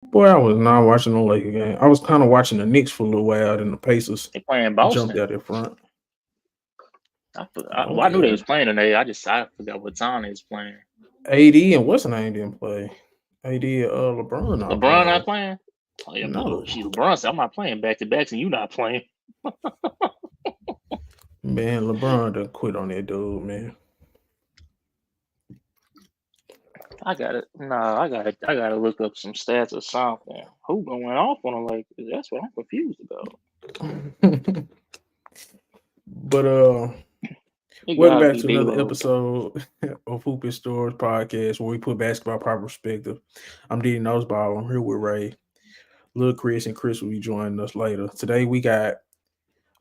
Boy, I was not watching the Lakers game. I was kind of watching the Knicks for a little while, then the Pacers They playing jumped Boston. out in front. Well, I knew they Okay. was playing today. I forgot what time they was playing. AD and what's the name didn't play. AD LeBron not LeBron not playing. playing. Oh yeah, but No. LeBron said I'm not playing back to backs and you not playing. Man, LeBron done quit on that dude, man. I gotta look up some stats or something. Who going off on the Lakers? That's what I'm confused about. But It welcome gotta back be to another D-Lo. episode of Hoop Stores podcast where we put basketball proper perspective. I'm D Noseball. I'm here with Ray. Lil Chris and Chris will be joining us later. Today we got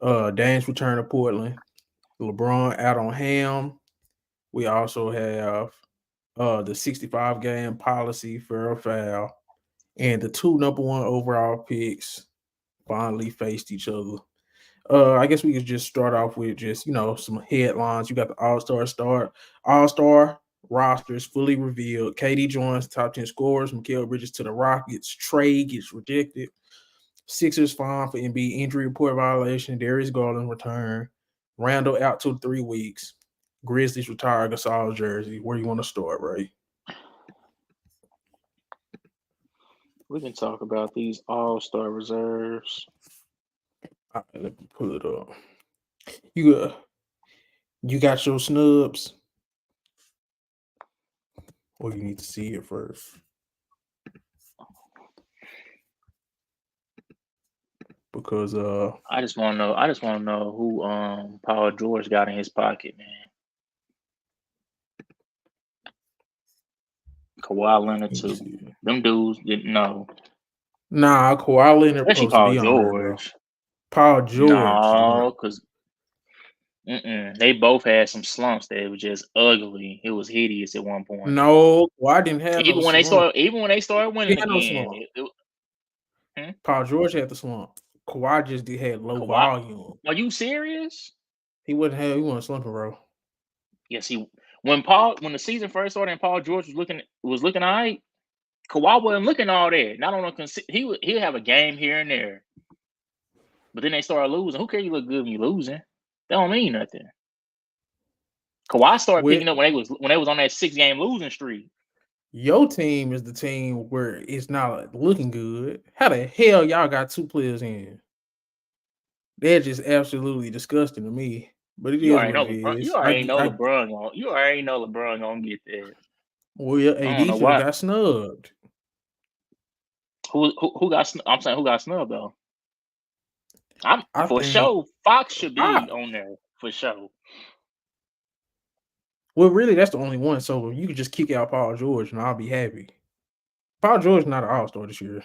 Dame's return to Portland, LeBron out on Ham. We also have the 65 game policy for a foul, and the two number one overall picks finally faced each other. I guess we could just start off with just some headlines. You got the All Star rosters fully revealed. KD joins top 10 scorers. Mikal Bridges to the Rockets. Trade gets rejected. Sixers fine for Embiid injury report violation. Darius Garland return. Randall out to 3 weeks. Grizzlies retire Gasol jersey. Where you want to start, Ray? We can talk about these All-Star reserves. All right, let me pull it up. You you got your snubs, or you need to see it first because I just want to know. I just want to know who Paul George got in his pocket, man. Kawhi Leonard let me too. see. Them dudes didn't know, Nah, Kawhi Leonard especially supposed to Paul be on there, bro. George. Paul George is not. No, because they both had some slumps that was just ugly. It was hideous at one point. No, Kawhi didn't have no slump. Even when they started He winning had no again, slump. hmm? Paul George had the slump. Kawhi just had low Kawhi. volume. Are you serious? He wasn't slumping, bro. Yes, when the season first started and Paul George was looking all right, Kawhi wasn't looking all that. Not on a he'll have a game here and there, but then they started losing. Who cares? You look good when you losing. That don't mean nothing. Kawhi started With picking up when they was on that 6-game losing streak. your team is the team where it's not looking good. How the hell y'all got two players in? They're just absolutely disgusting to me. But it You is already what know it LeBron. is. I You already know LeBron gonna get that. well, I don't AD know should have why. got snubbed. Who got? I'm saying who got snubbed though. I'm I for think sure. Fox should I be on there for sure. well, really, that's the only one. So you could just kick out Paul George, and I'll be happy. Paul George not an All Star this year.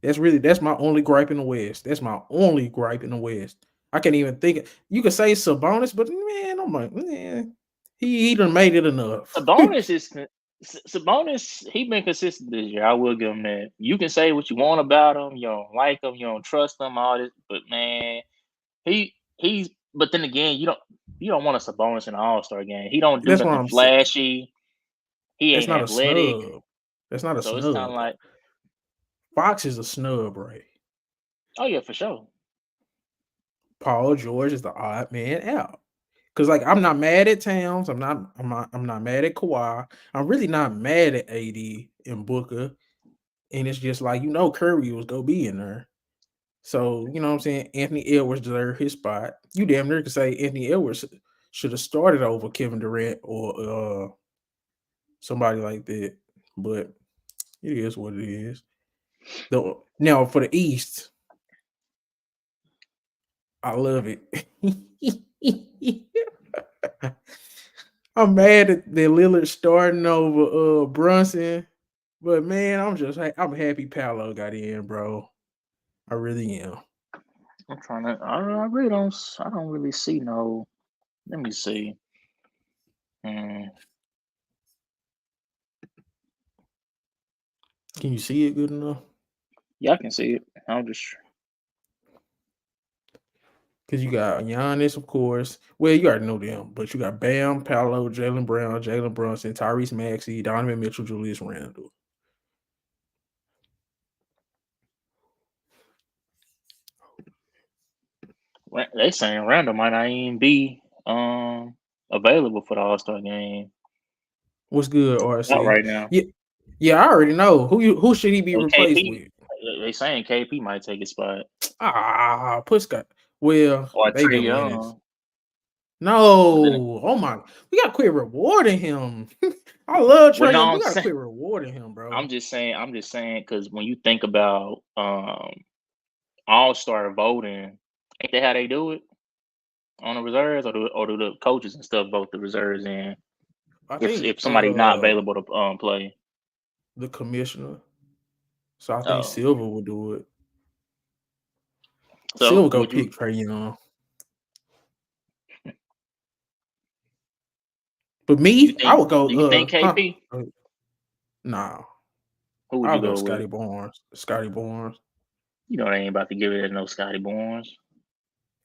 That's my only gripe in the West. That's my only gripe in the West. I can't even think. You could say Sabonis, but man, I'm like, man, he done made it enough. Sabonis. He been consistent this year. I will give him that. You can say what you want about him. You don't like him. You don't trust him. All this, but man, he's. But then again, you don't want a Sabonis in an All Star game. He don't do That's what nothing I'm saying. flashy. He That's ain't not a athletic. snub. That's not a So it's kind of snub. like, Fox is a snub, right? oh yeah, for sure. Paul George is the odd man out. Cause like I'm not mad at Towns. I'm not mad at Kawhi. I'm really not mad at AD and Booker. And it's just like Curry was gonna be in there. So you know what I'm saying? Anthony Edwards deserved his spot. You damn near could say Anthony Edwards should have started over Kevin Durant or somebody like that. But it is what it is. Now for the East, I love it. I'm mad at the Lillard starting over Brunson, but man, I'm happy Paolo got in, bro. I really am. I'm trying to. I really don't. I don't really see no. Let me see. Hmm. Can you see it good enough? Yeah, I can see it. I'm just. Because you got Giannis, of course. Well, you already know them, but you got Bam, Paolo, Jalen Brown, Jalen Brunson, Tyrese Maxey, Donovan Mitchell, Julius Randle. They saying Randall might not even be available for the All-Star game. What's good, Not RC? right now. Yeah, I already know who should he be Well, replaced KP, with. they saying KP might take his spot Put Scott. Well, or they Trey been winning. Young. But then, No, oh my, we gotta quit rewarding him. I love well, Trey no, Young. I'm We gotta saying, quit rewarding him, bro. I'm just saying, because when you think about All-Star voting, ain't that how they do it on the reserves, or do the coaches and stuff vote the reserves in I think if somebody's not available to play? the commissioner. So I think Oh, Silver will do it. so Silver go would you pick Trey Young. But you me, I think would go. do you think KP? Nah, Who would I'll you go go with? Scotty Barnes. Scotty Barnes. You know they ain't about to give it to no Scotty Barnes.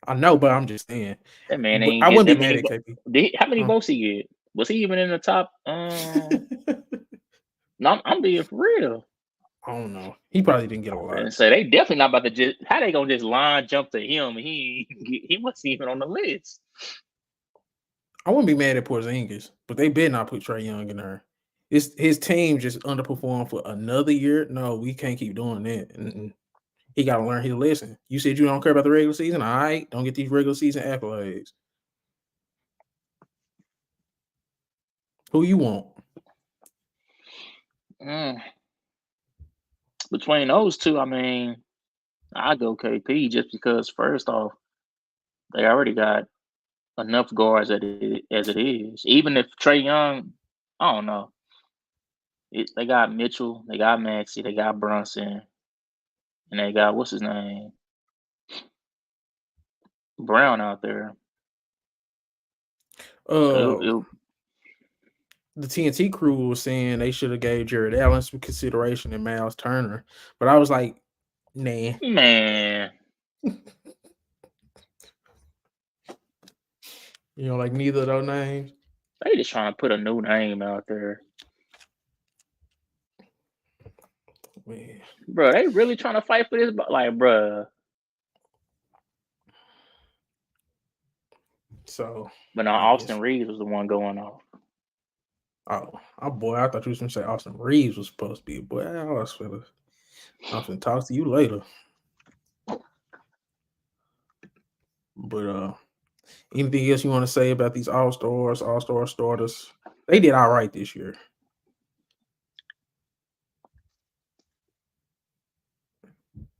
I know, but I'm just saying. That man But ain't I get wouldn't that be mad many. at KP. How many Huh? votes he get? Was he even in the top? No, I'm being for real. I don't know. He probably didn't get a lot. And so they definitely not about to just. How they gonna just line jump to him? And he wasn't even on the list. I wouldn't be mad at Porzingis, but they better not put Trey Young in there. His team just underperformed for another year. No, we can't keep doing that. Mm-mm. He got to learn his lesson. You said you don't care about the regular season. All right, don't get these regular season accolades. Who you want? Between those two, I mean, I go KP just because first off, they already got enough guards as it is. Even if Trey Young, I don't know. They got Mitchell, they got Maxey, they got Brunson, and they got what's his name, Brown out there. So Uh, the TNT crew was saying they should have gave Jared Allen some consideration and Miles Turner, but I was like, nah. man, You know, like neither of those names. they just trying to put a new name out there, Man. bro. They really trying to fight for this, like, bro. So But no, I Austin guess. Reeves was the one going off. Boy, I thought you was gonna say Austin Reeves was supposed to be. Boy, I'm gonna talk to you later. But anything else you want to say about these all-star starters? They did all right this year.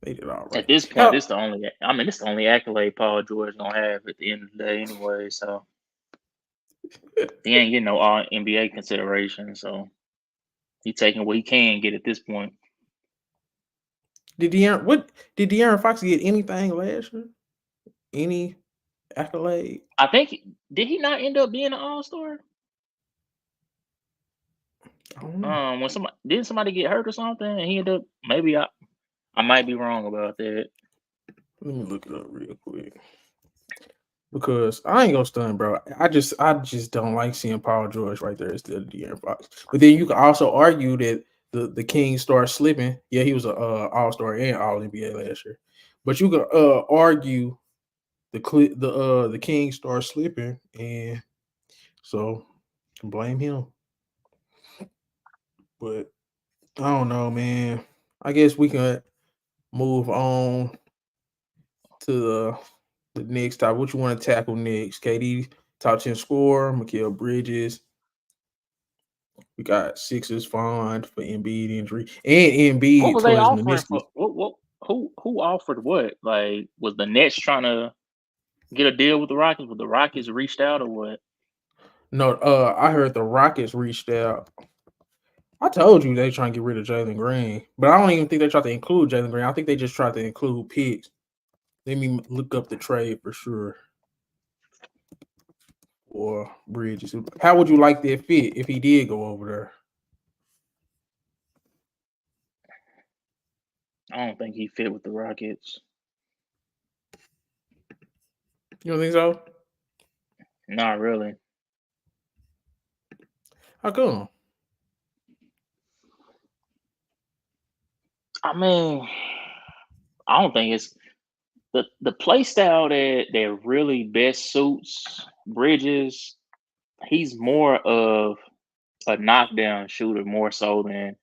They did all right. At this point, this the only. I mean, this the only accolade Paul George gonna have at the end of the day, anyway. So he ain't getting no All NBA consideration. So he taking what he can get at this point. Did De'Aaron Fox get anything last year? Any accolade? I think did he not end up being an All Star? I don't know. When somebody get hurt or something, and he ended up maybe I might be wrong about that. Let me look it up real quick. Because I ain't gonna stun, bro. I just don't like seeing Paul George right there instead of De'Aaron Fox. But then you can also argue that the King started slipping. Yeah, he was a All-Star and All NBA last year. But you can argue the King started slipping, and so you can blame him. But I don't know, man. I guess we can move on to the next topic. What you want to tackle next? KD top 10 scorer, Mikal Bridges. We got Sixers fined for Embiid injury, and What Embiid was they tore his offering meniscus. for? What who offered what? Like, was the Nets trying to get a deal with the Rockets? Was the Rockets reached out or what? No, I heard the Rockets reached out. I told you they trying to get rid of Jalen Green, but I don't even think they tried to include Jalen Green. I think they just tried to include picks. Let me look up the trade for sure. Or Bridges. How would you like that fit if he did go over there? I don't think he fit with the Rockets. You don't think so? Not really. How come? I mean, I don't think it's the play style that really best suits Bridges, he's more of a knockdown shooter more so than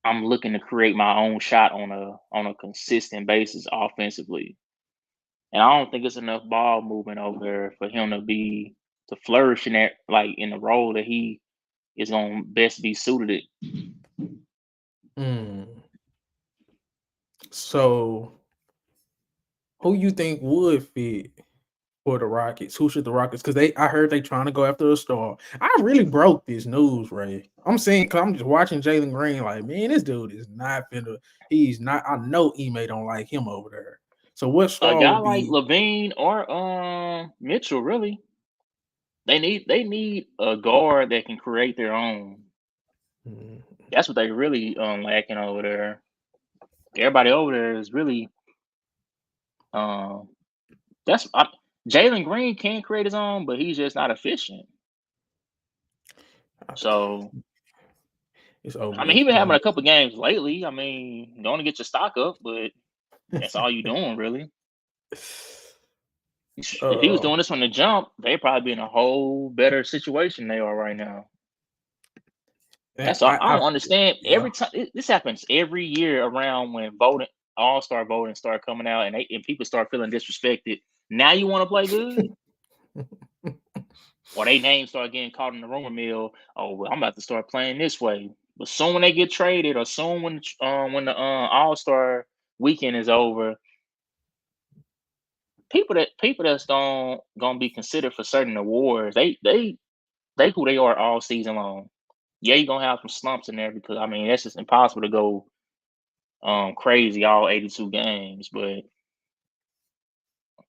I'm looking to create my own shot on a consistent basis offensively. And I don't think it's enough ball movement over there for him to flourish in that, like in the role that he is gonna best be suited it. Mm. So, who you think would fit for the Rockets? Who should the Rockets? Because I heard they trying to go after a star. I really broke this news, Ray. I'm saying, cause I'm just watching Jalen Green. Like, man, this dude is not finna. He's not. I know Ime don't like him over there. So, what A star guy would like be? Levine or Mitchell, really, they need a guard that can create their own. Mm. That's what they really lacking over there. Everybody over there is really um that's Jalen Green can create his own, but he's just not efficient. So It's over I mean, with. he been having a couple games lately. I mean, going to get your stock up, but that's all you doing really. If he was uh, doing this from the jump, they'd probably be in a whole better situation they are right now. and That's all. I I don't understand. yeah. Every time this happens every year around when voting All Star voting start coming out, and people start feeling disrespected. Now you want to play good, or they names start getting caught in the rumor mill. Oh, well, I'm about to start playing this way. But soon when they get traded, or soon when the All Star weekend is over, people that's gonna be considered for certain awards, they who they are all season long. Yeah, you're gonna have some slumps in there because I mean that's just impossible to go crazy all 82 games. But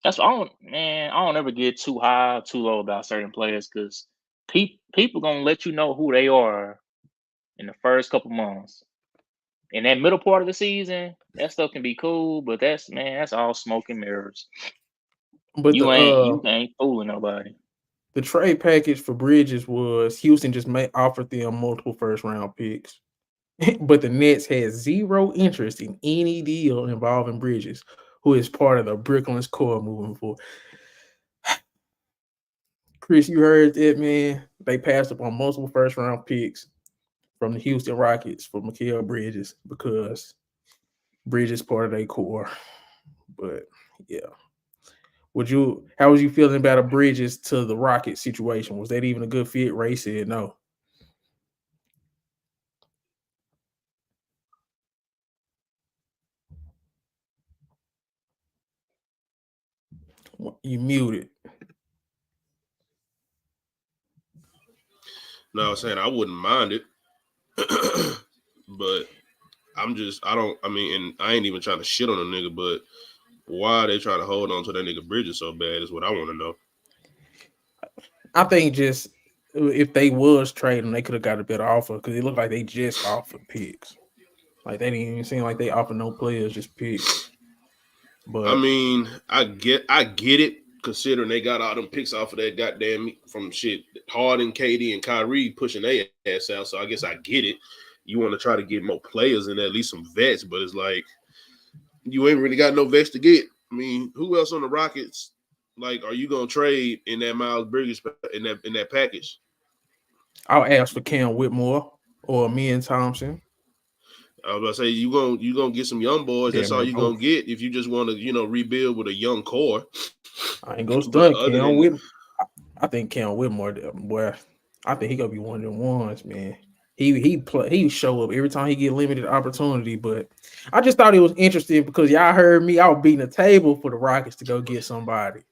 I don't ever get too high, too low about certain players because people gonna let you know who they are in the first couple months. In that middle part of the season, that stuff can be cool, but that's all smoke and mirrors. But You ain't fooling nobody. the trade package for Bridges was Houston just offered them multiple first round picks. But the Nets had zero interest in any deal involving Bridges, who is part of the Brooklyn's core moving forward. Chris, you heard that, man? They passed up on multiple first round picks from the Houston Rockets for Mikal Bridges because Bridges part of their core. But yeah. How was you feeling about a Bridges to the Rockets situation? Was that even a good fit? Ray said no. You muted. No, I'm saying I wouldn't mind it, but I mean, and I ain't even trying to shit on a nigga, but why are they trying to hold on to that nigga Bridges so bad is what I want to know. I think just if they was trading, they could have got a better offer because it looked like they just offered picks. Like they didn't even seem like they offered no players, just picks. I But mean, I get it, considering they got all them picks off of that goddamn from shit Harden, KD, and Kyrie pushing their ass out. So I guess I get it. You want to try to get more players and at least some vets, but it's like you ain't really got no vets to get. I mean, who else on the Rockets? Like, are you gonna trade in that Miles Bridges in that package? I'll ask for Cam Whitmore or me and Thompson. I was about to say you gonna get some young boys. That's Damn all near you gonna both. get if you just want to rebuild with a young core. I ain't gonna But stunt other Cam than Whitmore. I think Cam Whitmore, boy. I think he gonna be one of them ones, man. He show up every time he get limited opportunity. But I just thought it was interesting because y'all heard me. I was beating the table for the Rockets to go get somebody,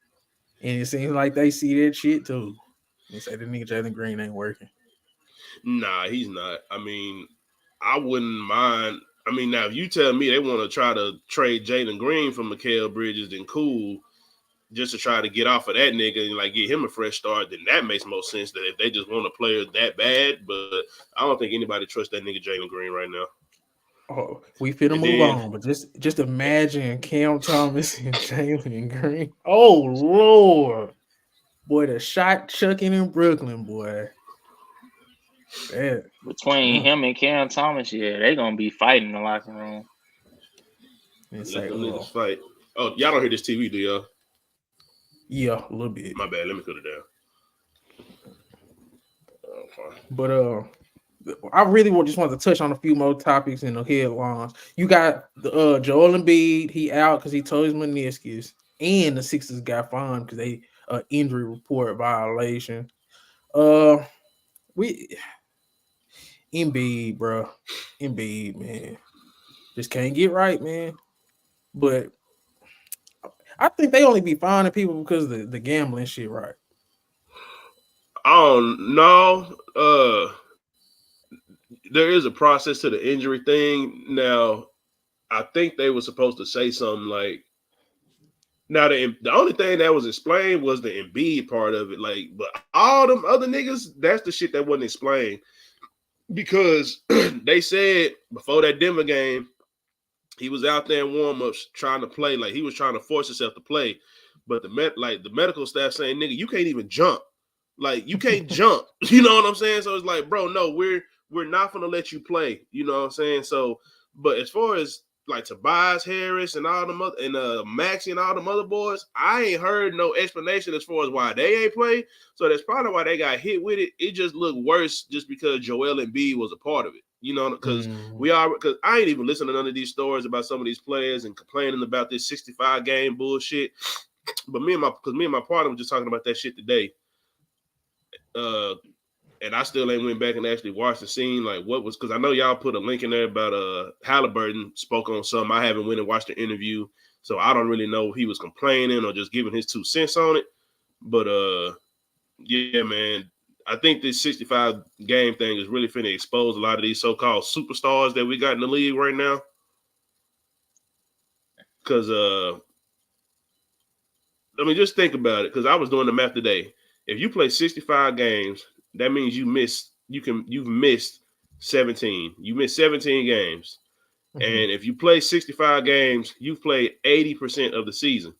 and it seems like they see that shit too. They say the nigga Jalen Green ain't working. nah, he's not. I mean, I wouldn't mind. I mean, now if you tell me they want to try to trade Jalen Green from Mikal Bridges, then cool. Just to try to get off of that nigga and like get him a fresh start, then that makes most sense. That if they just want a player that bad, but I don't think anybody trusts that nigga Jalen Green right now. Oh, we finna And move then on, but just imagine Cam Thomas and Jalen Green. Oh Lord, boy, the shot chucking in Brooklyn, boy. That Between mm. him and Cam Thomas, yeah, they gonna be fighting in the locker room. And let say, them niggas fight. Oh, y'all don't hear this TV, do y'all? Yeah, a little bit. My bad. Let me cut it down. Fine. But I really just want to touch on a few more topics in the headlines. You got the Joel Embiid, he out because he tore his meniscus, and the Sixers got fined because they injury report violation. We Embiid, bro, Embiid, man, just can't get right, man. But I think they only be finding people because of the gambling shit, right? I don't know. There is a process to the injury thing. Now, I think they were supposed to say something like, now the only thing that was explained was the Embiid part of it. Like, but all them other niggas, that's the shit that wasn't explained. Because they said before that Denver game, he was out there in warm-ups trying to play. Like, he was trying to force himself to play. But the medical staff saying, nigga, you can't even jump. Like, you can't jump. You know what I'm saying? So it's like, bro, no, we're not gonna let you play. You know what I'm saying? So, but as far as like Tobias Harris and all the other and Maxey and all the other boys, I ain't heard no explanation as far as why they ain't play. So that's probably why they got hit with it. It just looked worse just because Joel Embiid was a part of it. You know, because because I ain't even listening to none of these stories about some of these players and complaining about this 65 game bullshit. But me and my partner were just talking about that shit today. And I still ain't went back and actually watched the scene, like what was, because I know y'all put a link in there about Halliburton spoke on something. I haven't went and watched the interview, so I don't really know if he was complaining or just giving his 2 cents on it. But yeah, man, I think this 65 game thing is really finna expose a lot of these so-called superstars that we got in the league right now. Because I mean, just think about it. Because I was doing the math today. If you play 65 games, that means you've missed 17. You missed 17 games. And if you play 65 games, you've played 80% of the season.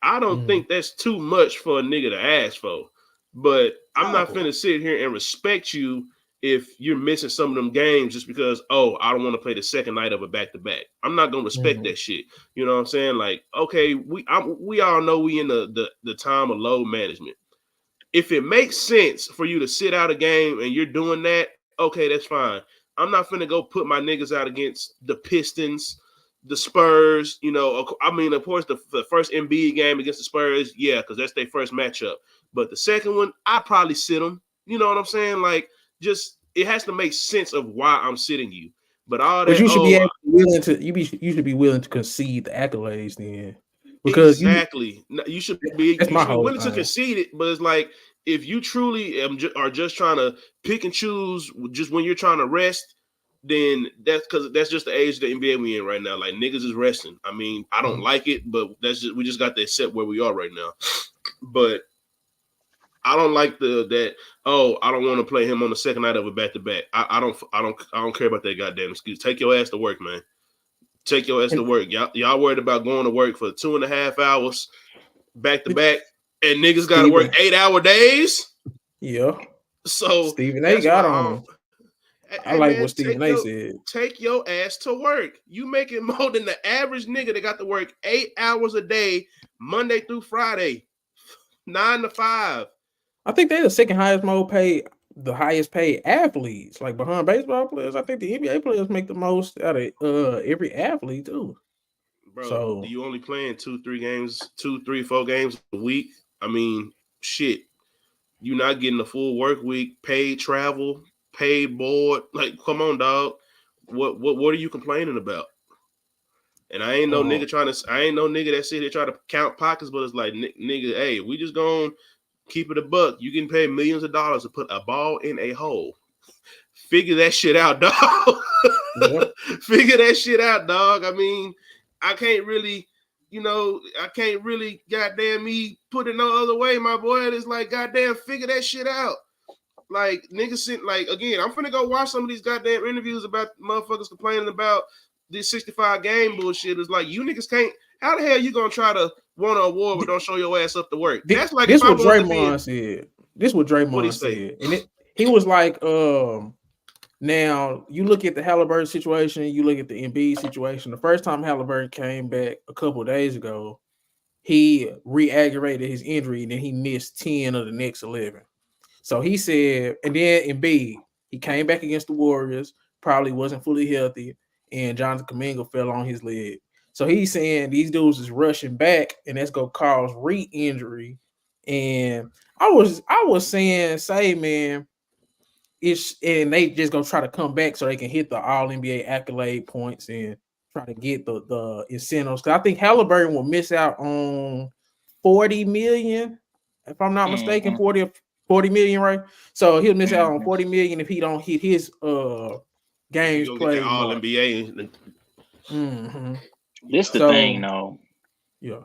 I don't think that's too much for a nigga to ask for. But I'm not finna sit here and respect you if you're missing some of them games just because, oh, I don't want to play the second night of a back-to-back. I'm not gonna respect that shit. You know what I'm saying? Like, okay, we all know we in the time of load management. If it makes sense for you to sit out a game and you're doing that, okay, that's fine. I'm not finna go put my niggas out against the Pistons, the Spurs. You know, I mean, of course, the first Embiid game against the Spurs, yeah, because that's their first matchup. But the second one, I probably sit them. You know what I'm saying? Like, just it has to make sense of why I'm sitting you. But all that, you should be willing to. You should be willing to concede the accolades then. Because exactly, you should be willing to concede it, but it's like if you truly are just trying to pick and choose just when you're trying to rest, then that's because that's just the age of the NBA we in right now. Like niggas is resting. I mean, I don't like it, but we just got to accept where we are right now. But I don't like I don't want to play him on the second night of a back-to-back. I don't care about that goddamn excuse. Take your ass to work, man. Take your ass to work. Y'all worried about going to work for 2.5 hours back to back, and niggas got to work 8-hour days. Yeah. So Stephen A. got on. I like what Stephen A. said. Take your ass to work. You making more than the average nigga that got to work 8 hours a day, Monday through Friday, 9 to 5. I think they're the second highest the highest paid athletes, like behind baseball players. I think the NBA players make the most out of every athlete too. Bro, so you only playing 2-3 games, 2-3-4 games a week. I mean, shit. You're not getting a full work week, paid travel, paid board. Like, come on, dog. What are you complaining about? And I ain't no nigga that sit here try to count pockets, but it's like, nigga, hey, we just gonna keep it a buck. You can pay millions of dollars to put a ball in a hole. Figure that shit out, dog. Yep. Figure that shit out, dog. I mean, I can't really goddamn me put it no other way, my boy. It's like, goddamn, figure that shit out. Like, niggas, like, again, I'm finna go watch some of these goddamn interviews about motherfuckers complaining about this 65 game bullshit. It's like, you niggas can't. How the hell you gonna try to win an award but don't show your ass up to work? That's like this what Draymond said. This what Draymond said. And he was like, Now, you look at the Halliburton situation, you look at the Embiid situation. The first time Halliburton came back a couple of days ago, he re-aggravated his injury, and then he missed 10 of the next 11. So he said, and then Embiid, he came back against the Warriors, probably wasn't fully healthy, and Jonathan Kuminga fell on his leg. So he's saying these dudes is rushing back, and that's gonna cause re-injury. And I was saying, say, man, and they just gonna try to come back so they can hit the All NBA accolade points and try to get the incentives. Because I think Halliburton will miss out on 40 million, if I'm not mistaken, 40 million, right? So he'll miss out on 40 million if he don't hit his games played. All NBA. This the thing, though. Yeah.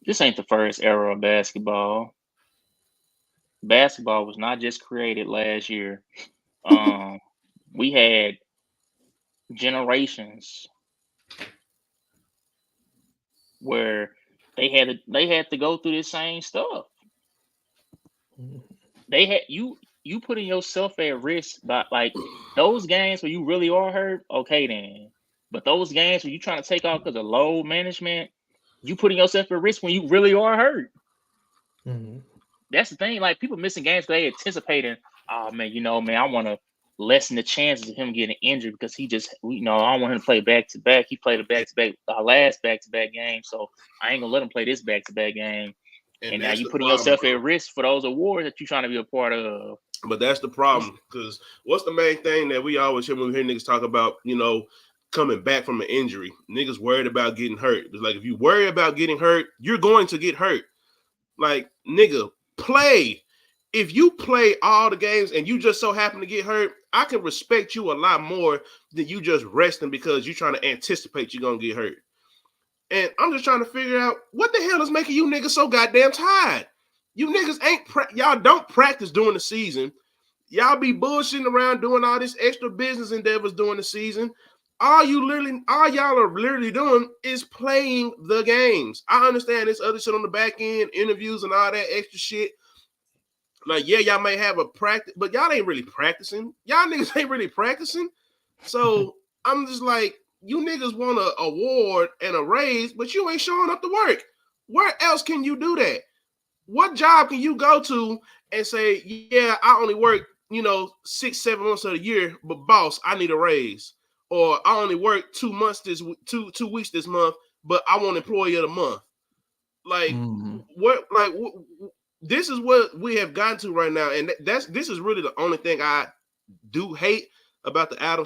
This ain't the first era of basketball. Basketball was not just created last year. We had generations where they had to go through this same stuff. They had you putting yourself at risk by like those games where you really are hurt. Okay, then, but those games where you trying to take off because of load management, you putting yourself at risk when you really are hurt. That's the thing. Like people missing games because they anticipating. Oh man, I want to lessen the chances of him getting injured because he just, I don't want him to play back to back. He played a back to back, last back to back game, so I ain't gonna let him play this back to back game. And now you putting yourself at risk for those awards that you're trying to be a part of. But that's the problem, because what's the main thing that we always hear when we hear niggas talk about, coming back from an injury? Niggas worried about getting hurt. It's like if you worry about getting hurt, you're going to get hurt. Like, nigga, play. If you play all the games and you just so happen to get hurt, I can respect you a lot more than you just resting because you're trying to anticipate you're going to get hurt. And I'm just trying to figure out what the hell is making you niggas so goddamn tired. You niggas y'all don't practice during the season. Y'all be bullshitting around doing all this extra business endeavors during the season. All y'all are literally doing is playing the games. I understand this other shit on the back end, interviews and all that extra shit. Like, yeah, y'all may have a practice, but y'all ain't really practicing. Y'all niggas ain't really practicing. So I'm just like, you niggas want an award and a raise, but you ain't showing up to work. Where else can you do that? What job can you go to and say, yeah, I only work, 6-7 months of the year, but boss, I need a raise. Or I only work 2 months two weeks this month, but I want employee of the month. Like, this is what we have gotten to right now, and this is really the only thing I do hate about the Adam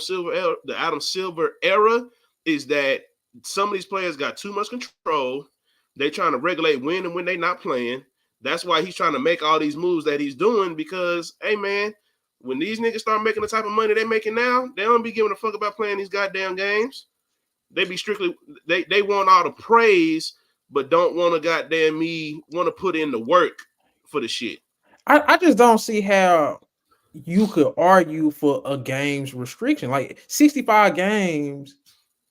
Silver era is that some of these players got too much control. They're trying to regulate when and when they're not playing. That's why he's trying to make all these moves that he's doing because, hey, man, when these niggas start making the type of money they're making now, they don't be giving a fuck about playing these goddamn games. They be strictly – they want all the praise but don't want to put in the work for the shit. I just don't see how you could argue for a game's restriction. Like 65 games.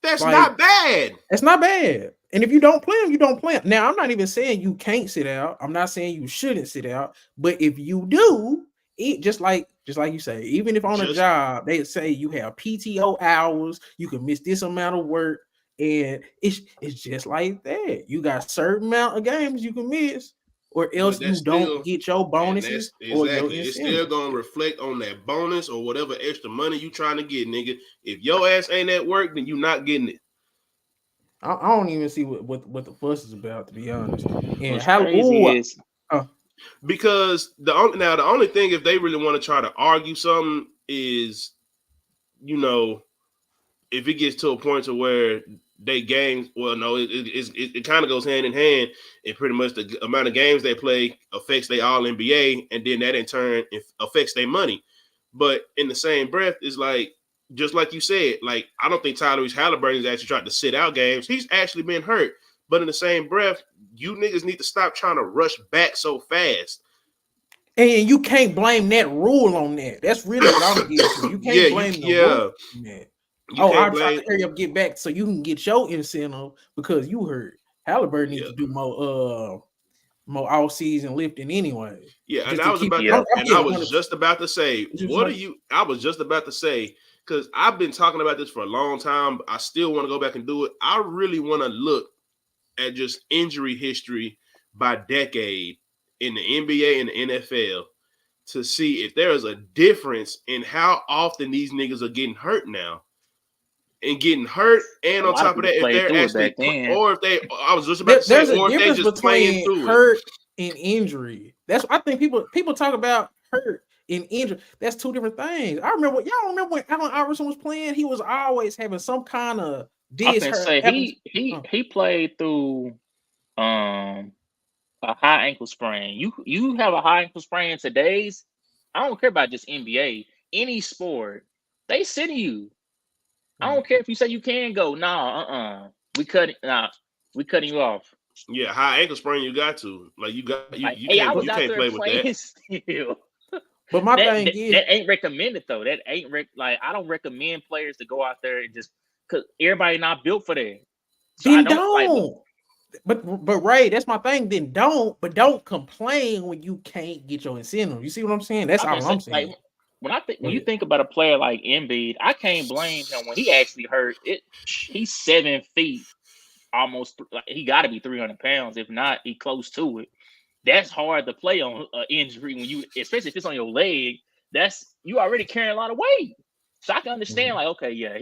That's not bad. It's not bad. And if you don't play them, you don't play them. Now, I'm not even saying you can't sit out. I'm not saying you shouldn't sit out. But if you do, it just like you say, even if on a job, they say you have PTO hours, you can miss this amount of work. And it's just like that. You got a certain amount of games you can miss, or else you don't get your bonuses. Exactly. It's still gonna reflect on that bonus or whatever extra money you trying to get, nigga. If your ass ain't at work, then you not getting it. I don't even see what the fuss is about, to be honest. And how crazy is because the only thing if they really want to try to argue something is, if it gets to a point to where they games, well, no, it kind of goes hand in hand, and pretty much the amount of games they play affects their All NBA, and then that in turn affects their money. But in the same breath, is like just like you said, like I don't think Tyrese Halliburton's actually tried to sit out games. He's actually been hurt. But in the same breath, you niggas need to stop trying to rush back so fast. And you can't blame that rule on that. That's really what I'm getting to. You can't blame the rule on that. I'm trying to hurry up, get back so you can get your incentive because you hurt. Halliburton needs to do more more all-season lifting anyway. Yeah, and Just I to was keep about it. to, I'm and I being was honest. just about to say, what are you? I was just about to say, because I've been talking about this for a long time. I still want to go back and do it. I really want to look at just injury history by decade in the NBA and the NFL to see if there is a difference in how often these niggas are getting hurt now. And getting hurt, and on top of that, if they're actually, or if they, I was just about to say, or if they just playing through hurt and injury. That's I think people talk about hurt and injury. That's two different things. Y'all remember when Allen Iverson was playing? He was always having some kind of disc hurt. He played through a high ankle sprain. You have a high ankle sprain in today's. I don't care about just NBA. Any sport, they send you. I don't care if you say you can go. Nah, we cutting you off. Yeah, high ankle sprain, you got to. Like you can't play with that. Still. But my thing is that ain't recommended though. That ain't like I don't recommend players to go out there and just because everybody not built for that. So then don't. But Ray, that's my thing. Then don't complain when you can't get your incentive. You see what I'm saying? That's all I'm saying. Like, when you think about a player like Embiid, I can't blame him when he actually hurt. He's 7 feet, almost. Like, he got to be 300 pounds. If not, he close to it. That's hard to play on an injury when you, especially if it's on your leg. You already carrying a lot of weight. So I can understand, like, okay, yeah,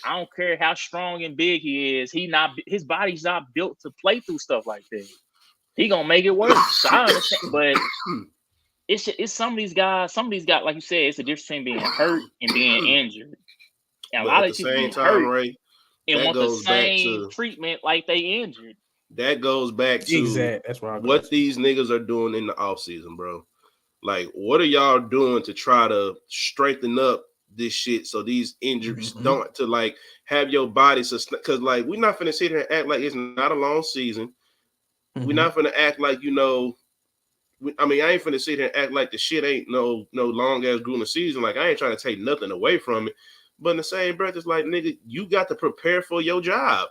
I don't care how strong and big he is. His body's not built to play through stuff like that. He gonna make it work. So I understand, but it's some of these guys, like you said, it's the difference between being hurt and being injured. And a lot of people get hurt Ray, and want the same treatment like they injured. That goes back to that's what these niggas are doing in the offseason, bro. Like, what are y'all doing to try to strengthen up this shit so these injuries don't to like have your body because like we're not finna sit here and act like it's not a long season. We're not finna act like I ain't finna sit here and act like the shit ain't no long ass grueling season. Like I ain't trying to take nothing away from it, but in the same breath, it's like nigga, you got to prepare for your job.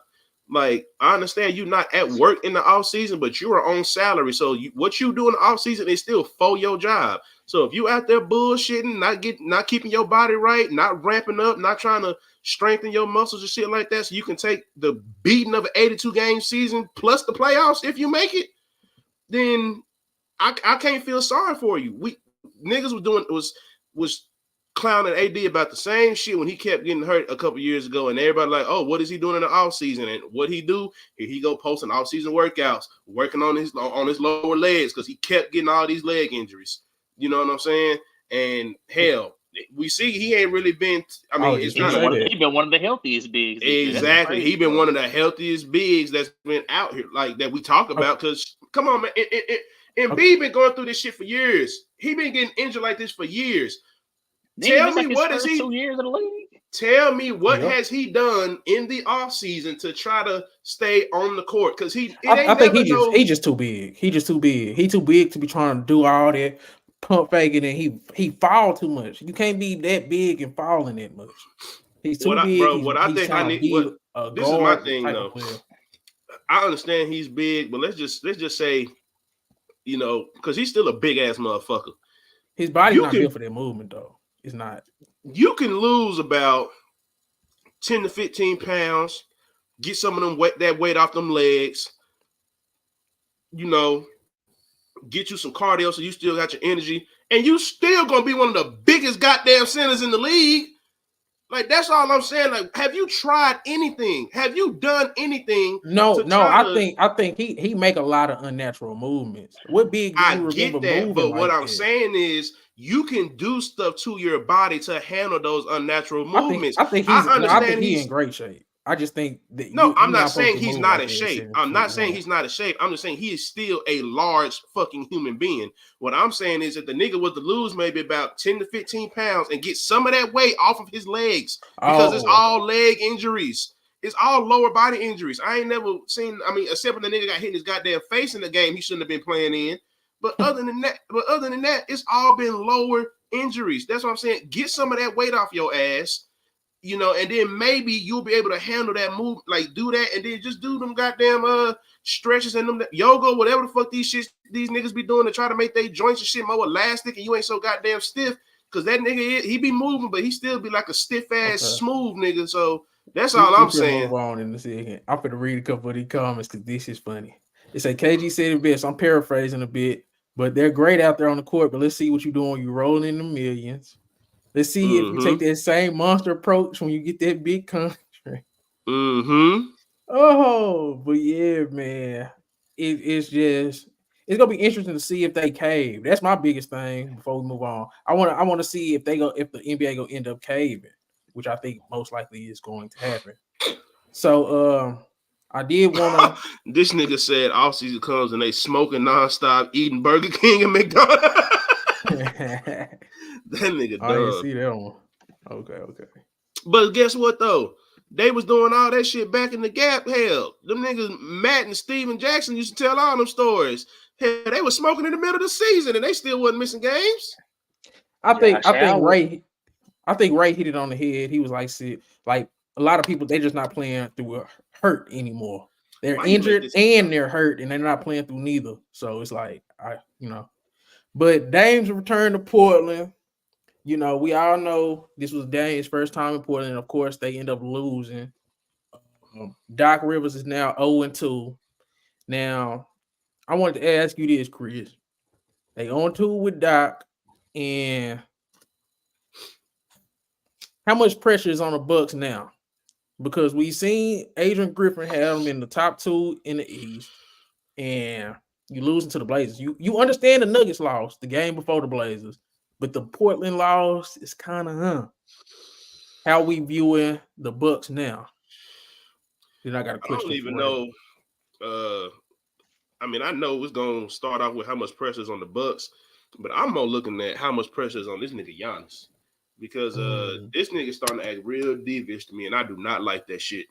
Like I understand you're not at work in the off season, but you are on salary. So what you do in the off season is still for your job. So if you out there bullshitting, not keeping your body right, not ramping up, not trying to strengthen your muscles and shit like that, so you can take the beating of an 82 game season plus the playoffs if you make it, then I can't feel sorry for you. Niggas was clowning AD about the same shit when he kept getting hurt a couple years ago, and everybody like, oh, what is he doing in the offseason? And what he do? Here he go posting offseason workouts, working on his lower legs because he kept getting all these leg injuries. You know what I'm saying? And hell, we see he ain't really been. I mean, he's been one of the healthiest bigs. Exactly, he been one of the healthiest bigs that's been out here, like that we talk about. Because come on, man, Embiid been going through this shit for years. He been getting injured like this for years. Tell me what is he? 2 years in the league. Tell me what has he done in the offseason to try to stay on the court? Because I think he's just too big. He just too big. He too big to be trying to do all that pump faking, and he fall too much. You can't be that big and falling that much. He's too big. This is my thing though. I understand he's big, but let's just say, because he's still a big ass motherfucker. His body's not built for that movement though. It's not. You can lose about 10 to 15 pounds, get some of them that weight off them legs, get you some cardio so you still got your energy, and you still gonna be one of the biggest goddamn centers in the league. Like, that's all I'm saying. Like, have you tried anything? Have you done anything? No. I think he make a lot of unnatural movements. What big? I get that, but what I'm saying is you can do stuff to your body to handle those unnatural movements. I think he's in great shape. I just think that I'm not saying he's not in shape. I'm not saying he's not in shape. I'm just saying he is still a large fucking human being. What I'm saying is that the nigga was to lose maybe about 10 to 15 pounds and get some of that weight off of his legs because it's all leg injuries. It's all lower body injuries. I ain't never seen, except when the nigga got hit in his goddamn face in the game he shouldn't have been playing in. But other than that, it's all been lower injuries. That's what I'm saying. Get some of that weight off your ass. you know, and then maybe you'll be able to handle that move, like do that, and then just do them goddamn stretches and them yoga, whatever the fuck these niggas be doing to try to make their joints and shit more elastic, and you ain't so goddamn stiff. Cause that nigga, he be moving, but he still be like a stiff ass smooth nigga. So that's all I'm saying. Move on in a second. I'm gonna read a couple of these comments because this is funny. It say KG said it best. I'm paraphrasing a bit, but they're great out there on the court. But let's see what you're doing. You rolling in the millions. Let's see if you take that same monster approach when you get that big contract. Oh, but yeah, man. It's gonna be interesting to see if they cave. That's my biggest thing before we move on. I want to see if the NBA gonna end up caving, which I think most likely is going to happen. So I did want to. This nigga said all season comes and they smoking nonstop, eating Burger King and McDonald's. That nigga dumb. I didn't see that one. Okay. But guess what though? They was doing all that shit back in the Gap. Hell, them niggas Matt and Steven Jackson used to tell all them stories. Hell, they was smoking in the middle of the season and they still wasn't missing games. I think Ray hit it on the head. He was like, "See, like a lot of people, they just not playing through a hurt anymore. They're injured and they're hurt, and they're not playing through neither. So it's like, But Dame's return to Portland. You know, we all know this was Dame's first time in Portland. And of course, they end up losing. Doc Rivers is now 0-2. Now, I wanted to ask you this, Chris. They 0-2 with Doc, and how much pressure is on the Bucks now? Because we've seen Adrian Griffin have them in the top 2 in the East, and you losing to the Blazers. You understand the Nuggets lost the game before the Blazers, but the Portland loss is kind of how we viewing the Bucks now. Then I got a question. I don't even know. I mean, I know it's gonna start off with how much pressure is on the Bucks, but I'm more looking at how much pressure is on this nigga Giannis. Because this nigga starting to act real devious to me, and I do not like that shit.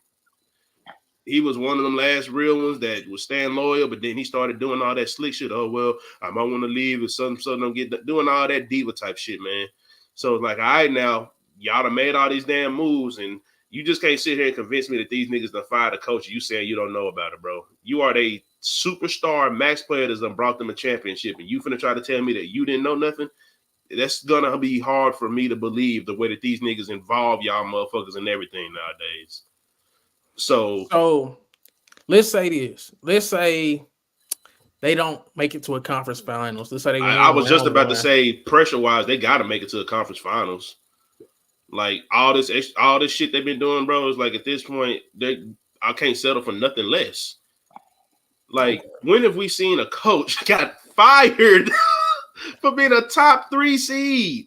He was one of them last real ones that was staying loyal, but then he started doing all that slick shit. Oh, well, I might want to leave if something don't get doing all that diva type shit, man. So it's like, all right, now, y'all done made all these damn moves, and you just can't sit here and convince me that these niggas done fired a coach. You saying you don't know about it, bro. You are the superstar max player that's done brought them a championship, and you finna try to tell me that you didn't know nothing? That's gonna be hard for me to believe the way that these niggas involve y'all motherfuckers and everything nowadays. So let's say this. Let's say they don't make it to a conference finals. Let's say I was just about to say, pressure wise, they got to make it to a conference finals. Like all this shit they've been doing, bro. Is like at this point, I can't settle for nothing less. Like when have we seen a coach got fired for being a top 3 seed?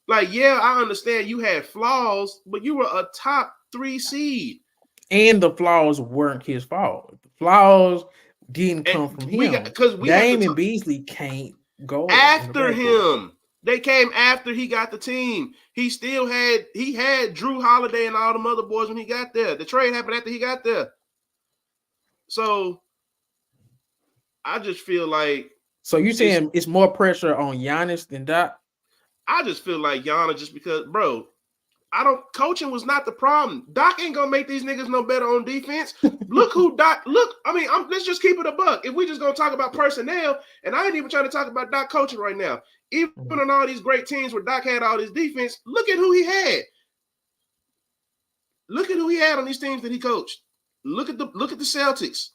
Like, yeah, I understand you had flaws, but you were a top 3 seed. And the flaws weren't his fault. The flaws didn't come from him. Because Dame and Beasley can't go after him. They came after he got the team. He had Drew Holiday and all them other boys when he got there. The trade happened after he got there. So I just feel like. So you saying it's more pressure on Giannis than Doc? I just feel like Giannis just because, bro. Coaching was not the problem. Doc ain't gonna make these niggas no better on defense. Look who Doc. Look, I mean, let's just keep it a buck. If we just gonna talk about personnel, and I ain't even trying to talk about Doc coaching right now. Even on all these great teams where Doc had all this defense, look at who he had. Look at who he had on these teams that he coached. Look at the Celtics.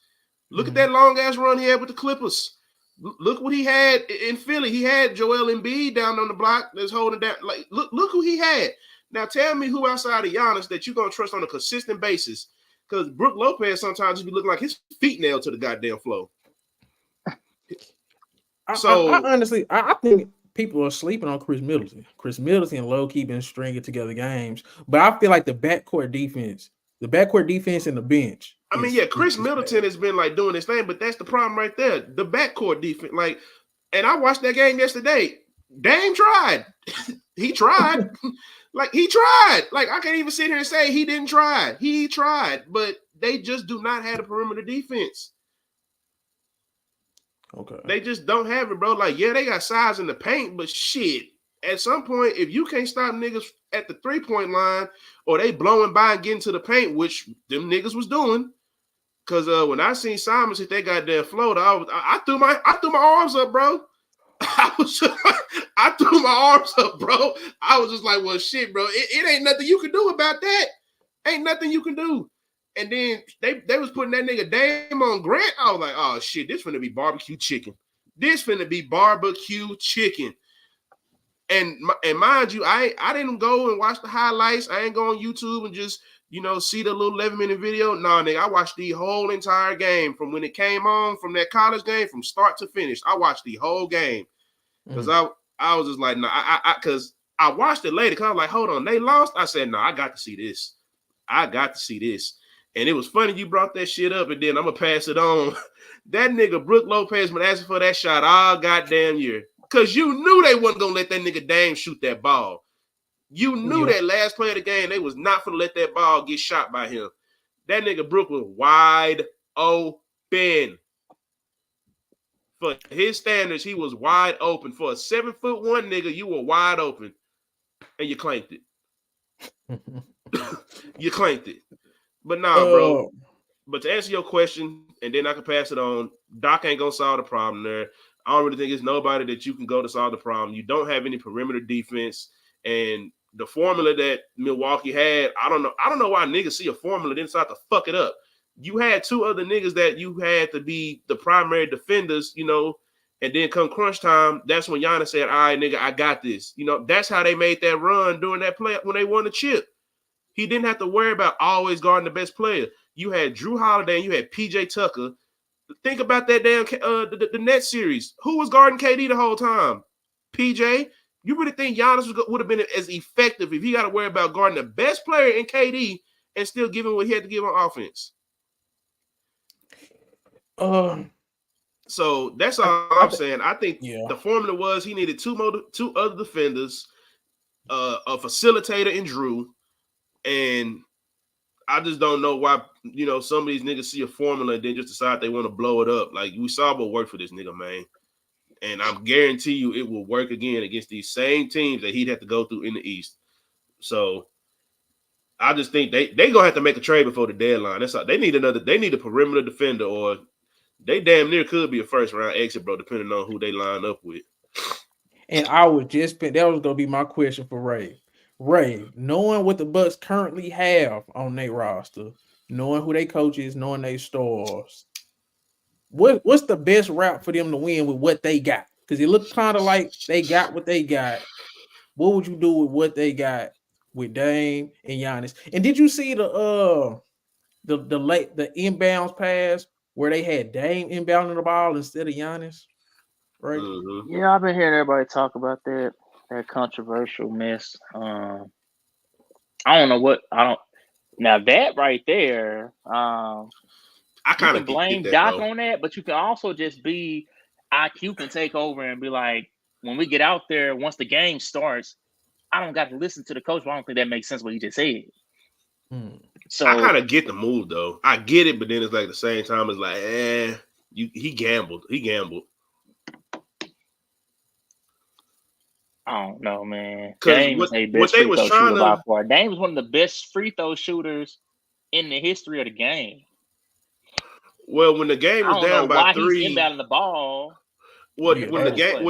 Look at that long ass run he had with the Clippers. Look what he had in Philly. He had Joel Embiid down on the block that's holding down. Like, look who he had. Now tell me who outside of Giannis that you're gonna trust on a consistent basis. Because Brook Lopez sometimes just be looking like his feet nailed to the goddamn floor. So I honestly think people are sleeping on Chris Middleton. Chris Middleton low-key been stringing together games. But I feel like the backcourt defense and the bench. I mean, yeah, Chris Middleton has been like doing his thing, but that's the problem right there. The backcourt defense, like, and I watched that game yesterday. Dame tried. He tried. Like, he tried. Like, I can't even sit here and say he didn't try. He tried, but they just do not have a perimeter defense. Okay. They just don't have it, bro. Like, yeah, they got size in the paint, but shit. at some point, if you can't stop niggas at the 3-point line or they blowing by and getting to the paint, which them niggas was doing, because when I seen Simons hit that goddamn float, I threw my arms up, bro. I threw my arms up, bro. I was just like, well, shit, bro. It ain't nothing you can do about that. Ain't nothing you can do. And then they was putting that nigga Dame on Grant. I was like, oh shit, this finna be barbecue chicken. This finna be barbecue chicken. And mind you, I didn't go and watch the highlights. I ain't go on YouTube and just, see the little 11-minute video. Nah, nigga, I watched the whole entire game from when it came on, from that college game, from start to finish. I watched the whole game because I was just like, nah, because I watched it later because I was like, hold on, they lost? I said, no, I got to see this. I got to see this. And it was funny you brought that shit up, and then I'm going to pass it on. That nigga, Brook Lopez, been asking for that shot all goddamn year. Because you knew they wasn't going to let that nigga Dame shoot that ball. You knew that last play of the game, they was not going to let that ball get shot by him. That nigga Brook was wide open. For his standards, he was wide open. For a 7'1" nigga, you were wide open. And you claimed it. You claimed it. But nah, bro. But to answer your question, and then I can pass it on, Doc ain't going to solve the problem there. I don't really think it's nobody that you can go to solve the problem. You don't have any perimeter defense, and the formula that Milwaukee had, I don't know why niggas see a formula then decide to fuck it up. You had two other niggas that you had to be the primary defenders, and then come crunch time, that's when Giannis said, all right, nigga, I got this. That's how they made that run during that play when they won the chip. He didn't have to worry about always guarding the best player. You had Drew Holiday and you had PJ Tucker. Think about that damn the Nets series. Who was guarding KD the whole time? PJ. You really think Giannis would have been as effective if he got to worry about guarding the best player in KD and still giving what he had to give on offense? So that's all I'm saying. I think the formula was he needed two other defenders, a facilitator in Drew, and I just don't know why, some of these niggas see a formula and then just decide they want to blow it up. Like, we saw what worked for this nigga, man. And I guarantee you it will work again against these same teams that he'd have to go through in the East. So I just think they going to have to make a trade before the deadline. That's all. They need a perimeter defender, or they damn near could be a first-round exit, bro, depending on who they line up with. And that was going to be my question for Ray. Ray, knowing what the Bucks currently have on their roster, knowing who they coach is, knowing their stars, what's the best route for them to win with what they got? Because it looked kind of like they got what they got. What would you do with what they got with Dame and Giannis? And did you see the inbounds pass where they had Dame inbounding the ball instead of Giannis? Right? Mm-hmm. Yeah, I've been hearing everybody talk about that controversial mess. I don't know what now that right there. I kind of blame Doc on that, but you can also just be IQ can take over and be like, when we get out there, once the game starts, I don't got to listen to the coach. But I don't think that makes sense what he just said. So I kind of get the move though. I get it, but then it's like at the same time, it's like, he gambled. He gambled. I don't know, man. Dame is Dame was one of the best free throw shooters in the history of the game. Well, when the game was down by 3, he's inbounding the ball. What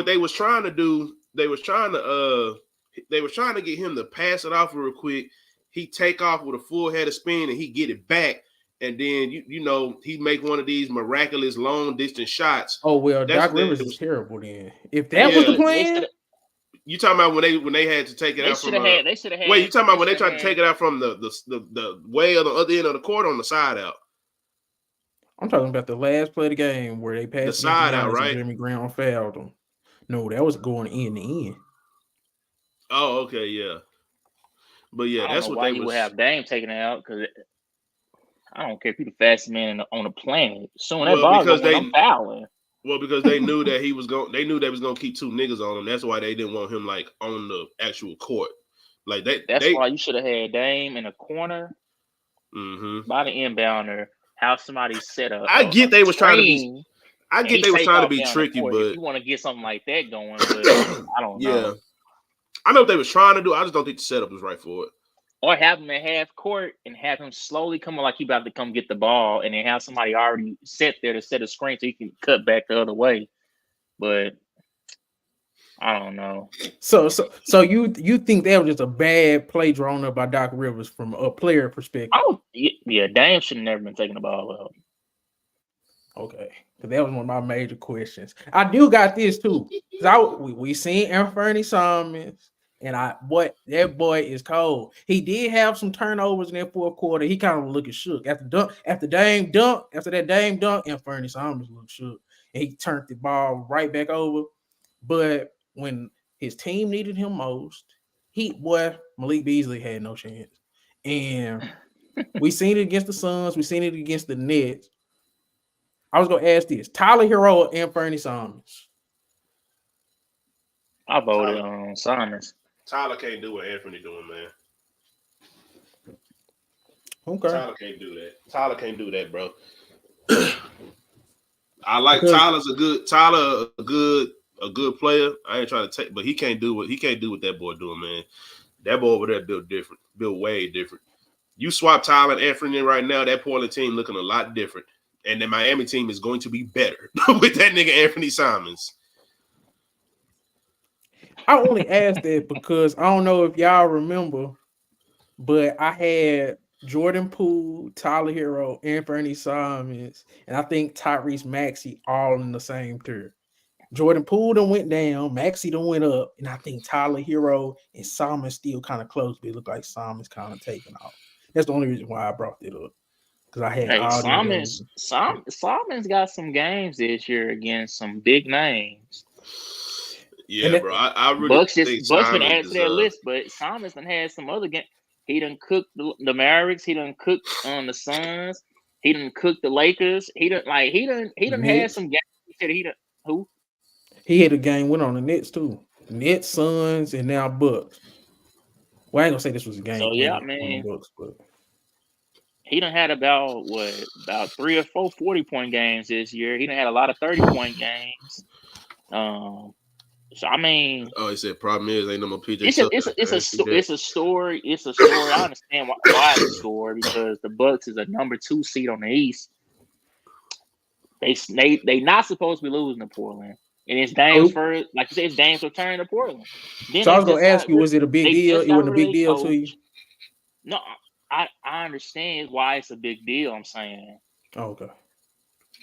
they was trying to do, they was trying to get him to pass it off real quick. He take off with a full head of spin and he get it back, and then he make one of these miraculous long distance shots. Oh well, Doc Rivers was terrible then. If that was the plan. You talking about when they had to take it out from? They should have had. Wait, you talking about when they tried to take it out from the way of the other end of the court on the side out? I'm talking about the last play of the game where they passed the side out, right? Jimmy Graham fouled him. No, that was going in the end. Oh, okay, yeah. But yeah, that's what they would have Dame taking it out because I don't care if he's the fastest man on the planet. Soon that ball goes, I'm fouling. Well, because they knew that he was going. They knew they was going to keep two niggas on him. That's why they didn't want him like on the actual court. Like that's why you should have had Dame in a corner by the inbounder. Have somebody set up. I get they was trying to be. I get they was trying to be tricky, but you want to get something like that going, but I don't know. I know what they was trying to do. I just don't think the setup was right for it. Or have him at half court and have him slowly come on like he about to come get the ball, and then have somebody already set there to set a screen so he can cut back the other way. But I don't know. So you think that was just a bad play drawn up by Doc Rivers from a player perspective? Dame should have never been taking the ball out. Okay, because that was one of my major questions. I do got this too. We seen Anthony Simons, and that boy is cold. He did have some turnovers in that fourth quarter. He kind of looking shook after that Dame dunk. Anthony Simons looked shook, and he turned the ball right back over. But when his team needed him most, Malik Beasley had no chance. And we seen it against the Suns. We seen it against the Nets. I was going to ask this. Tyler Hero or Anthony Simons? I voted on Simons. Tyler can't do what Anthony doing, man. Okay. Tyler can't do that. Tyler can't do that, bro. I like Tyler's a good player. I ain't trying to take, but he can't do what that boy doing, man. That boy over there built way different. You swap Tyler and Anthony right now, that Portland team looking a lot different. And the Miami team is going to be better with that nigga Anthony Simons. I only asked that because I don't know if y'all remember, but I had Jordan Poole, Tyler Hero, Anthony Simons, and I think Tyrese Maxey all in the same tier. Jordan Poole done went down, Maxey done went up, and I think Tyler Hero and Simons still kind of close, but it looked like Simons kind of taking off. That's the only reason why I brought it up. Because I had Simons got some games this year against some big names. Yeah, bro. I really think Bucks been added to that list, but Simons done had some other games. He done cooked the Mavericks. He done cooked on the Suns. He done cooked the Lakers. He done had some games. Who? He had a game win on the Nets too. Nets, Suns, and now Bucks. Well, I ain't gonna say this was a game. So yeah, man. Bucks, but he done had about 3 or 4 40-point games this year. He done had a lot of 30-point games. So I mean, he said problem is ain't no more PJ. It's a story. It's a story. I understand why it's a story because the Bucks is a number 2 seed on the East. They not supposed to be losing to Portland, and it's Dame's first. Like you said, it's Dame's return to Portland. Then so I was gonna ask you, was it a big deal? It wasn't a big deal to you? No, I understand why it's a big deal. I'm saying. Oh, okay.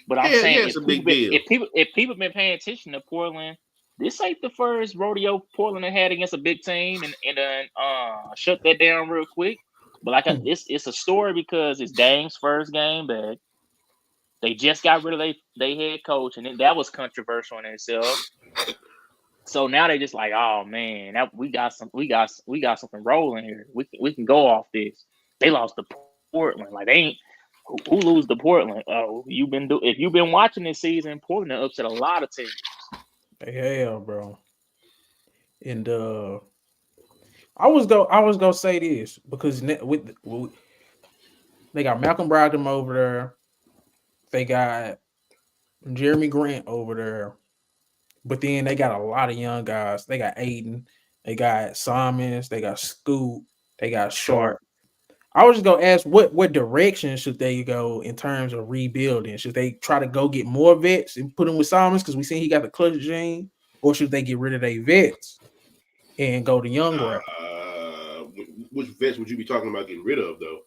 But I'm saying it's a big deal. If people been paying attention to Portland. This ain't the first rodeo Portland had against a big team and then shut that down real quick. But it's a story because it's Dame's first game back. They just got rid of their head coach, and that was controversial in itself. So now they just like, oh man, we got something rolling here. We can go off this. They lost to Portland. Like they ain't who lose to Portland. Oh, if you've been watching this season, Portland upset a lot of teams. Yeah, bro. And I was gonna say this because they got Malcolm Brogdon over there, they got Jeremy Grant over there, but then they got a lot of young guys. They got Aiden, they got Simons, they got Scoot, they got Sharp. I was just gonna ask what direction should they go in terms of rebuilding? Should they try to go get more vets and put them with Simons because we seen he got the clutch gene, or should they get rid of their vets and go to young route? Which vets would you be talking about getting rid of though?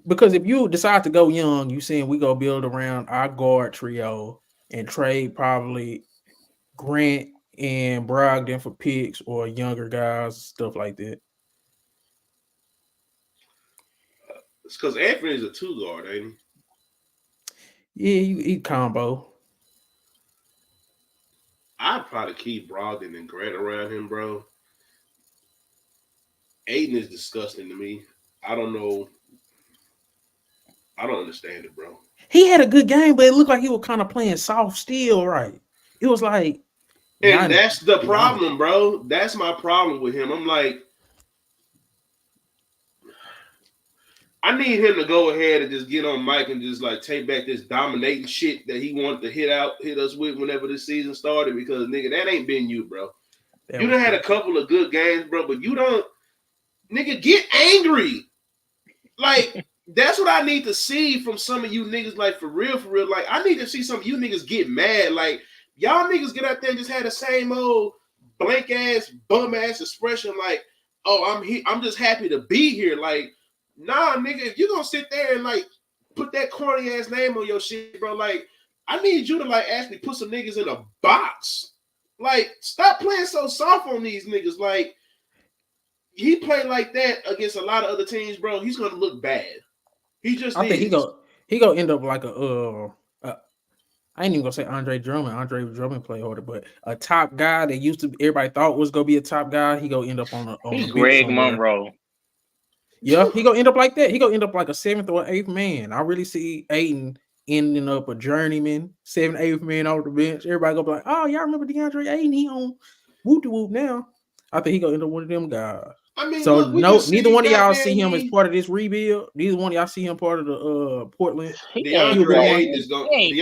Because if you decide to go young, you saying we go build around our guard trio and trade probably Grant and Brogdon for picks or younger guys, stuff like that. It's because Anthony's a 2 guard, ain't he? Yeah, he combo. I'd probably keep Brogdon and Grant around him, bro. Aiden is disgusting to me. I don't know. I don't understand it, bro. He had a good game, but it looked like he was kind of playing soft still, right? It was like, and that's the problem, bro. That's my problem with him. I'm like, I need him to go ahead and just get on mic and just like take back this dominating shit that he wanted to hit us with whenever this season started because nigga, that ain't been you, bro. You done had a couple of good games, bro, but you don't, nigga, get angry. Like, that's what I need to see from some of you niggas, like, for real. Like, I need to see some of you niggas get mad. Like, y'all niggas get out there and just had the same old blank-ass, bum-ass expression like, oh, I'm just happy to be here. Like, nah, nigga, if you're gonna sit there and, like, put that corny-ass name on your shit, bro, like, I need you to, like, actually put some niggas in a box. Like, stop playing so soft on these niggas. Like, he played like that against a lot of other teams, bro. He's gonna look bad. He just I think he gonna end up like I ain't even gonna say Andre Drummond. Andre Drummond play harder, but a top guy that used to everybody thought was gonna be a top guy. He gonna end up on He's the Greg Monroe. Yeah, he gonna end up like that. He gonna end up like a 7th or 8th man. I really see Ayton ending up a journeyman, 7th, 8th man off the bench. Everybody gonna be like, oh, y'all remember DeAndre Ayton? He on whoop de whoop now. I think he gonna end up one of them guys. I mean, so look, neither one of y'all see him as part of this rebuild. Neither one of y'all see him part of the Portland. DeAndre Ayton is gonna be.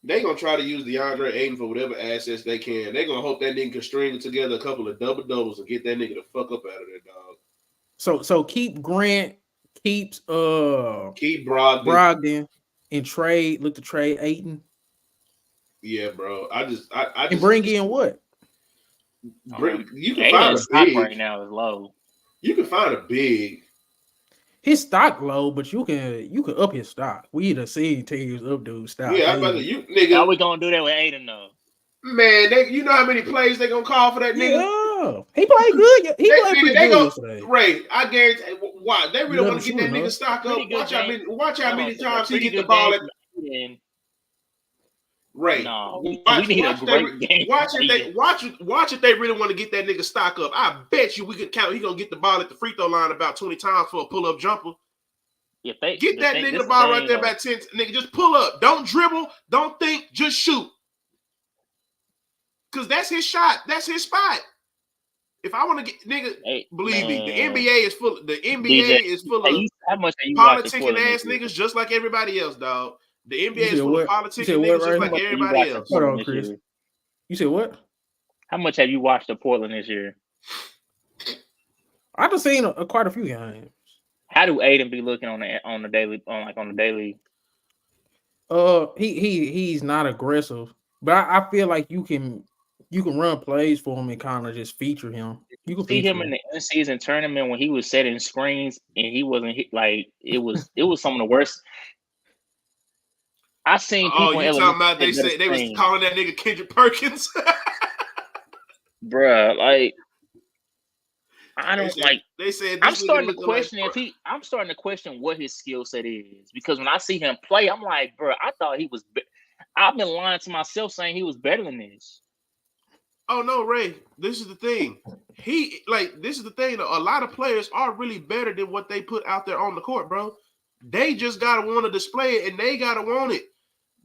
They gonna try to use DeAndre Ayton for whatever assets they can. They gonna hope that nigga can string together a couple of double doubles and get that nigga the fuck up out of there, dog. So keep Grant, keep Brogdon and look to trade Ayton. Yeah, bro. I just bring in what? You can find a big right now is low. You can find a big. His stock low, but you can up his stock. We done seen teams up dude stock. Yeah, I'm about to, you nigga. How we gonna do that with Ayton though? Man, you know how many plays they gonna call for that nigga? Yeah, he played good. He played pretty good yesterday. Ray, I guarantee. Why they really want to get that nigga stock up? Watch how many times he get the ball at. Ray, no, watch if they really want to get that nigga stock up. I bet you we could count. He gonna get the ball at the free throw line about 20 times for a pull up jumper. Get that nigga the ball right there about 10. Nigga, just pull up. Don't dribble. Don't think. Just shoot. Cause that's his shot. That's his spot. If I want to get nigga, believe me, the NBA is full. The NBA is full of politicking ass niggas, just like everybody else, dog. The NBA is full of politicking niggas just like everybody else. Hold on, Chris. You said what? How much have you watched of Portland this year? I've just seen quite a few games. How do Ayton be looking on the daily? He's not aggressive, but I feel like you can run plays for him and kind of just feature him. You can see him in the in-season tournament when he was setting screens and he wasn't like it was some of the worst. I seen people. Oh, you talking about they said they was calling that nigga Kendrick Perkins? Bruh, like I don't like. They said I'm starting to question I'm starting to question what his skill set is because when I see him play, I'm like, bruh, I thought he was. I've been lying to myself saying he was better than this. Oh no, Ray. This is the thing. This is the thing. A lot of players are really better than what they put out there on the court, bro. They just gotta want to display it, and they gotta want it.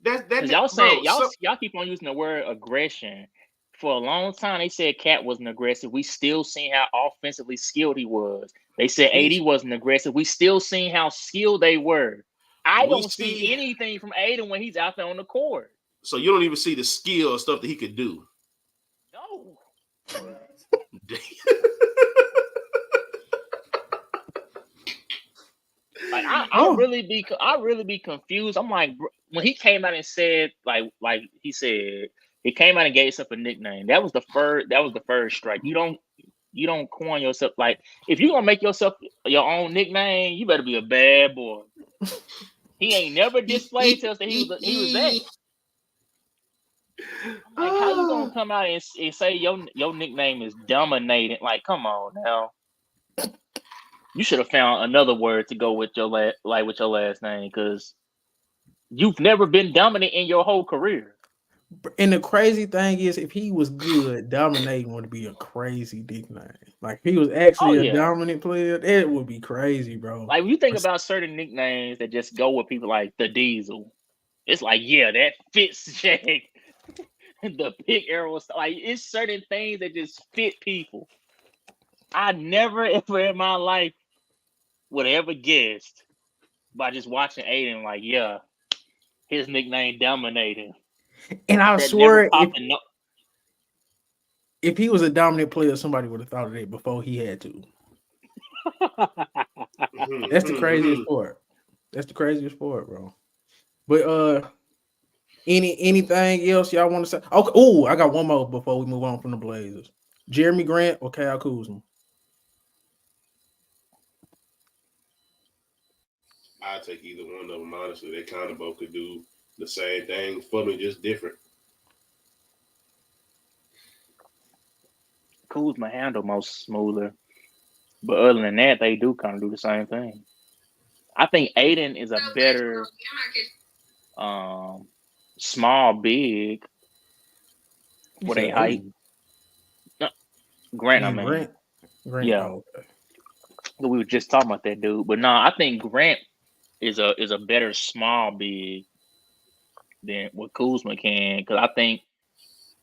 Y'all keep on using the word aggression. For a long time, they said Cat wasn't aggressive. We still seen how offensively skilled he was. They said AD wasn't aggressive. We still seen how skilled they were. I don't see anything from Aiden when he's out there on the court. So you don't even see the skill or stuff that he could do. No. Like I really be confused. I'm like, when he came out and said like he said he came out and gave himself a nickname. That was the first strike. You don't coin yourself like if you're gonna make yourself your own nickname, you better be a bad boy. He ain't never displayed to us that he was that. Like, how you gonna come out and say your nickname is dominating? Like, come on now. You should have found another word to go with your last name because you've never been dominant in your whole career. And the crazy thing is, if he was good, dominating would be a crazy nickname. Like he was actually a dominant player, it would be crazy, bro. Like when you think about certain nicknames that just go with people like the Diesel, it's like, yeah, that fits Shaq. The big arrow, like it's certain things that just fit people. I never ever in my life would have ever guessed by just watching Aiden, like, yeah, his nickname dominating. And I that swear, never popped in no. if he was a dominant player, somebody would have thought of it before he had to. That's the craziest part. That's the craziest part, bro. But anything else y'all want to say? Okay. Oh, I got one more before we move on from the Blazers. Jeremy Grant or Kyle Kuzma? I take either one of them. Honestly, they kind of both could do the same thing for me, just different. Kuzma handle most smoother, but other than that, they do kind of do the same thing. I think Aiden is a better small big with a height. No, Grant, I mean. Grant. Yeah. Oh, okay. We were just talking about that dude, but no, I think Grant is a better small big than what Kuzma can, because I think,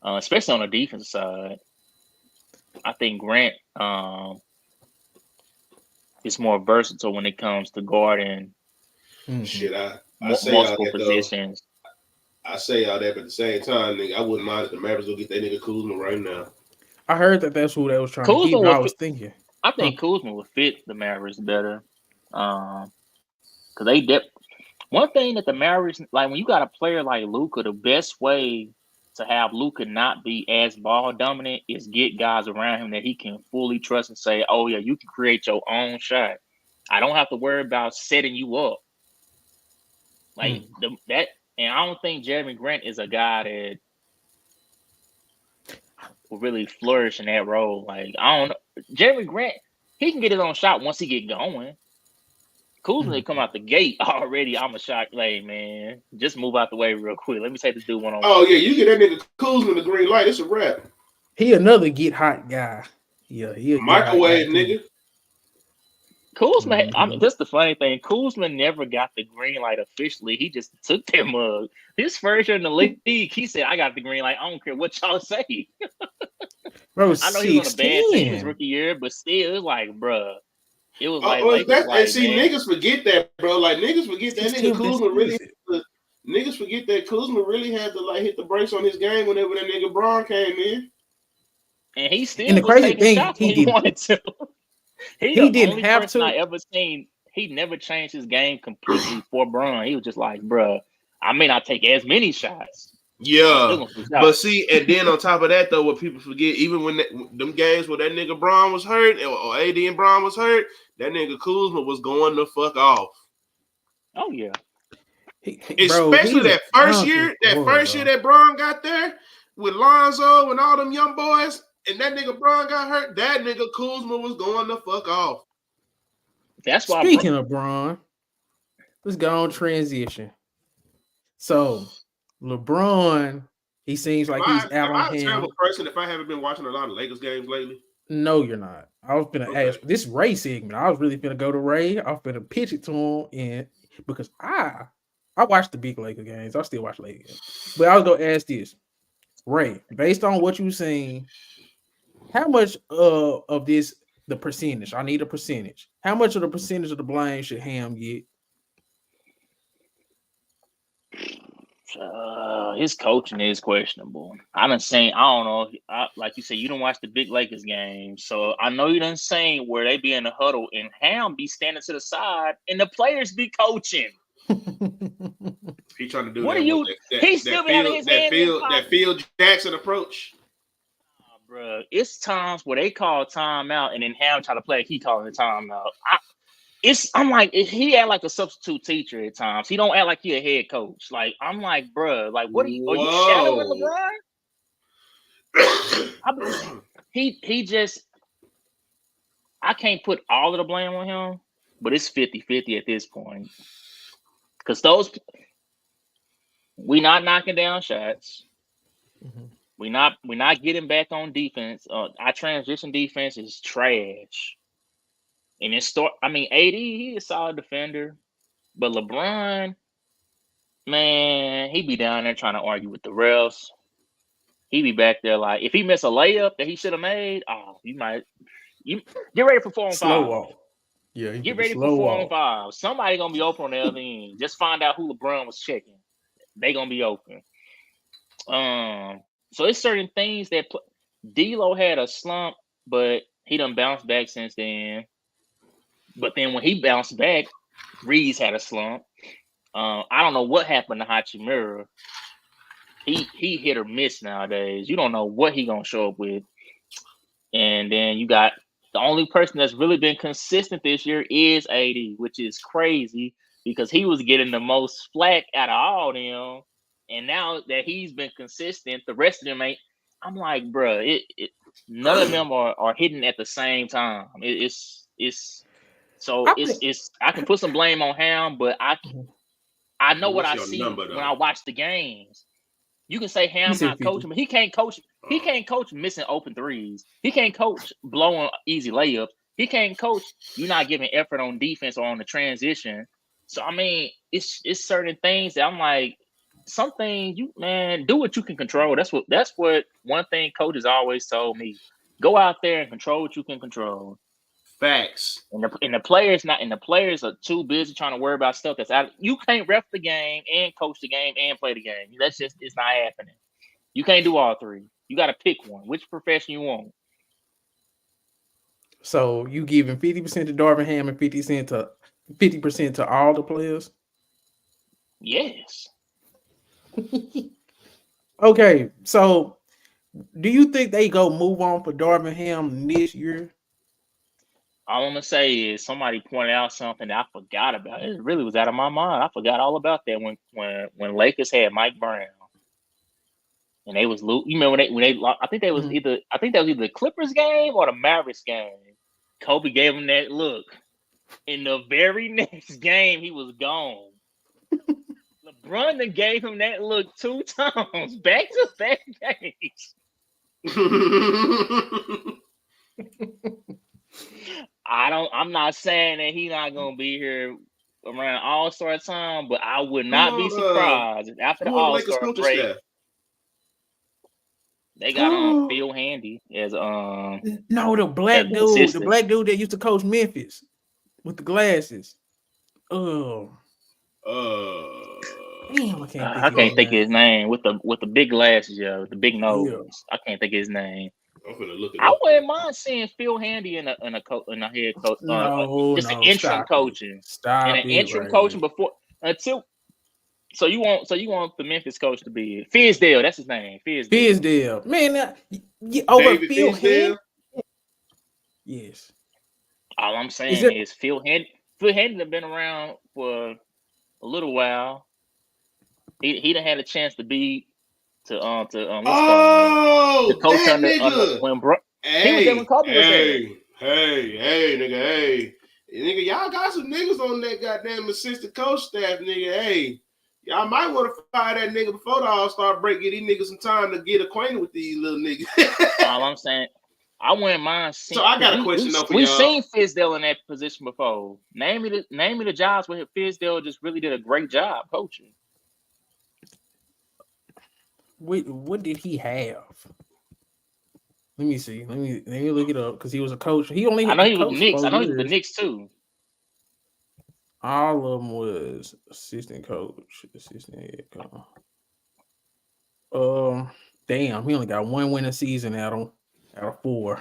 especially on the defense side, I think Grant is more versatile when it comes to guarding Shit, I say multiple all that, positions. I say all that, but at the same time, nigga, I wouldn't mind if the Mavericks go get that nigga Kuzma right now. I heard that's who they was trying to get, but I was thinking. I think Kuzma would fit the Mavericks better. Because one thing that the Mavericks, like when you got a player like Luka, the best way to have Luka not be as ball dominant is get guys around him that he can fully trust and say, oh yeah, you can create your own shot. I don't have to worry about setting you up. Like that, and I don't think Jeremy Grant is a guy that will really flourish in that role. Like I don't know. Jeremy Grant, he can get his own shot once he get going. Kuzma, they come out the gate already. I'm a shot play, man. Just move out the way real quick. Let me take this dude one on. Oh yeah, you get that nigga Kuzma the green light. It's a wrap. He another get hot guy. Yeah, he microwave nigga. Kuzma, I mean, that's the funny thing. Kuzma never got the green light officially. He just took that mug. His first year in the league, he said, I got the green light. I don't care what y'all say. Bro, I know he was on a bad team his rookie year, but still, it was like, bruh. It was niggas forget that, bro. Like, niggas forget that nigga Kuzma really niggas forget that Kuzma really had to, like, hit the brakes on his game whenever that nigga Bron came in. And he still was taking shots when he wanted to. He didn't have to. I ever seen. He never changed his game completely for Bron. He was just like, bruh, I may not take as many shots. Yeah, but see, and then on top of that, though, what people forget, even when them games where that nigga Bron was hurt, or AD and Bron was hurt, that nigga Kuzma was going the fuck off. Oh yeah, especially that first year that Bron got there with Lonzo and all them young boys. And that nigga Bron got hurt. That nigga Kuzma was going the fuck off. That's why. Speaking of Bron, let's go on transition. So, LeBron, he seems like he's out on him. I'm a terrible person if I haven't been watching a lot of Lakers games lately. No, you're not. I was gonna ask this Ray segment. I was really gonna go to Ray. I was gonna pitch it to him, and because I watched the big Lakers games. I still watch Lakers games, but I was gonna ask this, Ray, based on what you've seen. How much of this, the percentage? I need a percentage. How much of the percentage of the blame should Ham get? His coaching is questionable. I don't know. Like you said, you don't watch the big Lakers games, so I know you done seen where they be in the huddle and Ham be standing to the side and the players be coaching. He trying to do what that. Are you? He still be having his hands in that Phil Jackson approach. Bro, it's times where they call timeout and then Ham try to play. He calling the timeout. I'm like, he act like a substitute teacher at times. He don't act like he a head coach. Like I'm like, bro, like what are you shadowing LeBron? He just, I can't put all of the blame on him, but it's 50-50 at this point. Because we not knocking down shots. Mm-hmm. We're not getting back on defense. Our transition defense is trash. And AD, he's a solid defender. But LeBron, man, he be down there trying to argue with the refs. He be back there like, if he miss a layup that he should have made, you get ready for 4 on 5. Slow walk. Yeah, get ready for 4 on 5. Somebody gonna be open on the other end. Just find out who LeBron was checking. They gonna be open. So it's certain things that D'Lo had a slump, but he done bounced back since then. But then when he bounced back, Reeves had a slump. I don't know what happened to Hachimura. He hit or miss nowadays. You don't know what he gonna show up with. And then you got the only person that's really been consistent this year is AD, which is crazy because he was getting the most flack out of all them. And now that he's been consistent, the rest of them ain't. I'm like, bro, none of them are hitting at the same time. It's I can put some blame on Ham, but I know what I see when I watch the games. You can say Ham not coaching, but he can't coach. He can't coach missing open threes. He can't coach blowing easy layups. He can't coach you not giving effort on defense or on the transition. So I mean, it's certain things that I'm like, something you do what you can control. That's what one thing coaches always told me. Go out there and control what you can control. Facts. And the players are too busy trying to worry about stuff that's out. You can't ref the game and coach the game and play the game. It's not happening. You can't do all three. You got to pick one. Which profession you want? So you giving 50% to Darvin Ham and 50% to all the players? Yes. Okay, so do you think they go move on for Darvin Ham this year? All I'm gonna say is somebody pointed out something that I forgot about. It really was out of my mind. I forgot all about that when Lakers had Mike Brown and they was you remember when they I think that was either the Clippers game or the Mavericks game. Kobe gave him that look. In the very next game, he was gone. LeBron then gave him that look 2 times, back-to-back games. I'm not saying that he's not gonna be here around All-Star time, but I would not be surprised after the All-Star break. They got Phil Handy as no, the black dude, that used to coach Memphis with the glasses. Damn, I can't think of his name with the big glasses, with the big nose. Yeah. I can't think of his name. I'm gonna look it I up. wouldn't mind seeing Phil Handy in a head coach, an interim coaching, coaching before until. So you want the Memphis coach to be Fizdale? That's his name. Fizdale, man. Over Phil Handy. Yes. All I'm saying is Phil Handy. Phil Handy have been around for a little while. He done had a chance to be the coach under when Bron. He was there when Kobe was there. Hey, nigga, y'all got some niggas on that goddamn assistant coach staff, nigga. Hey, y'all might want to fire that nigga before the All-Star break. Give these niggas some time to get acquainted with these little niggas. All I'm saying, I wouldn't mind seeing. So I got a question though for y'all. We've seen Fizdale in that position before. Name me the jobs where Fizdale just really did a great job coaching. What did he have? Let me see. Let me look it up because he was a coach. He only. I know he was the Knicks. I know he was the Knicks too. All of them was assistant coach, assistant head coach. Damn, he only got 1 winning season out of 4.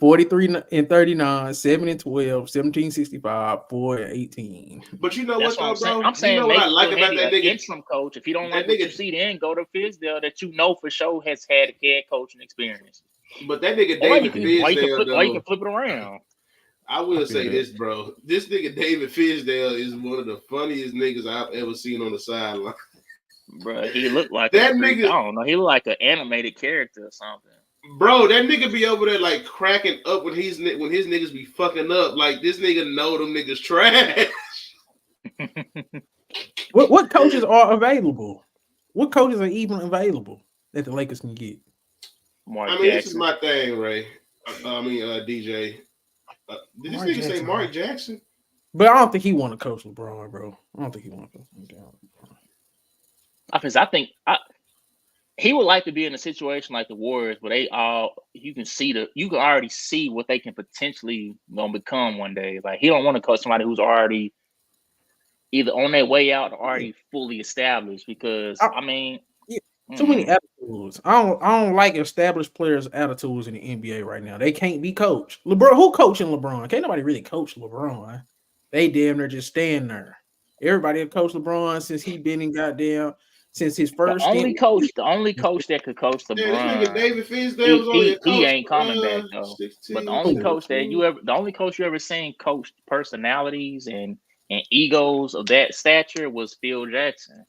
43-39, 7-12, 17-65, 4-18. But you know what, though, bro? I'm saying, you know what I like about that nigga? Interim coach. If you don't like what you see, then go to Fizdale that you know for sure has had a head coaching experience. But that nigga David Fizdale, or you can flip it around. I will say this, bro. This nigga David Fizdale is one of the funniest niggas I've ever seen on the sideline. Bro, he looked like that nigga. I don't know. He looked like an animated character or something. Bro, that nigga be over there like cracking up when his niggas be fucking up. Like this nigga know them niggas trash. What coaches are available? What coaches are even available that the Lakers can get? This is my thing, Ray. DJ. Did this nigga say Mark Jackson? But I don't think he want to coach LeBron, bro. I don't think he want to coach LeBron. I think he would like to be in a situation like the Warriors, where you can already see what they can potentially gonna become one day. Like he don't want to coach somebody who's already either on their way out or already fully established. Because Too many attitudes. I don't like established players' attitudes in the NBA right now. They can't be coached. LeBron, who coaching LeBron? Can't nobody really coach LeBron. They damn near just stand there. Everybody have coached LeBron since he been in since his first the only coach that could coach Yeah, this nigga LeBron, David Fizdale was only a coach. he ain't coming back though. 16, But the only coach you ever seen coach personalities and egos of that stature was Phil Jackson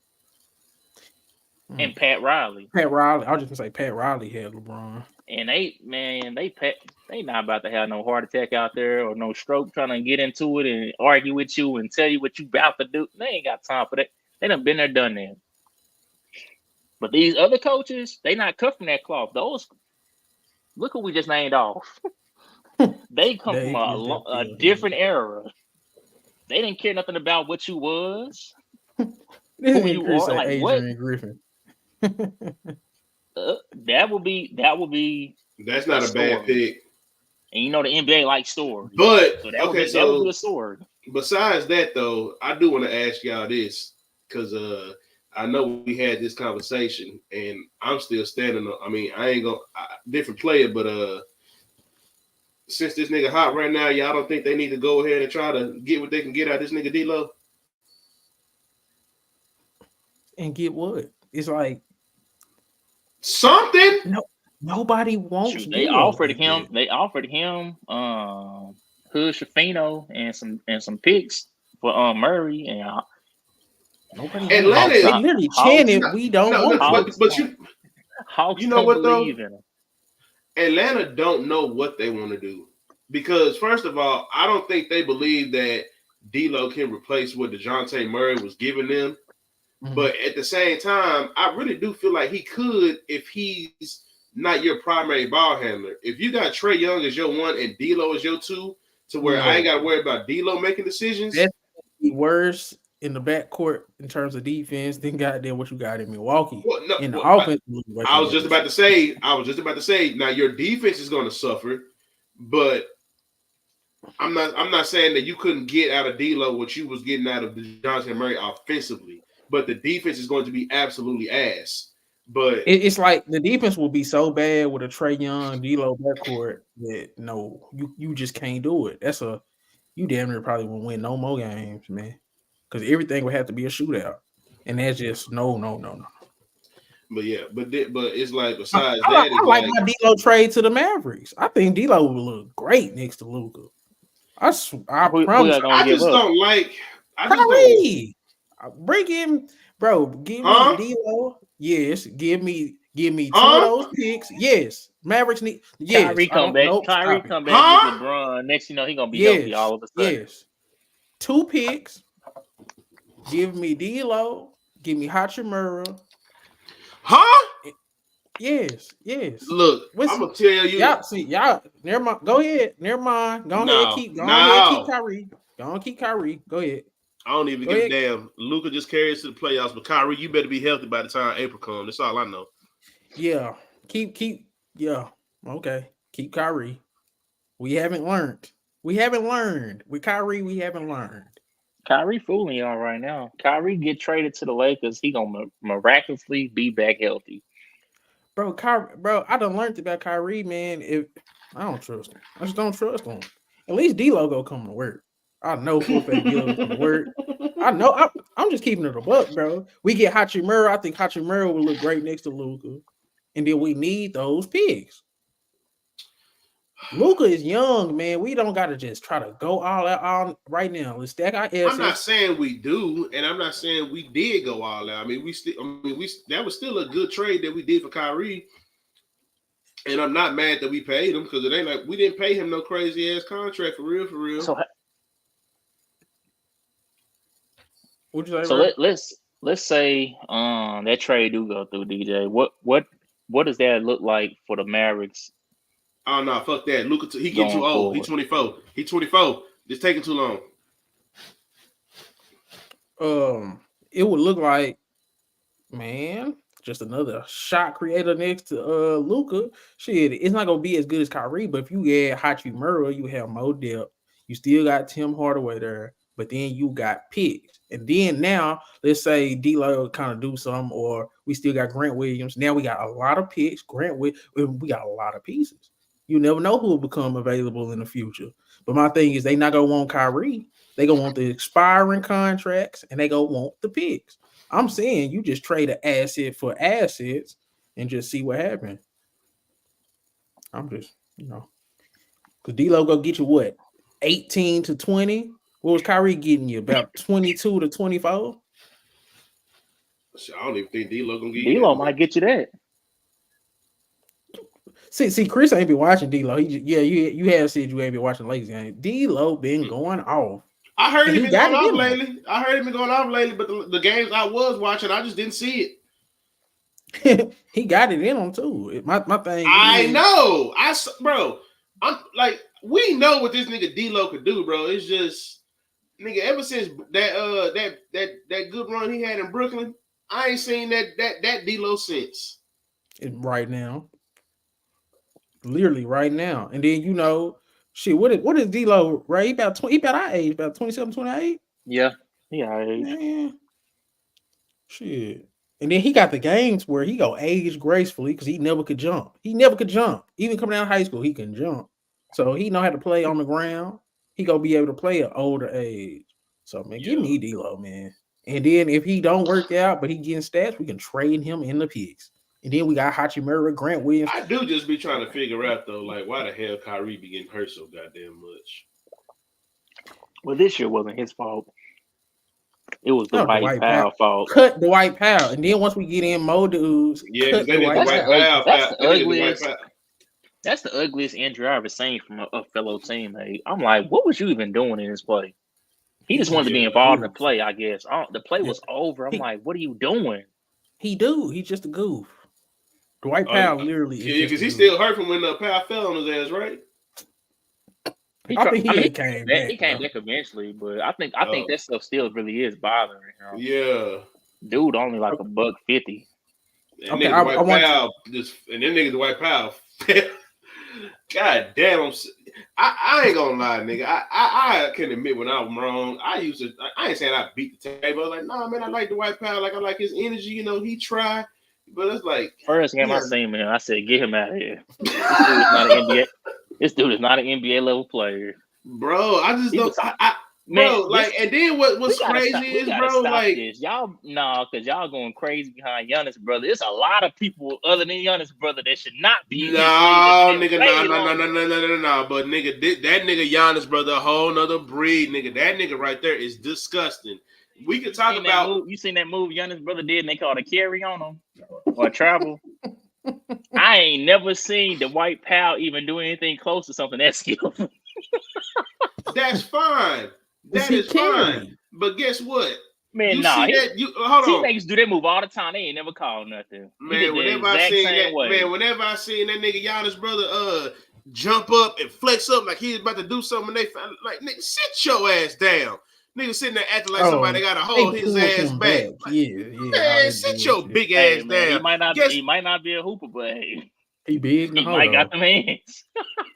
and Pat Riley. I was just gonna say Pat Riley had LeBron. And they not about to have no heart attack out there or no stroke trying to get into it and argue with you and tell you what you about to do. They ain't got time for that. They done been there, done that. But these other coaches, they not cut from that cloth. Those, look who we just named off. They come from a different era. They didn't care nothing about what you was. Who you are. Like, Adrian what? Griffin. That would be. That's not a bad pick. And you know the NBA likes stories. But so that would be a sword. Besides that, though, I do want to ask y'all this because I know we had this conversation, and I'm still standing on. I mean, I ain't gonna different player, but since this nigga hot right now, y'all don't think they need to go ahead and try to get what they can get out of this nigga D-Lo? And get what? It's like something. No, nobody wants. They offered him. They offered him Hood Schifino and some picks for Murray and. Nobody. Atlanta is literally chanting. We don't want. But you know what though? Atlanta don't know what they want to do because first of all, I don't think they believe that D'Lo can replace what DeJounte Murray was giving them. Mm-hmm. But at the same time, I really do feel like he could if he's not your primary ball handler. If you got Trae Young as your one and D'Lo as your two, to where I ain't got to worry about D'Lo making decisions. That's worse in the backcourt in terms of defense than goddamn what you got in Milwaukee. In the offense, I was just about to say. Now your defense is going to suffer, but I'm not saying that you couldn't get out of D'Lo what you was getting out of DeJounte Murray offensively, but the defense is going to be absolutely ass. But it's like the defense will be so bad with a Trae Young D'Lo backcourt that no, you just can't do it. You damn near probably won't win no more games, man. Because everything would have to be a shootout, and that's just no. But yeah, but it's like besides I like my D'Lo trade to the Mavericks. I think D'Lo would look great next to Luka. I promise. I just don't like Kyrie. Bring him, bro. Give me D'Lo. Yes, give me 2 of those picks. Yes, Mavericks need. Yes, Kyrie come back. Kyrie come back with LeBron. Next, you know he gonna be healthy all of a sudden. Yes, 2 picks. Give me D'Lo. Give me Hachimura. Yes. Look, I'm gonna tell you. Y'all. Never mind. Go ahead. Never mind. Go ahead. Keep Kyrie. Go on, keep Kyrie. Go ahead. I don't even give a damn. Luka just carries to the playoffs, but Kyrie, you better be healthy by the time April comes. That's all I know. Yeah. Keep. Yeah. Okay. Keep Kyrie. We haven't learned. With Kyrie, we haven't learned. Kyrie fooling y'all right now. Kyrie get traded to the Lakers. He gonna miraculously be back healthy. Bro, I done learned about Kyrie, man. If I don't trust him. I just don't trust him. At least D-Lo go come to work. I know D-Lo come to work. I know. I'm just keeping it a buck, bro. We get Hachimura. I think Hachimura will look great next to Luka. And then we need those picks. Luka is young, man. We don't got to just try to go all out right now. Let's stack our assets. I'm not saying we do, and I'm not saying we did go all out. I mean, that was still a good trade that we did for Kyrie. And I'm not mad that we paid him because it ain't like we didn't pay him no crazy ass contract for real. So what'd you say? So let's say that trade do go through, DJ. What does that look like for the Mavericks? Oh no, fuck that. Luka, he getting too old. He's 24. He's 24. It's taking too long. It would look like, man, just another shot creator next to Luka. Shit, it's not gonna be as good as Kyrie, but if you add Hachimura, you have more depth. You still got Tim Hardaway there, but then you got picks. And then now, let's say D-Lo kind of do something, or we still got Grant Williams. Now we got a lot of picks. We got a lot of pieces. You never know who will become available in the future. But my thing is, they not gonna want Kyrie. They gonna want the expiring contracts, and they gonna want the picks. I'm saying you just trade an asset for assets and just see what happens. I'm just, because D-Lo go get you what, 18 to 20? What was Kyrie getting you? About 22 to 24? I don't even think D-Lo gonna get you. D-Lo might get you that. See, Chris ain't been watching D-Lo. You have said you ain't been watching Lakers game. D-Lo been going off. I heard him been going off lately. But the games I was watching, I just didn't see it. He got it in him too. My thing. I know. Bro. I'm like, we know what this nigga D-Lo could do, bro. It's just, nigga, ever since that good run he had in Brooklyn, I ain't seen that D-Lo since. Right now. Literally right now. And then shit, what is D-Lo, right? He about our age, about 27, 28? Yeah. He our age. Man. Shit. And then he got the games where he go age gracefully because he never could jump. Even coming out of high school, he can jump. So he know how to play on the ground. He gonna be able to play at older age. So man, give me D-Lo, man. And then if he don't work out, but he getting stats, we can trade him in the picks. And then we got Hachimura, Grant Williams. I do just be trying to figure out though, like why the hell Kyrie be getting hurt so goddamn much. Well, this year wasn't his fault. It was the White Powell fault. Cut the White Powell, and then once we get in more dudes, yeah, they White Powell. That's the ugliest injury I've ever seen from a fellow teammate. I'm like, what was you even doing in this play? He just wanted to be involved in the play, I guess. The play was over. I'm like, what are you doing? He's just a goof. Dwight Powell literally is. Yeah, because he still hurt from when Powell fell on his ass, right? I think he came back. He came back eventually, but I think that stuff still really is bothering him. Yeah. Dude, only like $150. And then Dwight Powell. God damn, I ain't gonna lie, nigga. I can admit when I'm wrong. I ain't saying I beat the table. I was like, nah, man, I like Dwight Powell. Like I like his energy. He tried, but it's like first game I seen him, I said, get him out of here. This dude is not an NBA level player, bro. I just don't. And then what's crazy is, bro, like this. Y'all, because y'all going crazy behind Giannis, brother. There's a lot of people other than Giannis, brother, that should not be. No, nigga, no. But nigga, that nigga Giannis, brother, a whole nother breed, nigga. That nigga right there is disgusting. We could talk about. You seen that move Giannis brother did, and they called a carry on him or travel. I ain't never seen the White Powell even do anything close to something that skillful. That's fine. That is fine. But guess what? Man, hold on. Teammates do that move all the time. They ain't never called nothing. Man, whenever I seen that nigga Giannis brother jump up and flex up like he's about to do something, they like, nigga, sit your ass down. Nigga sitting there acting like somebody got to hold his ass back. Like, man, sit your big ass down. He might not be a hooper, but hey, he big. He might got them hands.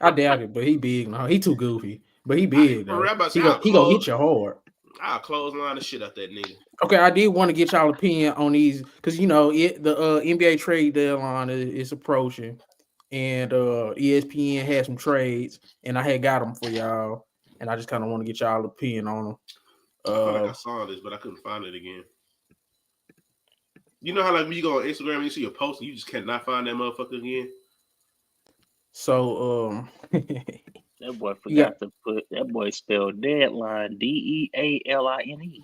I doubt it, but he big. No, he too goofy. But he big though. He gonna hit you hard. I'll clothesline the shit out that nigga. Okay, I did want to get y'all opinion on these because the NBA trade deadline is approaching, and ESPN had some trades, and I had got them for y'all, and I just kind of want to get y'all opinion on them. I feel like I saw this, but I couldn't find it again. You know how like when you go on Instagram and you see a post and you just cannot find that motherfucker again? So that boy forgot to put that boy spelled deadline DEALINE.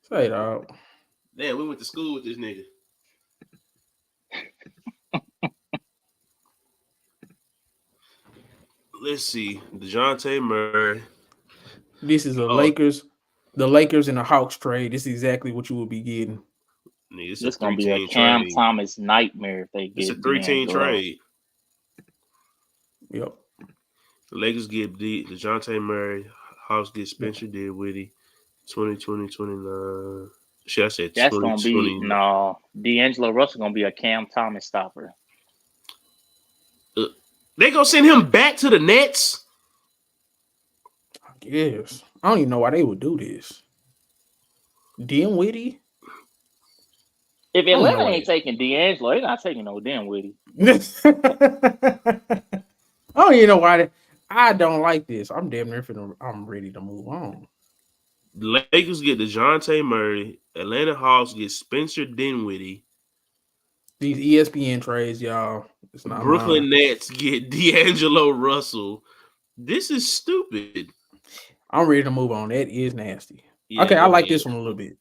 Say it out. Damn, we went to school with this nigga. Let's see. DeJounte Murray. This is the Lakers and the Hawks trade. This is exactly what you will be getting. It's going to be a Cam Thomas nightmare if they get it. It's a 3-team trade. Yep. The Lakers get DeJounte Murray. Hawks get Spencer Dinwiddie. 2020-29. Shit, I said that's going to be, no. D'Angelo Russell going to be a Cam Thomas stopper. They gonna send him back to the Nets? I guess. I don't even know why they would do this. Dinwiddie? If I don't know Atlanta why ain't taking D'Angelo, they're not taking no Dinwiddie. I don't even know why. I don't like this. I'm damn near I'm ready to move on. Lakers get DeJounte Murray. Atlanta Hawks get Spencer Dinwiddie. These ESPN trades, y'all. It's not Brooklyn mine. Nets get D'Angelo Russell. This is stupid. I'm ready to move on. That is nasty. Yeah, okay, I go like ahead. this one a little bit.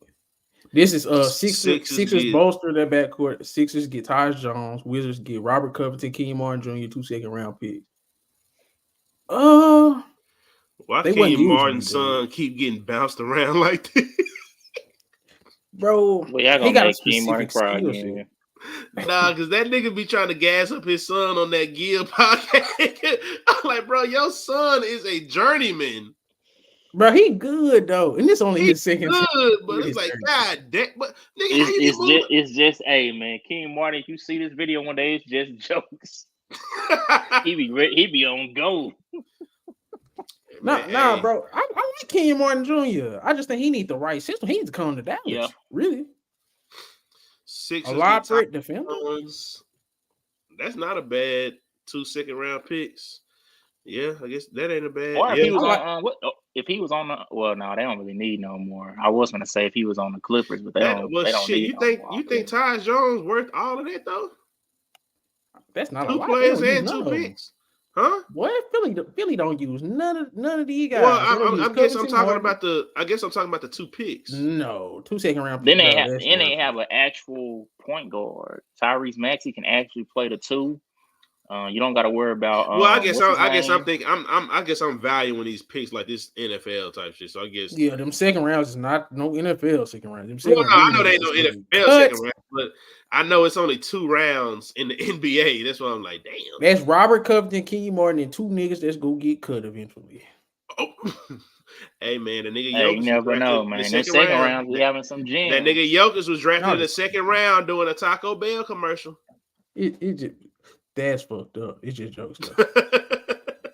This is Sixers bolster their backcourt. Sixers get Tyus Jones. Wizards get Robert Covington, Kenyon Martin Jr., 2 second-round picks. Why they Kenyon Martin's son keep getting bounced around like this? Bro, well, y'all he got a make Kenyon Martin specific cry skill again. set. Nah, because that nigga be trying to gas up his son on that gear podcast. I'm like, bro, your son is a journeyman. Bro, he good though, and this only his second. Good, but it's like, God damn, but nigga, it's just, hey man, Kenyon Martin. If you see this video one day, it's just jokes. he be on go. Nah, bro. I like Kenyon Martin Jr. I just think he needs the right system. He needs to come to Dallas. Yeah, really. Sixers a lot for it defender. That's not a bad 2 second-round picks. Yeah, I guess that ain't a bad. Or if yeah, he was on if he was on the no, they don't really need no more. I was gonna say if he was on the Clippers, but they don't. They don't need you think Tyus Jones worth all of that though? That's not 2 a lot. players and 2 picks, huh? What Philly don't use none of these guys. Well, I guess I'm talking about the 2 picks. No, 2 second-round. Then they have an actual point guard. Tyrese Maxey can actually play the 2. You don't got to worry about. Well, I guess I'm valuing these picks like this NFL type shit. So I guess them second rounds is not no NFL second rounds. I know they ain't no NFL second round, but I know it's only 2 rounds in the NBA. That's why I'm like, damn. That's Robert Covington, Kenyon Martin, and 2 niggas that's gonna get cut eventually. Oh. Hey man, the nigga Jokic. You never know, man. In the second round, we having some gems. That nigga Jokic was drafted in the second round doing a Taco Bell commercial. It just. That's fucked up. It's just jokes stuff.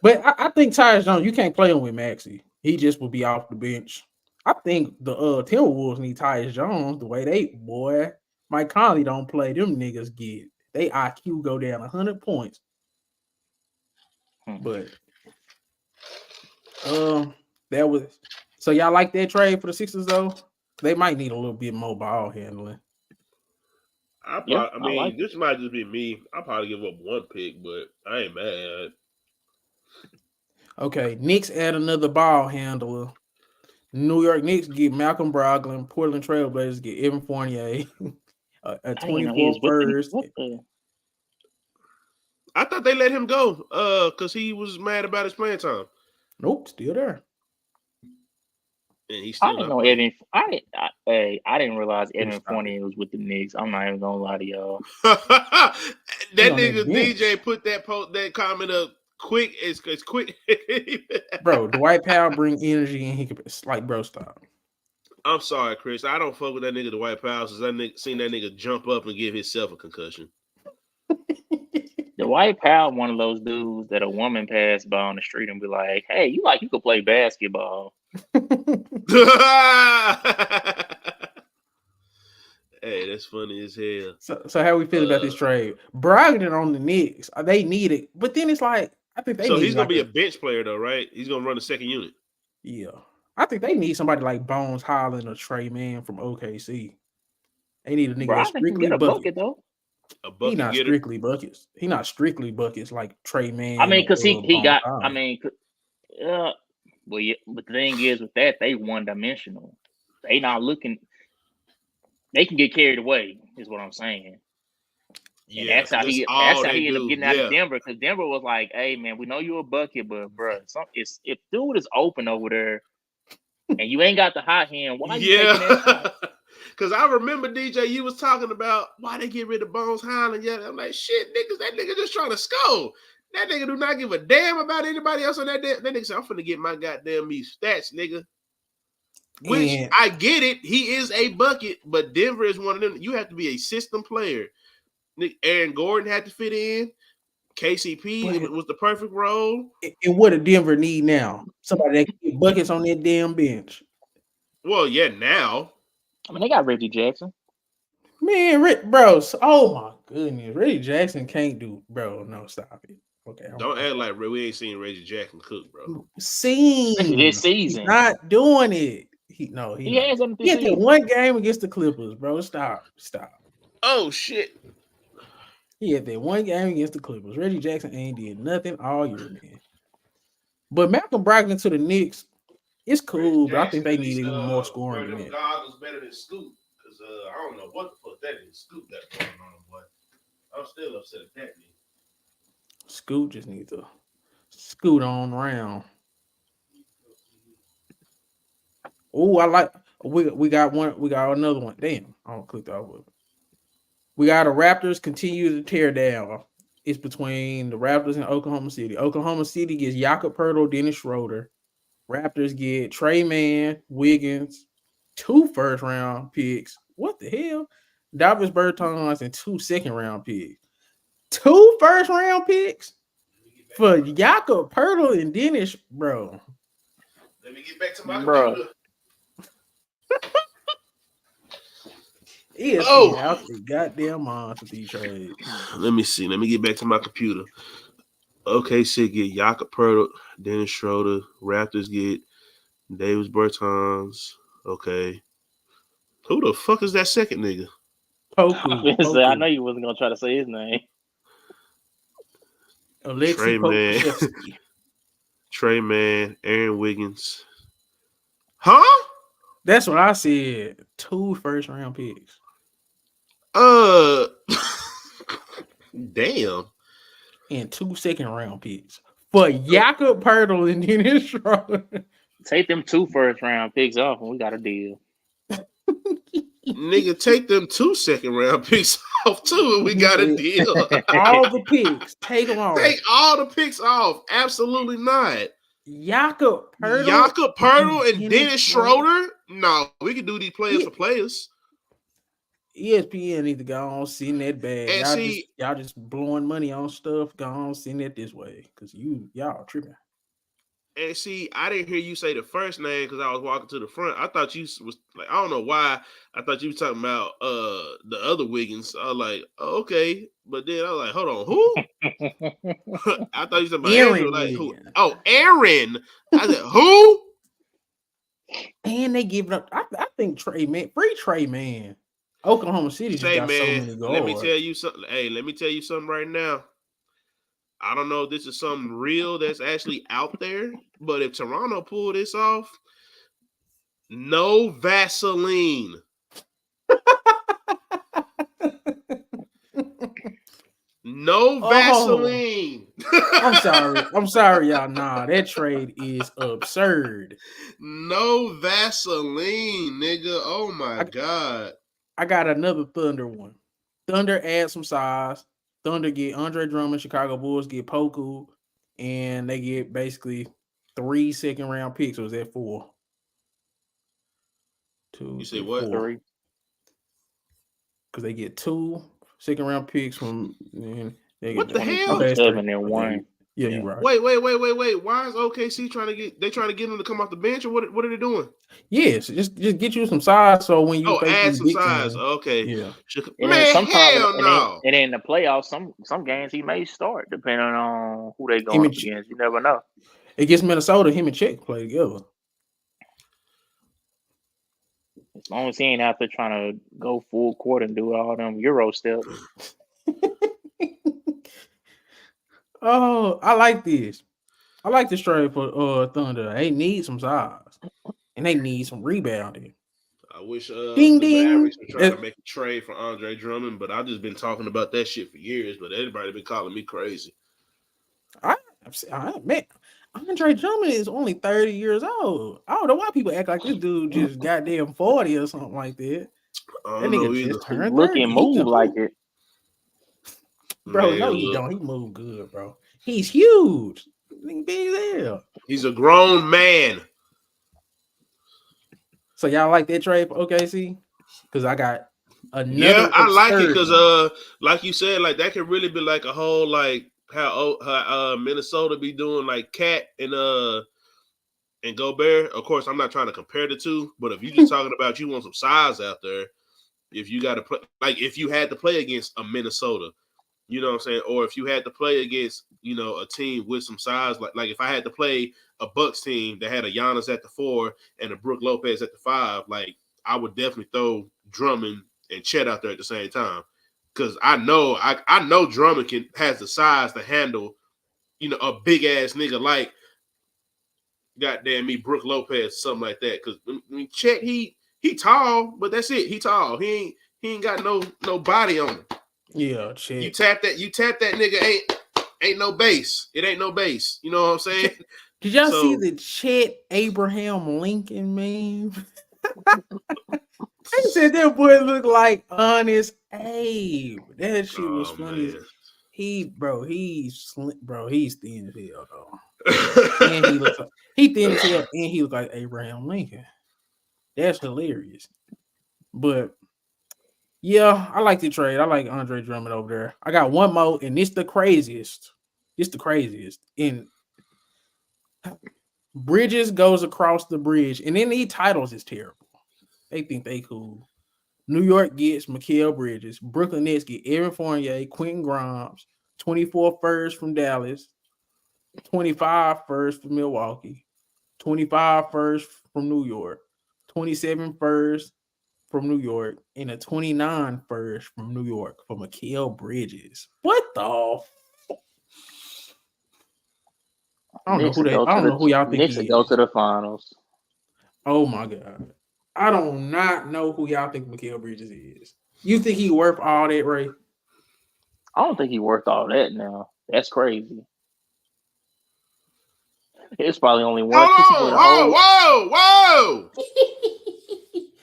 But I think Tyus Jones, you can't play him with Maxey. He just will be off the bench. I think the Timberwolves need Tyus Jones the way Mike Conley don't play. Them niggas get they IQ go down 100 points. But that was so y'all like that trade for the Sixers though? They might need a little bit more ball handling. This might just be me. I'll probably give up 1 pick, but I ain't mad. Okay, Knicks add another ball handler. New York Knicks get Malcolm Brogdon. Portland Trailblazers get Evan Fournier. a 24 first. I thought they let him go because he was mad about his playing time. Nope, still there. And he's still I didn't know Evan. I didn't realize Evan Fournier was with the Knicks. I'm not even gonna lie to y'all. That nigga DJ put that comment up quick. It's quick. Bro, Dwight Powell bring energy and he could bro, stop. I'm sorry, Chris. I don't fuck with that nigga Dwight Powell since I seen that nigga jump up and give himself a concussion. Dwight Powell, one of those dudes that a woman passed by on the street and be like, "Hey, you could play basketball." Hey, that's funny as hell. So how we feel about this trade? Brogdon on the Knicks, they need it, but then it's like I think they. So he's gonna be a bench player though, right? He's gonna run the second unit. Yeah, I think they need somebody like Bones Highland or Trey Mann from OKC. They need a nigga that's strictly bucket though. He not strictly buckets. He not strictly buckets like Trey Mann. I mean, because he got. I mean, well, yeah. But the thing is, with that, they one dimensional. They not looking. They can get carried away, is what I'm saying. Yeah, and that's how he ended up getting out of Denver, because Denver was like, "Hey, man, we know you're a bucket, but bro, if dude is open over there, and you ain't got the hot hand, why you taking that shot?" Because I remember, DJ, you was talking about why they get rid of Bones Highland. Yeah, I'm like, shit, niggas, that nigga just trying to score. That nigga do not give a damn about anybody else on that. That nigga said, I'm finna get my goddamn stats, nigga. Which I get it. He is a bucket, but Denver is one of them. You have to be a system player. Aaron Gordon had to fit in. KCP was the perfect role. And what do Denver need now? Somebody that can get buckets on that damn bench. Well, yeah, now. I mean, they got Reggie Jackson. Man, bro. Oh my goodness, Reggie Jackson can't do, bro. No, stop it. Okay, don't act like we ain't seen Reggie Jackson cook, bro. Seen this season, he's not doing it. He has him. He had that one game against the Clippers, bro. Stop. Oh shit. He had that one game against the Clippers. Reggie Jackson ain't did nothing all year, man. But Malcolm Brogdon to the Knicks, it's cool, but I think they need even more scoring than that. God was better than Scoot, because I don't know what the fuck that is. Scoot got going on, but I'm still upset at that. Scoot just needs to scoot on around. Oh, I like we got one. We got another one. Damn, I don't click off of it. We got the Raptors continue to tear down. It's between the Raptors and Oklahoma City. Oklahoma City gets Jakob Poeltl, Dennis Schroeder. Raptors get Trey Mann, Wiggins, 2 first-round picks. What the hell? Davis Bertans and 2 second-round picks. 2 first-round picks for Jakob Poeltl and Dennis, bro. Let me get back to my computer. Out the goddamn minds with these trades. Let me see. Let me get back to my computer. OKC get Jakob Poeltl, Dennis Schroeder. Raptors get Davis Bertans. Okay. Who the fuck is that second nigga? Poku. I know you wasn't gonna try to say his name. Trey Mann. Trey Mann, Aaron Wiggins. Huh? That's what I said. 2 first-round picks. Damn. And 2 second-round picks for Jakob Poeltl and Dennis Schroeder. Take them 2 first-round picks off, and we got a deal. Nigga, take them 2 second-round picks off too, and we got a deal. All the picks, take them off. Take all the picks off. Absolutely not. Jakob Poeltl and Dennis Schroeder. No, we can do these players for players. ESPN need to go on sitting that bag. Y'all just blowing money on stuff. Go on sitting it this way, because y'all tripping. And see, I didn't hear you say the first name because I was walking to the front. I thought you was like, I don't know why. I thought you were talking about the other Wiggins. I was like, oh, okay. But then I was like, hold on, who? I thought you were talking about Aaron. Like, who? Oh, Aaron. I said, who? And they give it up. I think Trey Man, free Trey Man. Oklahoma City just got so many goals. Let me tell you something. Hey, let me tell you something right now. I don't know if this is something real that's actually out there, but if Toronto pull this off, no Vaseline. No Vaseline. I'm sorry, y'all. Nah, that trade is absurd. No Vaseline, nigga. Oh my God. I got another Thunder one. Thunder add some size. Thunder get Andre Drummond. Chicago Bulls get Poku, and they get basically 3 second-round picks. Or was that 4? 2. You say what? 3. Because they get 2 second-round picks from. What the hell? Okay, 7 and 1. Yeah, you're right. Wait. Why is OKC trying to get them to come off the bench, or what are they doing? Yes, just get you some size so when you add some size. Okay. Yeah. Man, hell no. And in the playoffs, some games he may start depending on who they going up against. You never know. Against Minnesota, him and Czech play together. As long as he ain't out there trying to go full court and do all them Euro steps. Oh, I like this. I like this trade for Thunder. They need some size, and they need some rebounding. I wish the Mavericks were trying to make a trade for Andre Drummond, but I've just been talking about that shit for years. But everybody been calling me crazy. Man, Andre Drummond is only 30 years old. I don't know why people act like this dude just goddamn 40 or something like that. That nigga just turned 30. Look and move like it. Bro, no, he don't. He move good, bro. He's huge. Big as hell. He's a grown man. So y'all like that trade for OKC? Because I got another. Yeah, I like it because, like you said, like that could really be like a whole like how Minnesota be doing like Cat and Gobert. Of course, I'm not trying to compare the two, but if you just talking about you want some size out there, if you got to play, like if you had to play against a Minnesota, you know what I'm saying, or if you had to play against a team with some size, like if I had to play a Bucks team that had a Giannis at the 4 and a Brook Lopez at the 5, like I would definitely throw Drummond and Chet out there at the same time. Because I know Drummond has the size to handle, a big ass nigga like goddamn me, Brook Lopez, something like that. Because I mean, Chet, he tall, but that's it. He tall. He ain't got no body on him. Yeah, Chet. You tap that nigga ain't no base. It ain't no base. You know what I'm saying? Did y'all see the Chet Abraham Lincoln meme? They said that boy looked like Honest Abe. That shit was funny. Man. He's thin as hell though. And he thin as hell, and he looked like Abraham Lincoln. That's hilarious. But yeah, I like the trade. I like Andre Drummond over there. I got one more, and it's the craziest. And Bridges goes across the bridge, and then the titles is terrible. They think they cool. New York gets Mikal Bridges. Brooklyn Nets get Evan Fournier, Quentin Grimes, 24 firsts from Dallas, 25 firsts from Milwaukee, 25 firsts from New York, 27 firsts from New York, and a 29 first from New York for Mikal Bridges. What the? I don't know who y'all think Knicks he is. Go to the finals. Oh my god. I do not know who y'all think Mikal Bridges is. You think he worth all that, Ray? I don't think he worth all that now. That's crazy. It's probably only one. Whoa!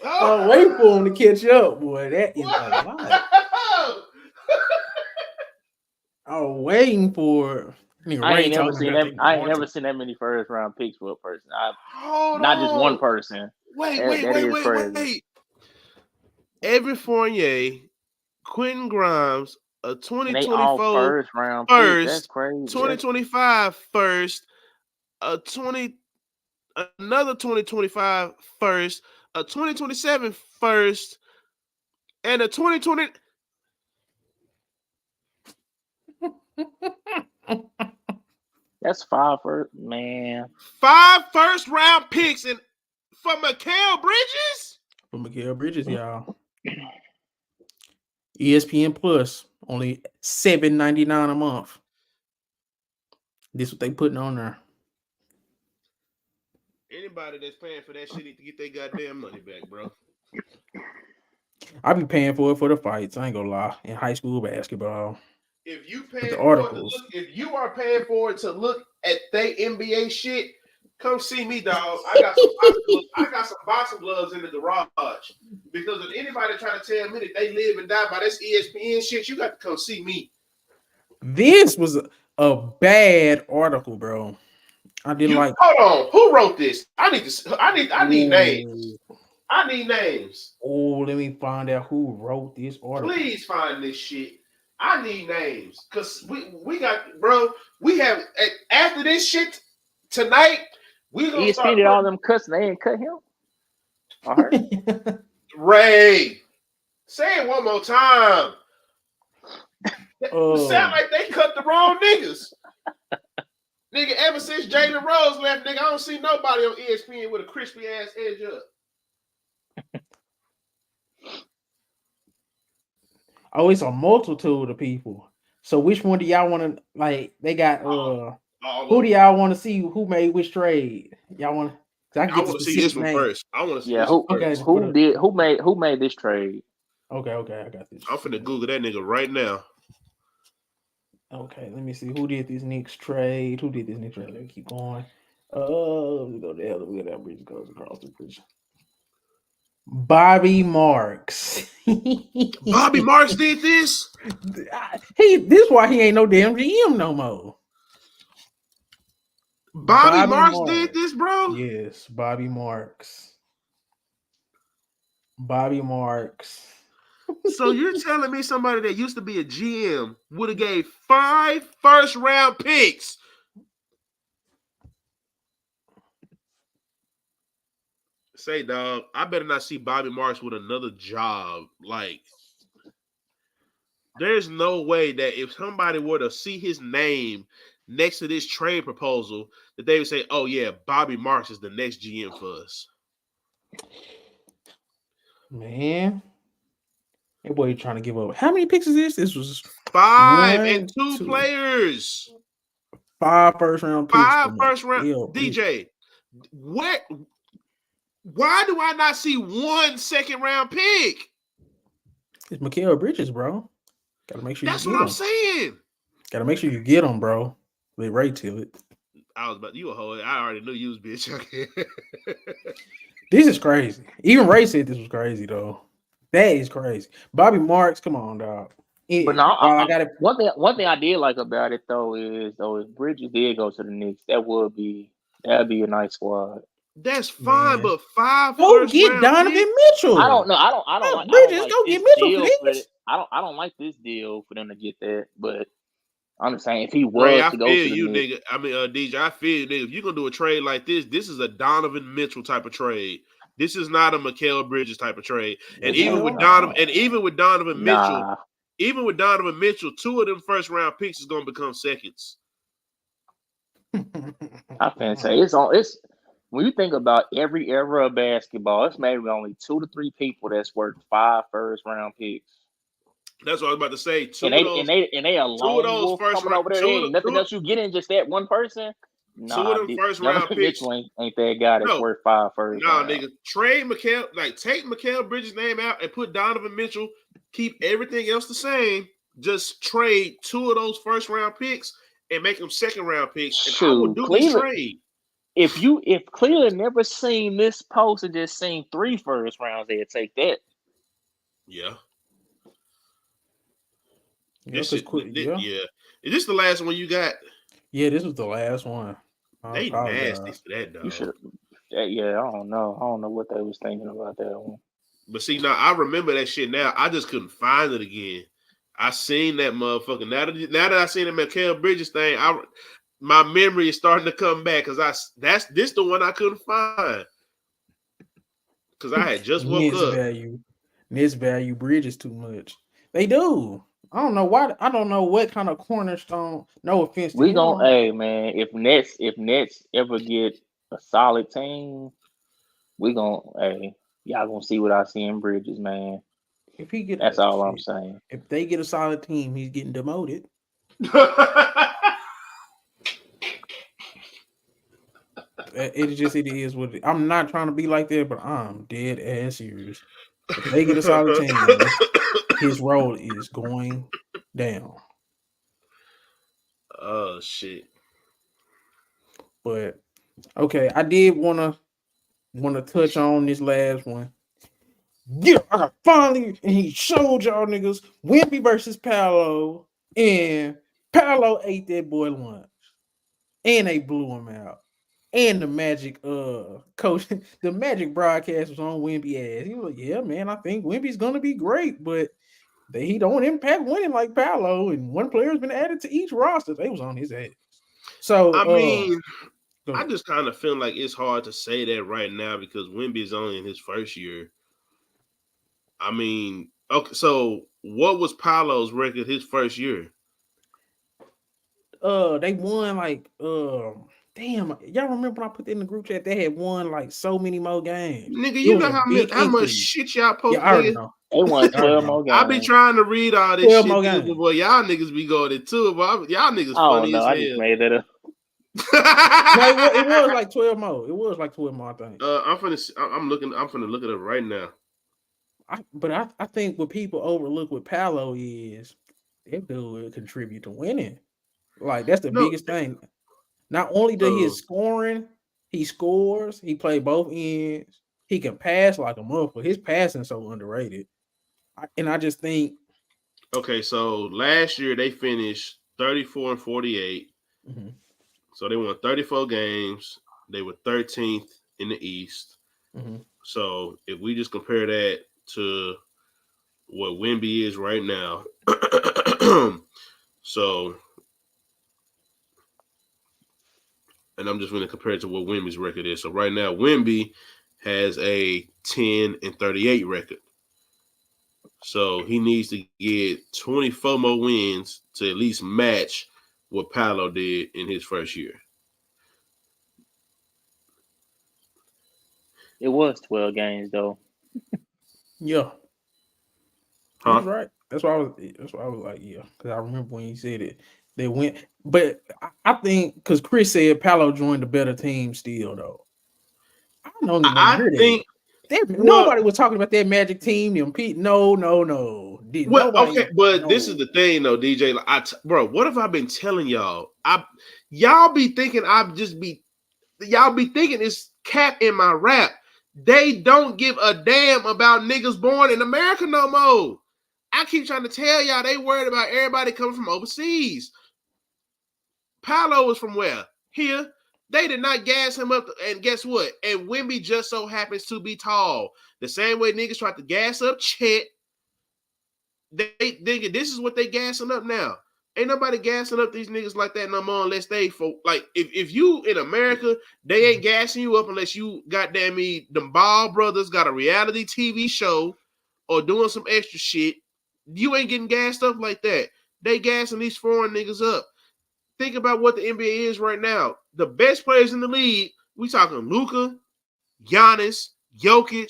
Oh, wait for him to catch up, boy. That is a lot. I'm waiting for. I ain't never seen that many first round picks for a person. Not just one person. Wait. Evan Fournier, Quentin Grimes, a 2024 first round first, that's crazy. 2025 first, another 2025 first, a 2027 first, and a 2020. That's 5 first, man. 5 first round picks and for Mikal Bridges? For Mikal Bridges, y'all. ESPN Plus, only $7.99 a month. This what they putting on there. Anybody that's paying for that shit need to get their goddamn money back, bro. I be paying for it for the fights. I ain't gonna lie. In high school basketball. If you pay for it if you are paying for it to look at they NBA shit, come see me, dog. I got some boxing gloves in the garage. Because if anybody trying to tell me that they live and die by this ESPN shit, you got to come see me. This was a bad article, bro. I didn't like. Hold on, who wrote this? I need names. I need names. Oh, let me find out who wrote this article. Please find this shit. I need names because we got, bro. We have after this shit tonight. We gonna start all them cuts. They ain't cut him. All right. Ray, say it one more time. Sound like they cut the wrong niggas. Nigga, ever since Jalen Rose left, nigga, I don't see nobody on ESPN with a crispy ass edge up. Oh, it's a multitude of people. So which one do y'all want to like? They got who do y'all want to see who made which trade? Y'all want to? I want to see this one first. I want to see who made this trade? Okay, I got this. I'm finna Google that nigga right now. Okay, let me see who did this Knicks trade. Let me keep going. Let me go there. Look at that bridge goes across the bridge. Bobby Marks. Bobby Marks did this? This why he ain't no damn GM no more. Bobby Marks did this, bro? Yes, Bobby Marks. Bobby Marks. So you're telling me somebody that used to be a GM would have gave 5 first-round picks? Say, dog, I better not see Bobby Marks with another job. Like, there's no way that if somebody were to see his name next to this trade proposal, that they would say, "Oh yeah, Bobby Marks is the next GM for us." Man, that boy trying to give up. How many picks is this? This was 5 one, and 2 two, players. 5 first-round picks. 5 first-round. Mikal Bridges. DJ, what? Why do I not see 1 second-round pick? It's Mikal Bridges, bro. Gotta make sure. That's what I'm saying. Gotta make sure you get them, bro. Let Ray tell it. I was about you a hoe. I already knew you was bitch. This is crazy. Even Ray said this was crazy, though. That is crazy. Bobby Marks, come on, dog. But no, I got it. One thing I did like about it though is if Bridges did go to the Knicks, that'd be a nice squad. That's fine, but 5 go first get round Donovan picks? Mitchell. I don't know. I don't like Bridges. like Go this get Mitchell deal for this. I don't like this deal for them to get that. But I'm just saying if he was Ray, I to go feel to the you, Knicks, nigga. I mean, DJ, I feel you, nigga. If you're gonna do a trade like this is a Donovan Mitchell type of trade. This is not a Mikal Bridges type of trade. And even with Donovan Mitchell, 2 of them first round picks is gonna become seconds. I can't say it's when you think about every era of basketball, it's maybe only 2 to 3 people that's worth 5 first round picks. That's what I was about to say. And they a lone wolf coming over there. Ain't nothing else you get in just that one person. Two of them first round picks ain't that guy that's worth 5 first. Nigga. Trade Mikal, take Mikal Bridges' name out and put Donovan Mitchell. Keep everything else the same. Just trade 2 of those first round picks and make them second round picks. And I will do this trade. If Cleveland never seen this post and just seen 3 first rounds, they'd take that. Yeah. Yeah. Is this the last one you got? Yeah, this was the last one. They nasty for that, dog. You should. Yeah, I don't know. I don't know what they was thinking about that one. But see, now I remember that shit. Now I just couldn't find it again. I seen that motherfucker. Now that I seen the Mikal Bridges thing, my memory is starting to come back because this the one I couldn't find because I had just woke up. Misvalue Bridges too much. They do. I don't know why. I don't know what kind of cornerstone. No offense to him. Hey man, if Nets ever get a solid team, y'all gonna see what I see in Bridges, man. That's all I'm saying. If they get a solid team, he's getting demoted. It is what it is. I'm not trying to be like that, but I'm dead ass serious. If they get a solid team, his role is going down. Oh shit! But okay, I did want to touch on this last one. Yeah, I finally, and he showed y'all niggas Wemby versus Paolo, and Paolo ate that boy lunch, and they blew him out. And the Magic coach, the Magic broadcast was on Wemby ass. He was like, "Yeah, man, I think Wemby's gonna be great, but he don't impact winning like Paolo, and one player's been added to each roster." They was on his ass. So I mean, I just kind of feel like it's hard to say that right now because Wemby is only in his first year. I mean, okay, so what was Paolo's record his first year? They won like damn, y'all remember when I put that in the group chat? They had won like so many more games. Nigga, you know how much shit y'all posted? Yeah, I already know. They won 12 more games. I be trying to read all this shit, nigga, boy. Y'all niggas be going into it, but y'all niggas funny as hell. I just made that up. No, it was like 12 more. It was like 12 more, I think. I'm finna look it up right now. I think what people overlook with Paolo is that dude will contribute to winning. Like that's the biggest thing. Not only does he scoring, he scores. He play both ends. He can pass like a motherfucker. His passing so underrated. I just think. Okay, so last year they finished 34-48. Mm-hmm. So they won 34 games. They were 13th in the East. Mm-hmm. So if we just compare that to what Wemby is right now. So, and I'm just going to compare it to what Wemby's record is. So right now, Wemby has a 10-38 record. So he needs to get 24 more wins to at least match what Paolo did in his first year. It was 12 games though. Yeah, Huh? that's right. That's why I was like, yeah, because I remember when he said it. They went, but I think because Chris said Paolo joined the better team still though. I don't even want to hear think nobody was talking about that Magic team. Them Pete, no. Okay, but this is the thing though, DJ. Like, bro, what have I been telling y'all? Y'all be thinking y'all be thinking it's cap in my rap. They don't give a damn about niggas born in America no more. I keep trying to tell y'all they worried about everybody coming from overseas. Paolo was from where? Here. They did not gas him up, and guess what? And Wemby just so happens to be tall. The same way niggas tried to gas up Chet. They think this is what they gassing up now. Ain't nobody gassing up these niggas like that no more unless they like if you in America, they ain't gassing you up unless you goddamn me, them Ball brothers got a reality TV show or doing some extra shit. You ain't getting gassed up like that. They gassing these foreign niggas up. Think about what the NBA is right now. The best players in the league, we talking Luka, Giannis, Jokic,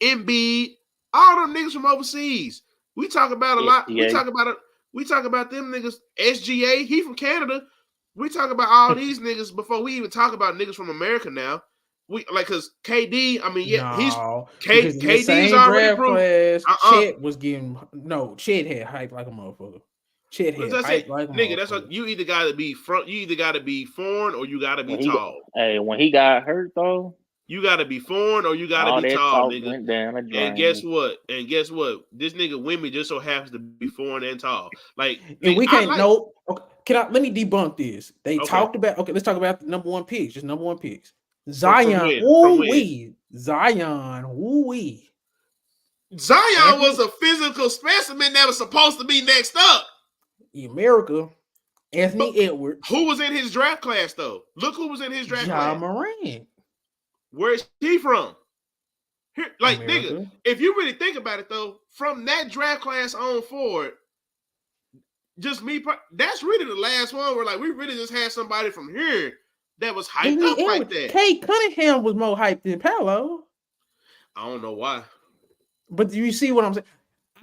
Embiid, all them niggas from overseas. We talk about a lot. We talk about them niggas. SGA, he from Canada. We talk about all these niggas before we even talk about niggas from America now. We like because KD, I mean, yeah, he's KD's already proved. Chet was getting Chet had hype like a motherfucker. Chet had hype like a nigga. That's what you either gotta be front, you either gotta be foreign or you gotta be tall. When he got hurt though, you gotta be foreign or you gotta be tall, nigga. And guess what? This nigga Wemby just so happens to be foreign and tall. Like, and we can't know. Okay, let me debunk this. They talked about. Okay, let's talk about the number one picks. Just number one picks. Zion, Zion, Zion was a physical specimen that was supposed to be next up. America, Anthony Edwards. Who was in his draft class though? Look who was in his draft class. Ja Morant. Where's he from? Here, like, America. Nigga, if you really think about it though, from that draft class on forward, just me, that's really the last one where like we really just had somebody from here that was hyped up like that. Kate Cunningham was more hyped than Paolo. I don't know why. But do you see what I'm saying?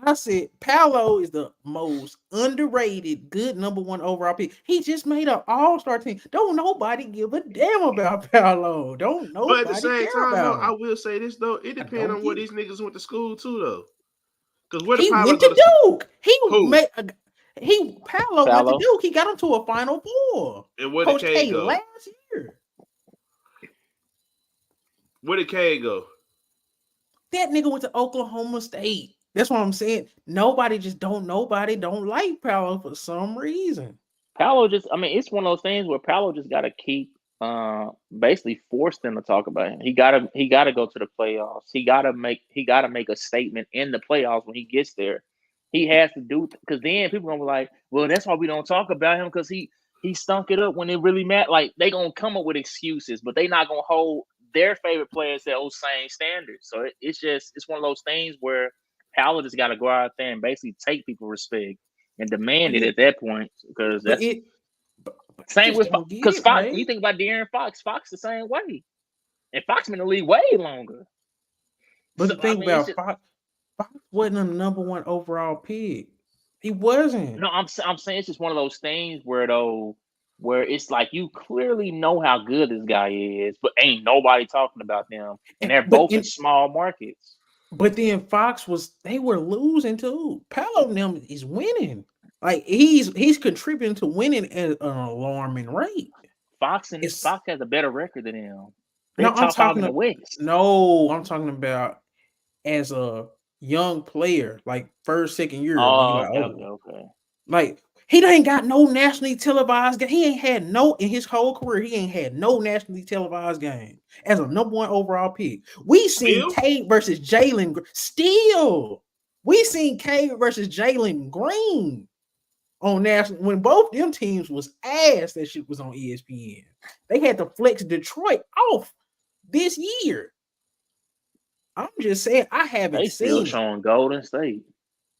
I said Paolo is the most underrated, good number one overall pick. He just made an all-star team. Don't nobody give a damn about Paolo. Don't nobody. But at the same time, though, I will say this though. It depends on where these niggas went to school too, though. Because where he Paolo went to Duke. Paolo went to Duke. He got him to a Final Four. And where did K go? Last year. Where did K go? That nigga went to Oklahoma State. That's what I'm saying. Nobody don't like Paolo for some reason. Paolo it's one of those things where Paolo just got to keep basically force them to talk about him. He gotta go to the playoffs. He gotta make a statement in the playoffs when he gets there. He has to do, because then people gonna be like, well, that's why we don't talk about him, because he stunk it up when it really mattered. Like, they gonna come up with excuses, but they not gonna hold their favorite players to those same standards. So it's one of those things where Paolo just got to go out there and basically take people respect and demand it at that point, because that's same with because Fox. Right? You think about De'Aaron Fox. Fox the same way, and Fox been in the league way longer. But the thing about Fox wasn't a number one overall pick. He wasn't. No, I'm saying it's just one of those things where it's like you clearly know how good this guy is, but ain't nobody talking about them, and they're both in small markets. But then they were losing too. Paolo and them is winning. Like, he's contributing to winning at an alarming rate. Fox has a better record than him. I'm talking about as a young player, like first, second year. Okay. Like, he ain't got no nationally televised game. He ain't had in his whole career, he ain't had no nationally televised game as a number one overall pick. We seen Tate versus Jalen still. We seen K versus Jalen Green on national when both them teams was ass. That shit was on ESPN. They had to flex Detroit off this year. I'm just saying I haven't They still seen it. showing Golden State.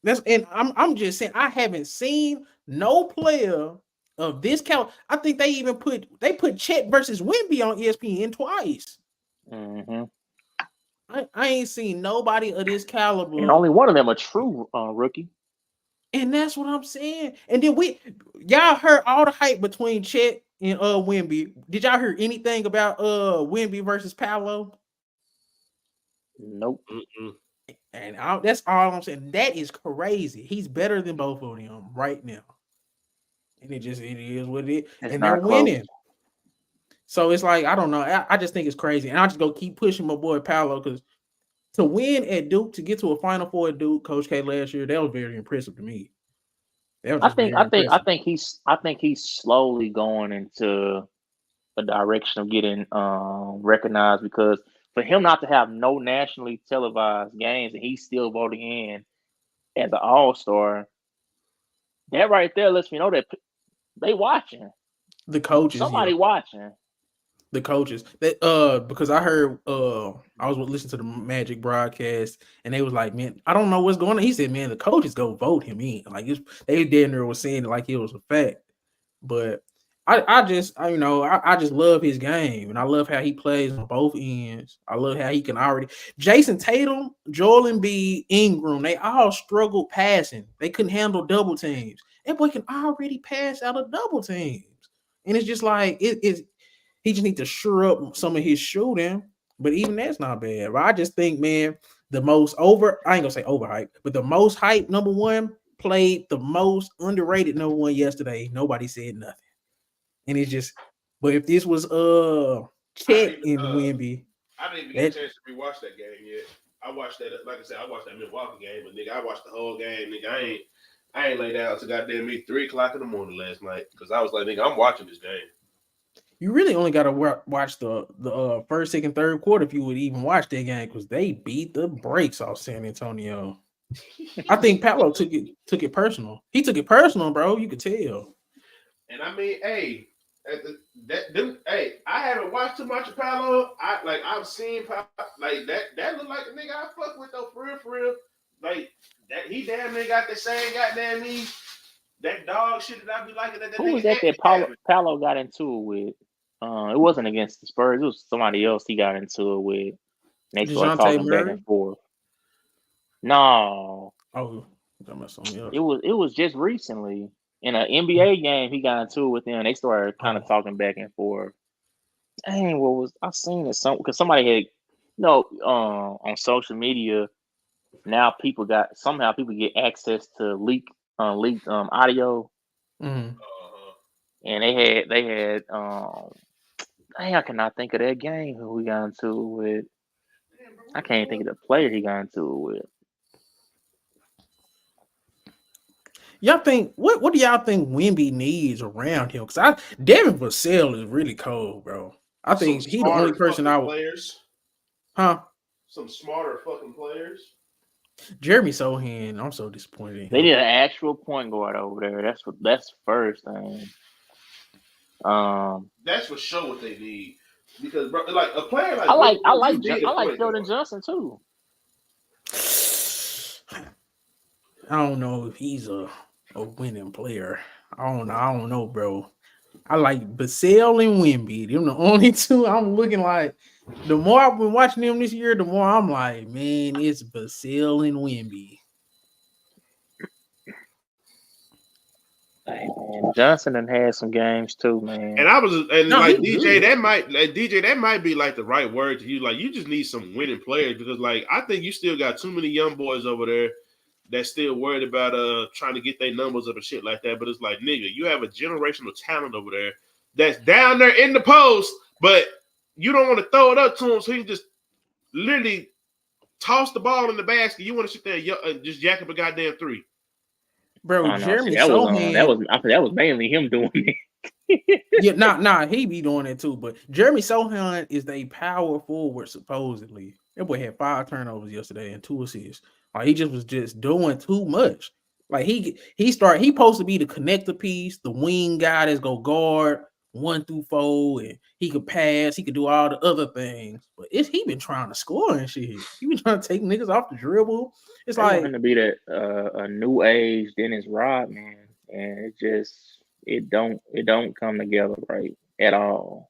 I'm just saying I haven't seen no player of this caliber. I think they even put Chet versus Wemby on ESPN twice. Mm-hmm. I ain't seen nobody of this caliber. And only one of them a true rookie. And that's what I'm saying. And then y'all heard all the hype between Chet and Wemby. Did y'all hear anything about Wemby versus Paolo? Nope. Mm-mm. And that's all I'm saying. That is crazy. He's better than both of them right now. And it is what it is. It's and they're not close. winning. So it's like, I don't know. I just think it's crazy. And I just go keep pushing my boy Paolo because to win at Duke, to get to a Final Four at Duke, Coach K last year, that was very impressive to me. I think he's slowly going into a direction of getting recognized, because for him not to have no nationally televised games and he's still voting in as an all-star, that right there lets me know that they watching. The coaches, somebody watching. The coaches, that because I heard I was listening to the Magic broadcast and they was like, man, I don't know what's going on. He said, man, the coaches go vote him in. Like they damn near was saying it like it was a fact. But I just love his game and I love how he plays on both ends. I love how he can already Jason Tatum, Joel Embiid, Ingram, they all struggled passing. They couldn't handle double teams. That boy can already pass out of double teams. And it's just like he just needs to shore up some of his shooting, but even that's not bad. But I just think, man, I ain't gonna say overhyped, but the most hype number one played the most underrated number one yesterday. Nobody said nothing. And it's just, but if this was Chet and Wemby. I didn't even get a chance to rewatch that game yet. I watched that, like I said, I watched that Milwaukee game, but nigga, I watched the whole game, nigga. I ain't laid down until goddamn me 3:00 in the morning last night because I was like, nigga, I'm watching this game. You really only got to watch the first, second, third quarter if you would even watch that game because they beat the brakes off San Antonio. I think Paolo took it personal. He took it personal, bro. You could tell. And I mean, I haven't watched too much of Paolo. I've seen Paolo, like that look like a nigga I fuck with though, for real. Like that, he damn near got the same goddamn me. That dog shit that I be liking. Who was that Paolo got into it with? It wasn't against the Spurs. It was somebody else he got into it with. They started talking back and forth. No. Oh, that must be something else. It was just recently in an NBA game he got into it with them. They started kind of talking back and forth. Dang, I seen it because somebody had on social media. Now people get access to leaked audio. Mm-hmm. And they had I cannot think of that game who we got into it with. I can't think of the player he got into it with. Y'all think what do y'all think Wemby needs around him? Because Devin Vassell is really cold, bro. I think he's the only person I would. Players. Huh? Some smarter fucking players. Jeremy Sohan, I'm so disappointed. They need an actual point guard over there. That's first thing. That's for sure what they need. Because bro, like a player like I like Jordan Johnson too. I don't know if he's a winning player. I don't know, bro. I like Vassell and Wemby. Them the only two I'm looking like. The more I've been watching them this year, the more I'm like, man, it's Vassell and Wemby. Hey, man, Johnson done had some games too, man. And DJ, that might be like the right word to use. Like, you just need some winning players because, like, I think you still got too many young boys over there that's still worried about trying to get their numbers up and shit like that. But it's like, nigga, you have a generational talent over there that's down there in the post, but you don't want to throw it up to him, so he just literally toss the ball in the basket. You want to sit there and just jack up a goddamn three. Bro, Jeremy Sohan. That was mainly him doing it. Yeah, he be doing it too. But Jeremy Sohan is a power forward, supposedly. That boy had 5 turnovers yesterday and 2 assists. Like he was just doing too much. Like he supposed to be the connector piece, the wing guy that's go guard 1 through 4, and he could pass, he could do all the other things. But he been trying to score and shit. He been trying to take niggas off the dribble. It's They want like him to be that a new age Dennis Rodman, and it don't come together right at all.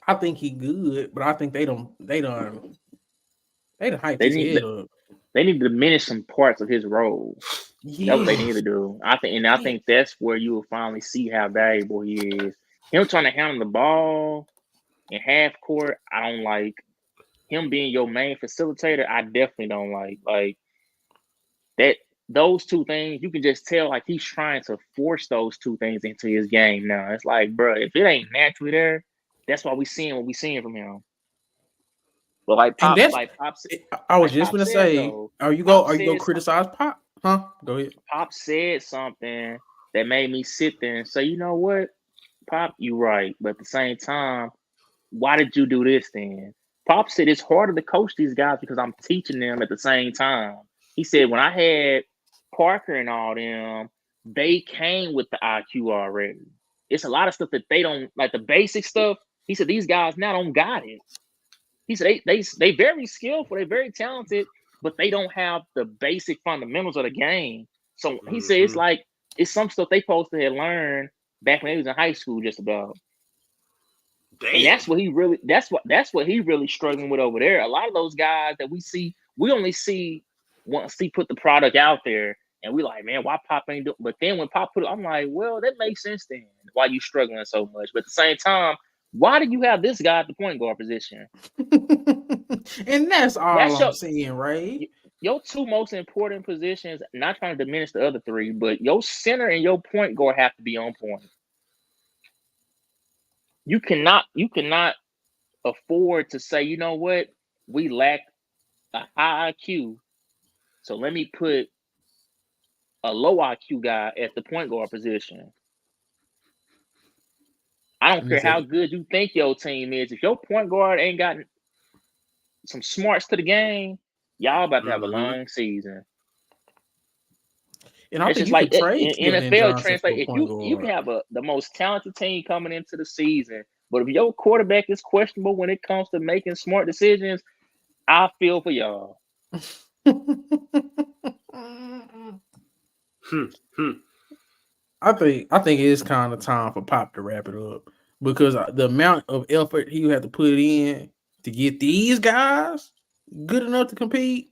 I think he good, but I think they done hyped They his need head up. they need to diminish some parts of his role. Yeah, That's what they need to do. I think that's where you will finally see how valuable he is. Him trying to handle the ball in half court, I don't like. Him being your main facilitator, I definitely don't like. Like that, those two things, you can just tell like he's trying to force those two things into his game now. It's like, bro, if it ain't naturally there, that's why we seeing what we seeing from him. But and that's I was like just Pop gonna said say, though, are you Pop go said criticize Pop? Huh? Go ahead. Pop said something that made me sit there and say, you know what, Pop, you right. But at the same time, why did you do this then? Pop said it's harder to coach these guys because I'm teaching them at the same time. He said when I had Parker and all them, they came with the IQ already. It's a lot of stuff that they don't like the basic stuff. He said these guys now don't got it. He said they very skillful, they're very talented, but they don't have the basic fundamentals of the game. So he said it's like it's some stuff they supposed to have learned back when they was in high school, just about. Damn. And that's what he really struggling with over there. A lot of those guys that we see, we only see once he put the product out there, and we like, man, why Pop ain't doing? But then when Pop put it, I'm like, well, that makes sense then. Why you struggling so much? But at the same time, why did you have this guy at the point guard position? And that's all That's I'm saying, right? Your two most important positions. Not trying to diminish the other three, but your center and your point guard have to be on point. You cannot afford to say, you know what, we lack a high IQ, so let me put a low IQ guy at the point guard position. I don't care how good you think your team is. If your point guard ain't got some smarts to the game, y'all about to have a long season. And I it's think just you like could trade in Keldon NFL Johnson translate. for If point you guard. can have the most talented team coming into the season, but if your quarterback is questionable when it comes to making smart decisions, I feel for y'all. I think it's kind of time for Pop to wrap it up because the amount of effort he would have to put in to get these guys good enough to compete.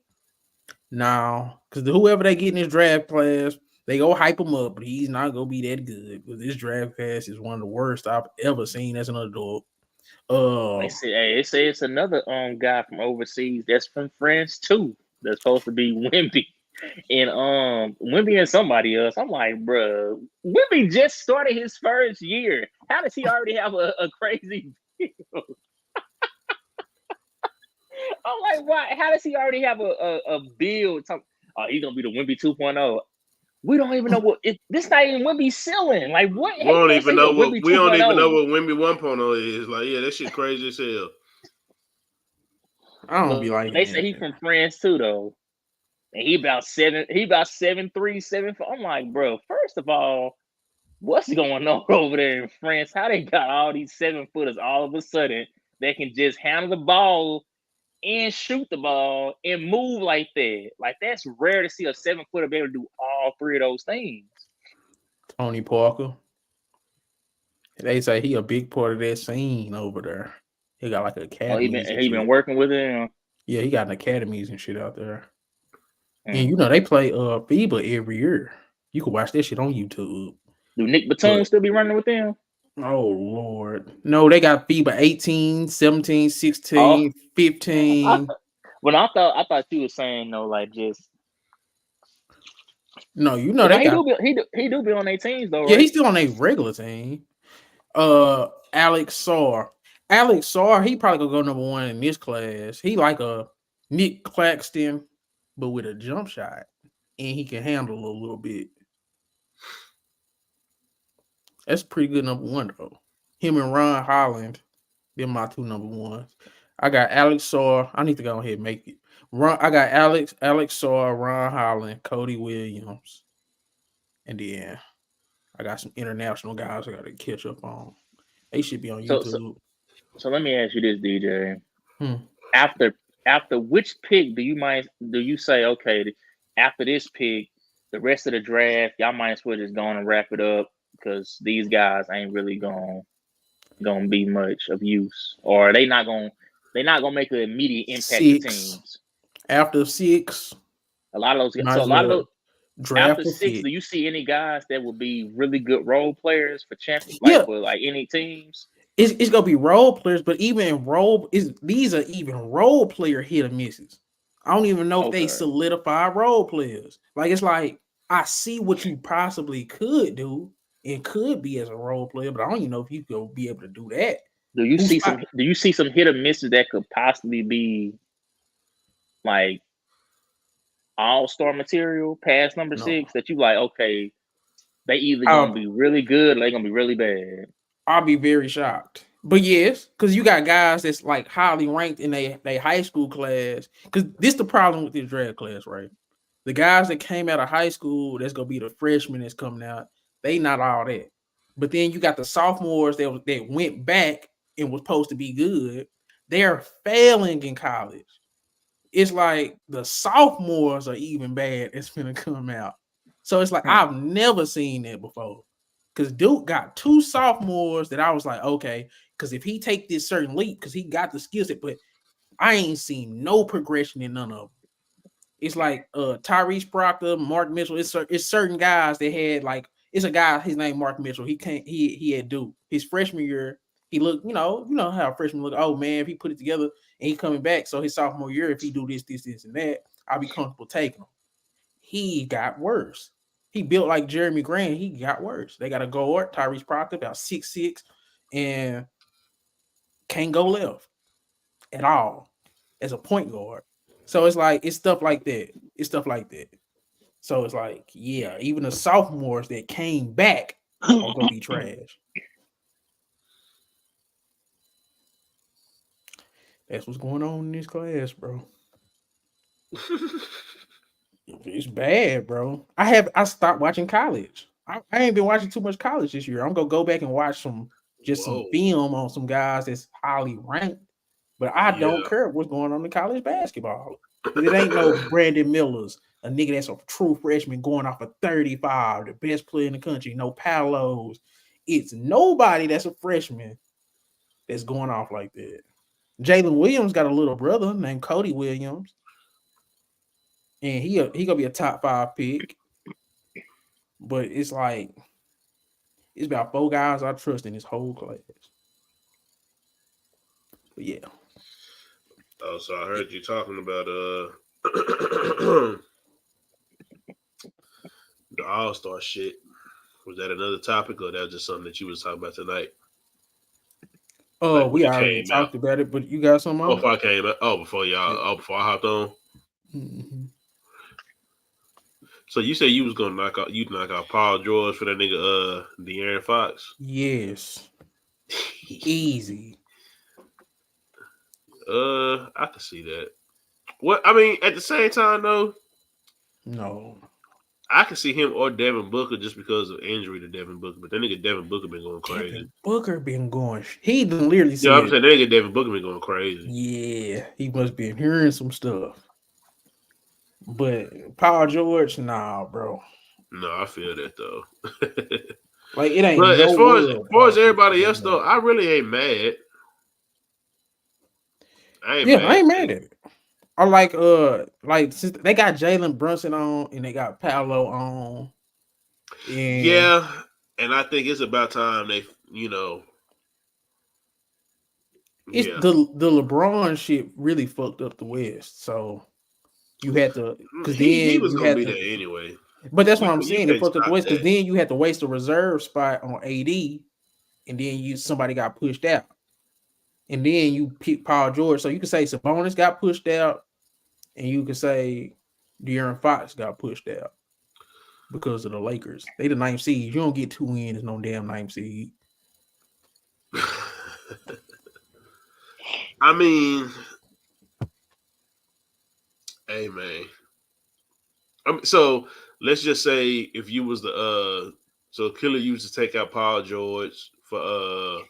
No, because whoever they get in this draft class, they go hype him up, but he's not gonna be that good. Because this draft class is one of the worst I've ever seen as an adult. They say it's another guy from overseas that's from France too. That's supposed to be Wemby. And Wemby and somebody else. I'm like, bro, Wemby just started his first year. How does he already have a crazy deal? I'm like, why? How does he already have a build? He's gonna be the Wemby 2.0. We don't even know what this not even Wemby's ceiling. Like what? We don't even know what Wemby 2.0. we don't even know what Wemby 1.0 is. Like, yeah, that shit crazy as hell. I don't be like. They say he's from France too, though. And he about 7'3", 7'4". I'm like, bro, first of all, what's going on over there in France? How they got all these 7-footers all of a sudden that can just handle the ball and shoot the ball and move like that? Like, that's rare to see a 7-footer be able to do all three of those things. Tony Parker. They say he a big part of that scene over there. He got like academies. He been working with him. Yeah, he got academies and shit out there. And you know they play FIBA every year. You can watch that shit on YouTube. Do Nick Batum still be running with them? Oh Lord. No, they got FIBA 18, 17, 16, 15. I thought you were saying no, like just no, you know they got he do be on their teams though, right? Yeah, he's still on a regular team. Alex Sarr. Alex Sarr, he probably gonna go number one in this class. He like a Nick Claxton, but with a jump shot. And he can handle a little bit. That's pretty good number one, though. Him and Ron Holland, they're my two number ones. I got Alex Saw. I need to go ahead and make it. I got Alex Saw, Ron Holland, Cody Williams, and then I got some international guys I got to catch up on. They should be on So, so, YouTube. so let me ask you this, DJ. Hmm. After which pick do you say, okay, after this pick, the rest of the draft, y'all might as well just go on and wrap it up because these guys ain't really gonna be much of use, or they're not gonna make an immediate impact to 6. teams. After 6, A lot of those might so a as lot of well those draft after a 6, pick. do you see any guys that would be really good role players for champions, Yeah. for like any teams? It's gonna be role players, but even these are even role player hit or misses. I don't even know if they Okay. solidify role players. Like it's like I see what you possibly could do and could be as a role player, but I don't even know if you could be able to do that. Do you see some hit or misses that could possibly be like all-star material past number No. 6 that you like, okay, they either gonna be really good or they gonna be really bad? I'll be very shocked. But yes, because you got guys that's like highly ranked in they high school class. Because this the problem with this draft class, right? The guys that came out of high school, that's gonna be the freshmen that's coming out. They not all that. But then you got the sophomores that went back and was supposed to be good. They're failing in college. It's like the sophomores are even bad. It's gonna come out. So it's like I've never seen that before. Because Duke got 2 sophomores that I was like, okay, because if he take this certain leap, because he got the skill set, but I ain't seen no progression in none of them. It's like Tyrese Proctor, Mark Mitchell. It's certain guys that had like it's a guy. His name Mark Mitchell. He had Duke. His freshman year, he looked. You know how freshmen look. Oh man, if he put it together and he coming back, so his sophomore year, if he do this, and that, I'll be comfortable taking him. He got worse. He built like Jeremy Grant. He got worse. They got a guard, Tyrese Proctor, about 6'6", and can't go left at all as a point guard. So it's like it's stuff like that. So it's like, yeah, even the sophomores that came back are gonna be trash. That's what's going on in this class, bro. It's bad, bro. I stopped watching college. I ain't been watching too much college this year. I'm gonna go back and watch some film on some guys that's highly ranked. But I don't care what's going on in college basketball. It ain't no Brandon Millers, a nigga that's a true freshman going off of 35, the best player in the country. No Palos. It's nobody that's a freshman that's going off like that. Jalen Williams got a little brother named Cody Williams. And he gonna be a top 5 pick. But it's like it's about 4 guys I trust in this whole class. But yeah. Oh, so I heard you talking about the All-Star shit. Was that another topic, or that was just something that you was talking about tonight? Oh, we already talked about it, but you got something on? Before I came out. Oh, before I hopped on. Mm-hmm. So you said you was gonna knock out Paul George for that nigga De'Aaron Fox? Yes. Easy. I can see that. What I mean, at the same time though, no, I can see him or Devin Booker just because of injury to Devin Booker. But that nigga Devin Booker been going crazy. Devin Booker been going. He literally said. Yeah, I'm saying that nigga Devin Booker been going crazy. Yeah, he must be hearing some stuff. But Paul George, nah, bro. No, I feel that though. Like it ain't. But as far as everybody else though, I really ain't mad. I ain't mad at it. I like since they got Jalen Brunson on and they got Paolo on. And yeah, and I think it's about time they, it's the LeBron shit really fucked up the West. So you had to because then he was gonna be there anyway. But that's what I'm saying. It fucked up the West because then you had to waste a reserve spot on AD, and then somebody got pushed out. And then you pick Paul George. So you could say Sabonis got pushed out, and you could say De'Aaron Fox got pushed out because of the Lakers. They the 9th seed. You don't get 2 wins as no damn 9th seed. I mean, hey man. So let's just say if you was the so Killer used to take out Paul George for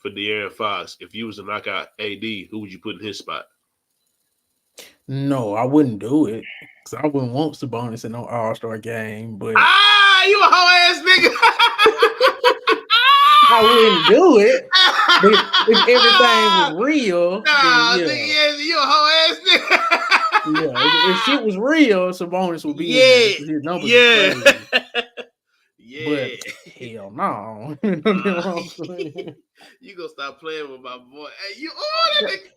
De'Aaron Fox. If you was to knock out AD, who would you put in his spot? No, I wouldn't do it because I wouldn't want Sabonis in no All-Star game. But you a hoe ass nigga. I wouldn't do it. But if everything was real, nah, then nigga, you a hoe ass nigga. yeah. If shit was real, Sabonis would be in there. His numbers is crazy. Yeah. But hell no. You gonna stop playing with my boy. Hey,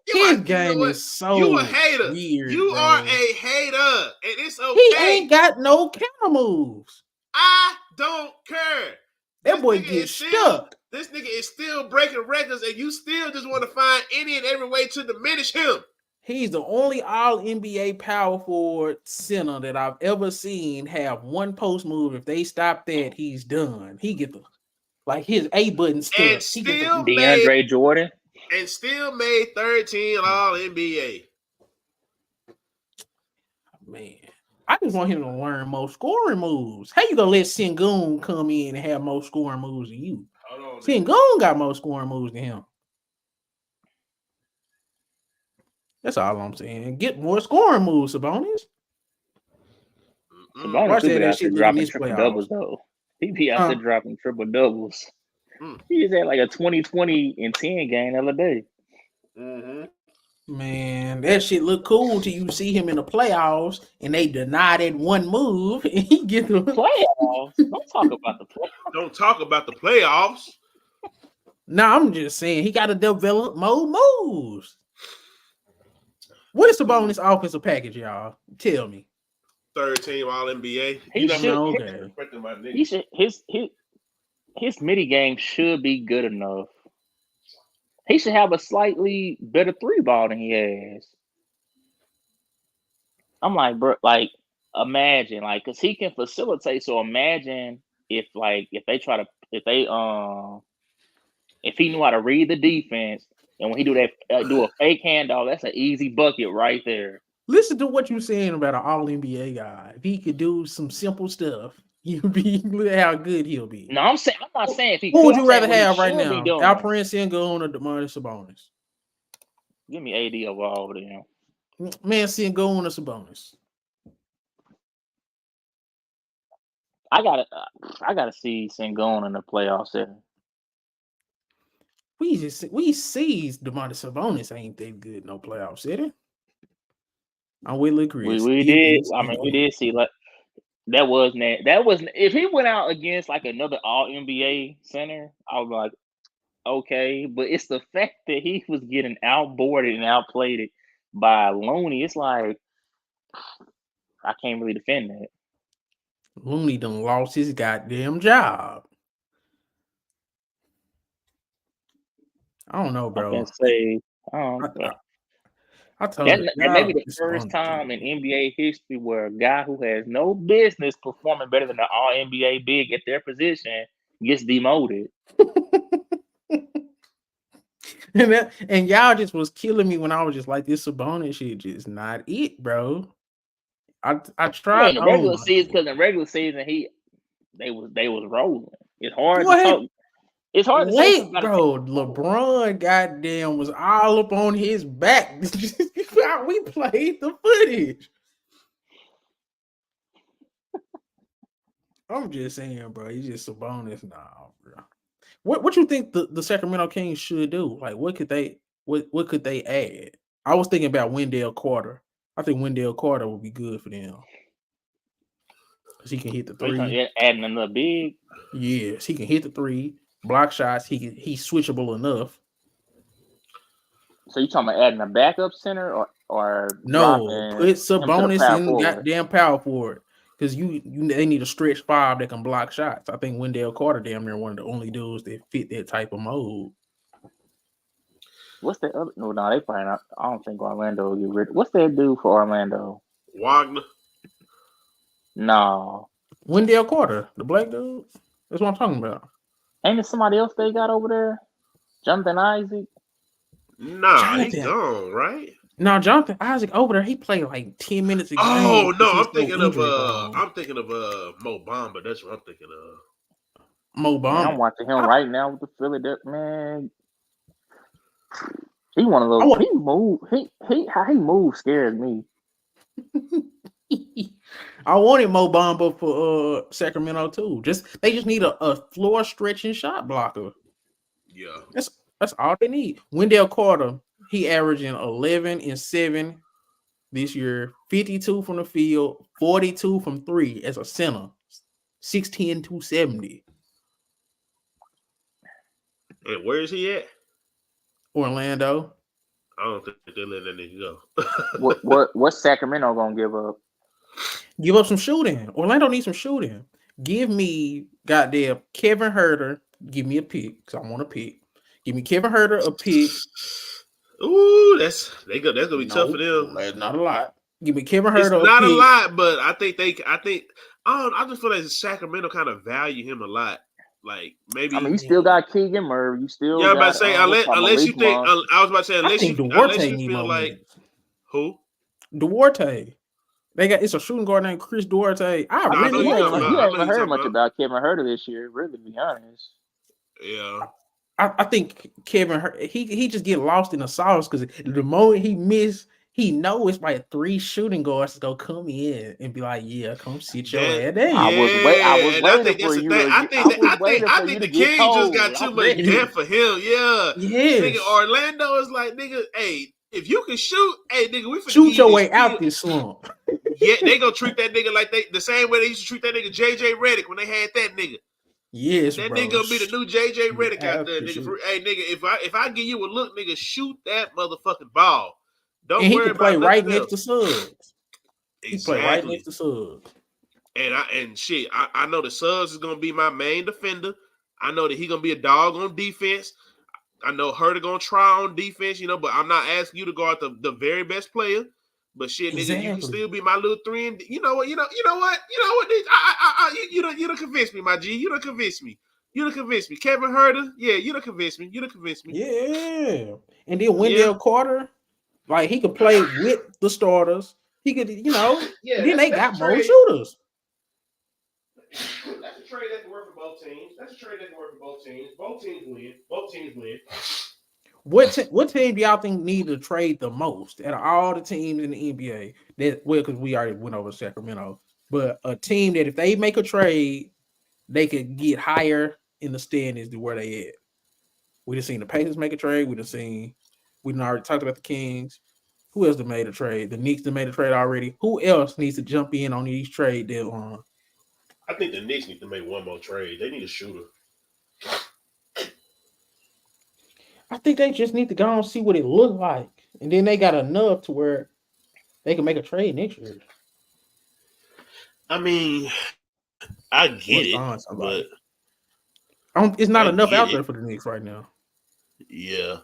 His game is so you a hater. Weird, you bro. are a hater, and it's okay. He ain't got no counter moves. I don't care. That boy gets stuck. This nigga is still breaking records, and you still just want to find any and every way to diminish him. He's the only all-NBA power forward center that I've ever seen have one post move. If they stop that, he's done. He get the his A button stuck. And still DeAndre Jordan. And still made 3rd team All-NBA. Man, I just want him to learn more scoring moves. How you gonna let Sengun come in and have more scoring moves than you? Sengun got more scoring moves than him. That's all I'm saying. Get more scoring moves, Sabonis. Sabonis be out there dropping triple doubles though. He be out there dropping triple doubles. He just had like a 20-20 and 10 game the other day. Man, that shit look cool till you see him in the playoffs and they deny that one move and he get the playoffs. Don't talk about the playoffs. Don't talk about the playoffs. Nah, I'm just saying he got to develop more moves. What is Sabonis' offensive package, y'all? Tell me. 3rd team All-NBA. His midi game should be good enough. He should have a slightly better 3 ball than he has. I'm like, bro, imagine, because he can facilitate. So imagine if he knew how to read the defense, and when he do a fake handoff, that's an easy bucket right there. Listen to what you're saying about an All-NBA guy. If he could do some simple stuff, look at how good he'll be. No, I'm not saying if he. Who would you rather have right now? Alperen Sengun or Demarcus Sabonis? Give me AD over all of them. Man, Sengun or Sabonis? I gotta see Sengun in the playoff setting. We see Demarcus Sabonis ain't that good no playoff setting. I'm with Chris. We did. We did see that wasn't if he went out against another All-NBA center, I was like, okay, but it's the fact that he was getting outboarded and outplayed by Looney. It's like I can't really defend that. Looney done lost his goddamn job. I don't know, bro. I can say, I told you that may be the first time in NBA history where a guy who has no business performing better than the All-NBA big at their position gets demoted. and y'all just was killing me when I was just like, this Sabonis shit just not it, bro. I tried in the regular season, because in regular season they was rolling. It's hard to talk. It's hard to say, bro. LeBron, goddamn, was all up on his back. We played the footage. I'm just saying, bro. He's just Sabonis now, bro. What you think the Sacramento Kings should do? What could they add? I was thinking about Wendell Carter. I think Wendell Carter would be good for them. He can hit the 3. Adding another big. Yes, he can hit the 3. Block shots, he's switchable enough. So you talking about adding a backup center or no? Put Sabonis in goddamn power forward because they need a stretch 5 that can block shots. I think Wendell Carter damn near one of the only dudes that fit that type of mode. What's that other? No, they probably not. I don't think Orlando will get rid. What's that dude for Orlando? Wagner. No, Wendell Carter, the black dude. That's what I'm talking about. Ain't there somebody else they got over there? Jonathan Isaac? Nah, he Jonathan. gone, right? Now, Jonathan Isaac over there, he played like 10 minutes a game. Oh no, He's I'm thinking so of injury prone. Mo Bamba. That's what I'm thinking of. Mo Man, Bamba. I'm watching him right now with the Philadelphia. Man, he one of those. He move. How he moves scares me. I wanted Mo Bamba for Sacramento too. They just need a floor stretching shot blocker. Yeah, that's all they need. Wendell Carter, he averaging 11 and 7 this year, 52 from the field, 42 from 3 as a center, 6'10", 270. and where is he at? Orlando. I don't think they let that nigga go. What's Sacramento gonna give up? Give up some shooting. Orlando needs some shooting. Give me goddamn Kevin Huerter. Give me a pick because I want a pick. Give me Kevin Huerter a pick. Ooh, that's gonna be tough for them. That's not a lot. Give me Kevin Huerter. It's not a lot, but I just feel like Sacramento kind of value him a lot. Like maybe I mean, you still got Keegan Murray. You still I'm about got, to say unless you think I was about to say unless you feel like who Duarte. It's a shooting guard named Chris Duarte. You haven't heard much about Kevin Huerter this year, really, to be honest. Yeah. I think Kevin Huerter, he just get lost in the sauce because the moment he miss, he know it's like 3 shooting guards to go come in and be like, yeah, come sit your head down. I was waiting for you. I think the Kings just got too much depth for him. Yeah. Yes. Nigga, Orlando is like, nigga, hey, if you can shoot, hey, nigga, we shoot your way out this slump. Yeah, they gonna treat that nigga like the same way they used to treat that nigga JJ Redick when they had that nigga. Yes, that bro. nigga gonna be the new JJ Redick out there, nigga. Hey, nigga, if I give you a look, nigga, shoot that motherfucking ball. Don't and worry he can play about right next to Suggs. Exactly. He play right next to Suggs. And I know the Suggs is gonna be my main defender. I know that he gonna be a dog on defense. I know Huerter gonna try on defense, but I'm not asking you to guard the very best player. But shit, nigga, you can still be my little 3 and you know what? You done convinced me, my G. You done convinced me. Kevin Huerter, yeah, you done convinced me. Yeah. And then Wendell Carter, like he could play with the starters. He could, then they got more shooters. That's a trade that can work for both teams. Both teams win. What team do y'all think need to trade the most out of all the teams in the NBA? Because we already went over Sacramento, but a team that if they make a trade, they could get higher in the standings than where they at. We just seen the Pacers make a trade. We done already talked about the Kings. Who else made a trade? The Knicks that made a trade already. Who else needs to jump in on these trade deadline? I think the Knicks need to make one more trade. They need a shooter. I think they just need to go and see what it look like. And then they got enough to where they can make a trade next year. I mean, I get it, but it's not enough out there for the Knicks right now. Yeah.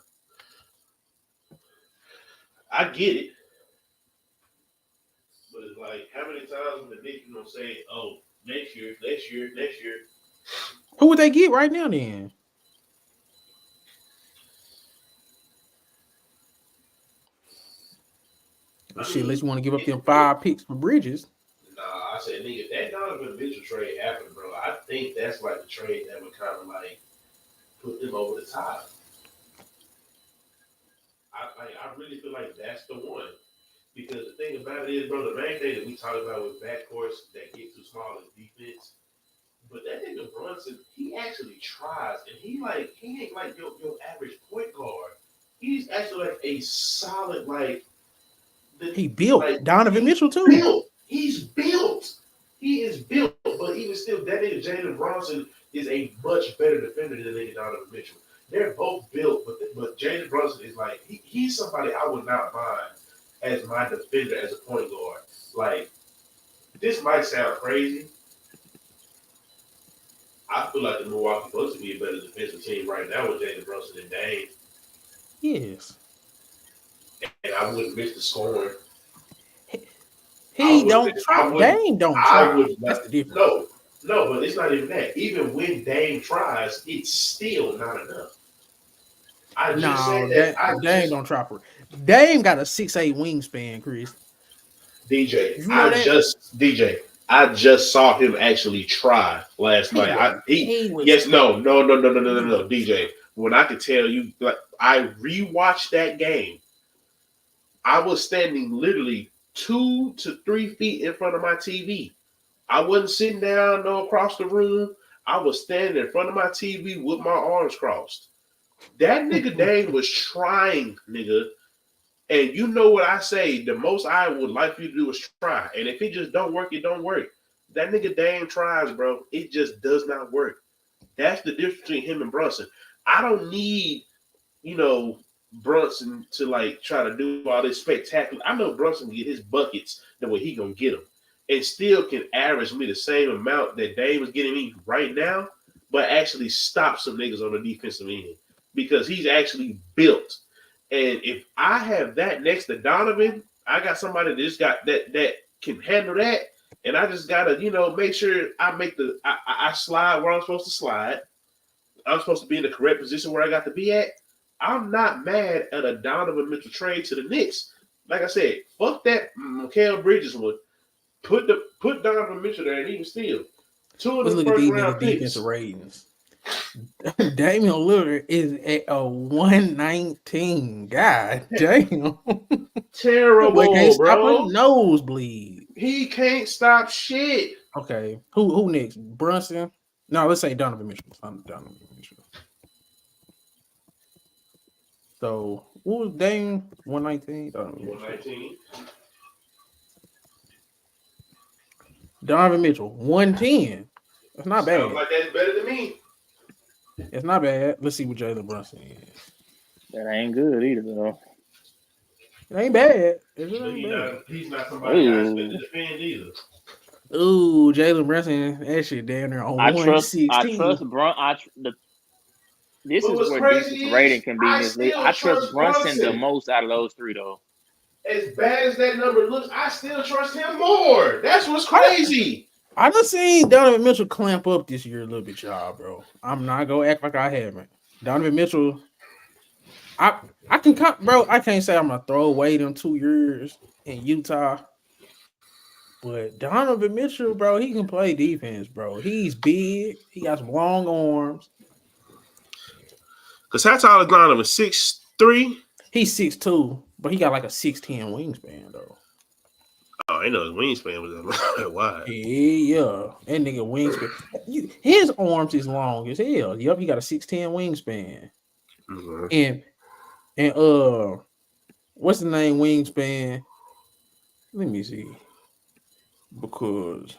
I get it. But it's like, how many times when the Knicks gonna say, oh, next year? Who would they get right now then? Shit, unless you want to give up them 5 picks for Bridges. Nah, I said, nigga, if that Donovan Mitchell trade happened, bro, I think that's like the trade that would kind of like put them over the top. I really feel like that's the one. Because the thing about it is, bro, the main thing that we talk about with backcourts that get too small is defense. But that nigga Brunson, he actually tries, and he ain't like your average point guard. He's actually like a solid he built Donovan Mitchell too. He's built. He is built, but even still, that nigga Jalen Brunson is a much better defender than nigga Donovan Mitchell. They're both built, but Jalen Brunson is like he's somebody I would not mind as my defender as a point guard. Like, this might sound crazy. I feel like the Milwaukee Bucks would be a better defensive team right now with Jalen Brunson and Dame. Yes. And I wouldn't miss the scoring. Dame don't try. That's the difference. No, but it's not even that. Even when Dame tries, it's still not enough. I just No, said that. Dame don't try for. Dame got a 6'8" wingspan, Chris. DJ, You know that? I just saw him actually try last night. No, DJ. When I could tell you, like, I rewatched that game. I was standing literally 2 to 3 feet in front of my TV. I wasn't sitting down no across the room. I was standing in front of my TV with my arms crossed. That nigga Dame was trying, nigga. And you know what I say, the most I would like for you to do is try. And if it just don't work, it don't work. That nigga Dame tries, bro. It just does not work. That's the difference between him and Brunson. I don't need, Brunson to like try to do all this spectacular. I know Brunson can get his buckets the way he gonna get them. And still can average me the same amount that Dame is getting me right now, but actually stop some niggas on the defensive end. Because he's actually built. And if I have that next to Donovan, I got somebody that just got that can handle that. And I just gotta, make sure I slide where I'm supposed to slide. I'm supposed to be in the correct position where I got to be at. I'm not mad at a Donovan Mitchell trade to the Knicks. Like I said, fuck that Mikal Bridges one. Put Donovan Mitchell there, and even still, 2 of the first round picks. Defensive ratings. Damian Lillard is at a 119. God damn. Terrible, can't stop bro. a nosebleed. He can't stop shit. Okay. Who next? Brunson? No, let's say Donovan Mitchell. Donovan Mitchell. So, what was Dame? 119? 119. Donovan Mitchell, 110. That's not bad. Sounds like that's better than me. It's not bad. Let's see what Jalen Brunson is. That ain't good either, though. It ain't bad. He's not somebody I expect to defend either. Ooh, Jalen Brunson, that shit down there on 116. I trust Bron. This is where defensive rating can be misleading. I trust Brunson the most out of those three, though. As bad as that number looks, I still trust him more. That's what's crazy. I done seen Donovan Mitchell clamp up this year a little bit, y'all, bro. I'm not gonna act like I haven't. Donovan Mitchell, I can't say I'm gonna throw away them 2 years in Utah. But Donovan Mitchell, bro, he can play defense, bro. He's big. He got some long arms. Because how tall is Donovan? 6'3"? He's 6'2", but he got like a 6'10" wingspan, though. Oh, I know his wingspan was that wide. Yeah. That nigga wingspan. His arms is long as hell. Yup, he got a 6'10" wingspan. Mm-hmm. And what's the name wingspan? Let me see. Because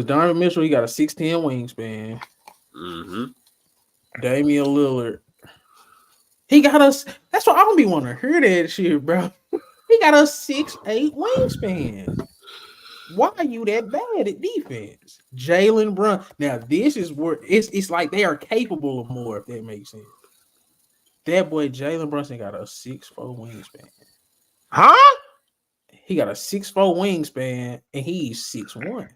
Donovan Mitchell, he got a 6'10" wingspan. Mm-hmm. Damian Lillard, he got us. That's why I don't be wanting to hear that shit, bro. He got a 6'8" wingspan. Why are you that bad at defense? Jalen Brunson. Now, this is where it's like they are capable of more, if that makes sense. That boy Jalen Brunson got a 6'4" wingspan. Huh? He got a 6'4" wingspan, and he's 6'1".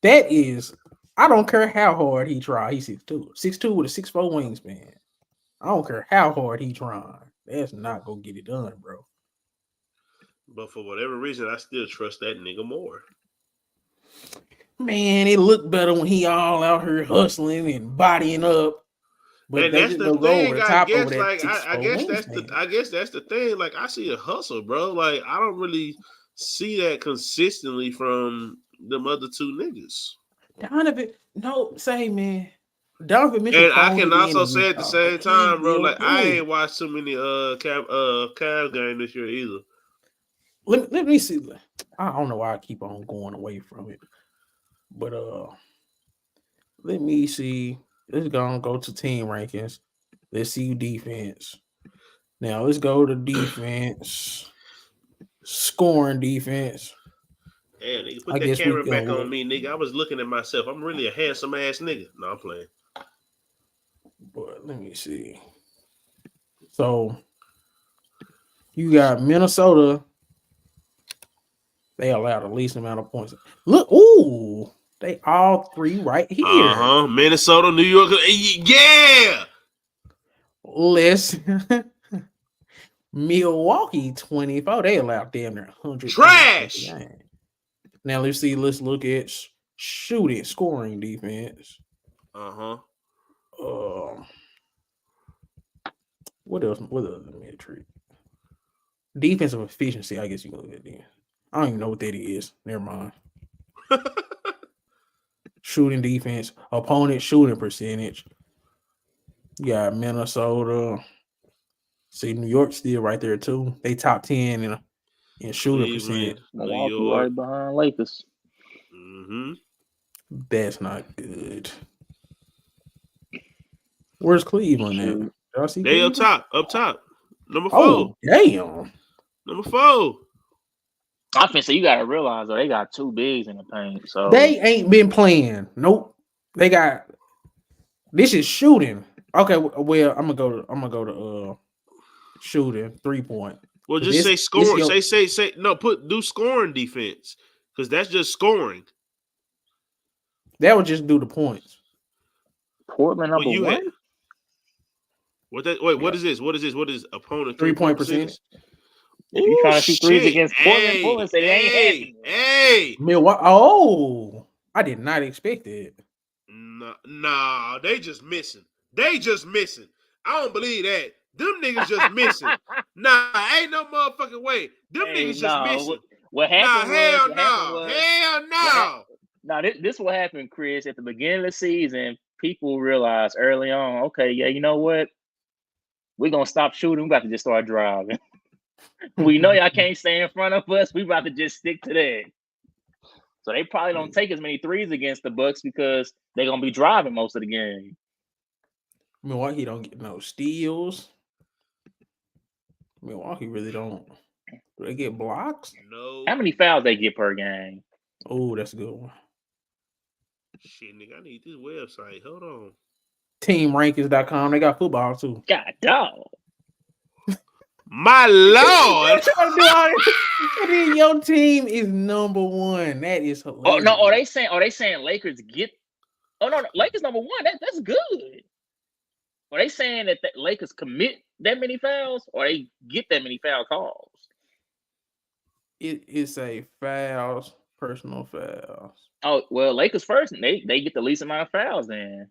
That is, I don't care how hard he try. He's 6'2". 6'2" with a 6'4" wingspan. I don't care how hard he trying. That's not gonna get it done, bro. But for whatever reason, I still trust that nigga more. Man, it looked better when he all out here hustling and bodying up. But that's the thing. I guess that's the thing. Like, I see a hustle, bro. Like, I don't really see that consistently from them other 2 niggas. Donovan, man. Donovan Mitchell. And I can also say at the same time, bro, like, I ain't watched too many Cavs games this year either. Let me see. I don't know why I keep on going away from it. But let me see. Let's go to team rankings. Let's see defense. Now let's go to defense. Scoring defense. Yeah, nigga, put that camera back on me, nigga. I was looking at myself. I'm really a handsome ass nigga. No, I'm playing. But let me see. So you got Minnesota. They allowed the least amount of points. Look, ooh, They all three right here. Minnesota, New York. Yeah. Listen. Milwaukee 24. They allowed damn near 100 Trash. Now let's see. Let's look at shooting, scoring defense. What else? What other metric? Defensive efficiency. I guess you can look at that. I don't even know what that is. Never mind. Shooting defense, opponent shooting percentage. You got Minnesota. See, New York still right there too. They top 10 in shooting percentage. Milwaukee right behind Lakers. That's not good. Where's Cleveland at? Y'all see they Cleveland? up top. Number 4. Oh, damn. Number 4. I think so. You gotta realize though, they got 2 bigs in the paint. So they ain't been playing. Nope. They got this is shooting. Okay, well, I'm gonna go to shooting 3-point. Well, just say scoring. Say no. Do scoring defense because that's just scoring. That would just do the points. Portland number 1. What is this? What is opponent 3-point percentage? If you trying to shoot threes against Portland, Portland say they ain't happy. Hey, Milwaukee. Oh, I did not expect it. No, they just missing. I don't believe that. Them niggas just missing. Nah, ain't no motherfucking way. Them niggas just missing. What happened? Hell no. Now this what happened, Chris. At the beginning of the season, people realized early on, okay, yeah, you know what? We're gonna stop shooting. We about to just start driving. We know y'all can't stay in front of us. We about to just stick to that. So they probably don't take as many threes against the Bucks because they're gonna be driving most of the game. Milwaukee don't get no steals. Milwaukee really don't. Do they get blocks? No. How many fouls they get per game? Oh, that's a good one. Shit, nigga, I need this website. Hold on. Teamrankings.com. They got football too. God dog. My Lord. And then your team is number 1. That is hilarious. Oh no, are they saying Lakers get Lakers number 1. That's good. Are they saying that the Lakers commit that many fouls or they get that many foul calls? It's a fouls, personal fouls. Oh, well, Lakers first, and they get the least amount of fouls then.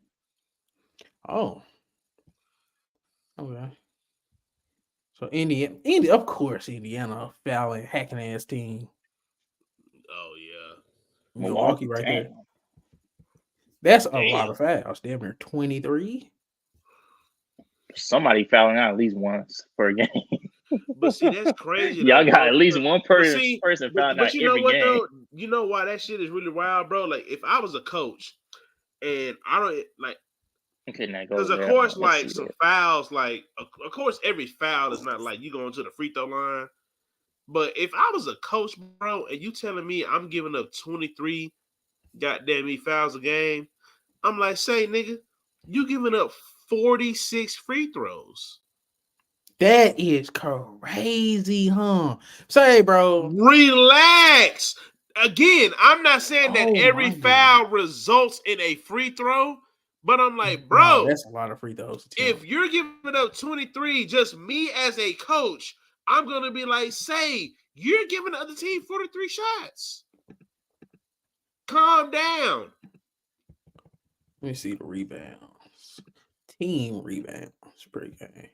Oh. Okay. So Indiana, of course, Indiana fouling, hacking ass team. Oh yeah. Milwaukee right there. That's a lot of fouls. Damn near 23. Somebody fouling out at least once per game. But see, that's crazy. Y'all got at least one person fouling out you know every what, game. though? You know why that shit is really wild, bro? Like, if I was a coach and I don't like, because of course, like some fouls, like of course every foul is not like you going to the free throw line. But if I was a coach, bro, and you telling me I'm giving up 23 goddamn me fouls a game, I'm like, say, nigga, you giving up 46 free throws. That is crazy, huh? Say, bro. Relax. Again, I'm not saying that every foul results in a free throw, but I'm like, bro, that's a lot of free throws. If you're giving up 23, just me as a coach, I'm going to be like, say, you're giving the other team 43 shots. Calm down. Let me see the rebounds. Team rebounds per game.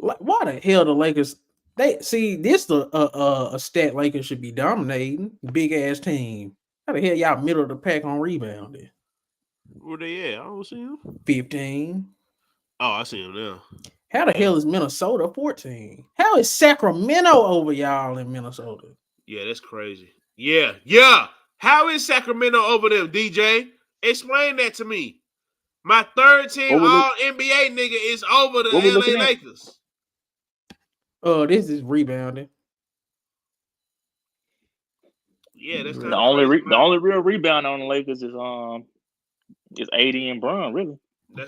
Like, why the hell the Lakers? They see this a stat Lakers should be dominating. Big ass team. How the hell y'all middle of the pack on rebounding? Where they at? I don't see them. 15. Oh, I see them now. How the hell is Minnesota 14? How is Sacramento over y'all in Minnesota? Yeah, that's crazy. Yeah. How is Sacramento over them, DJ? Explain that to me. My third team all NBA nigga is over the LA Lakers. This is rebounding. Yeah, that's the only real rebound on the Lakers is AD and Bron, really.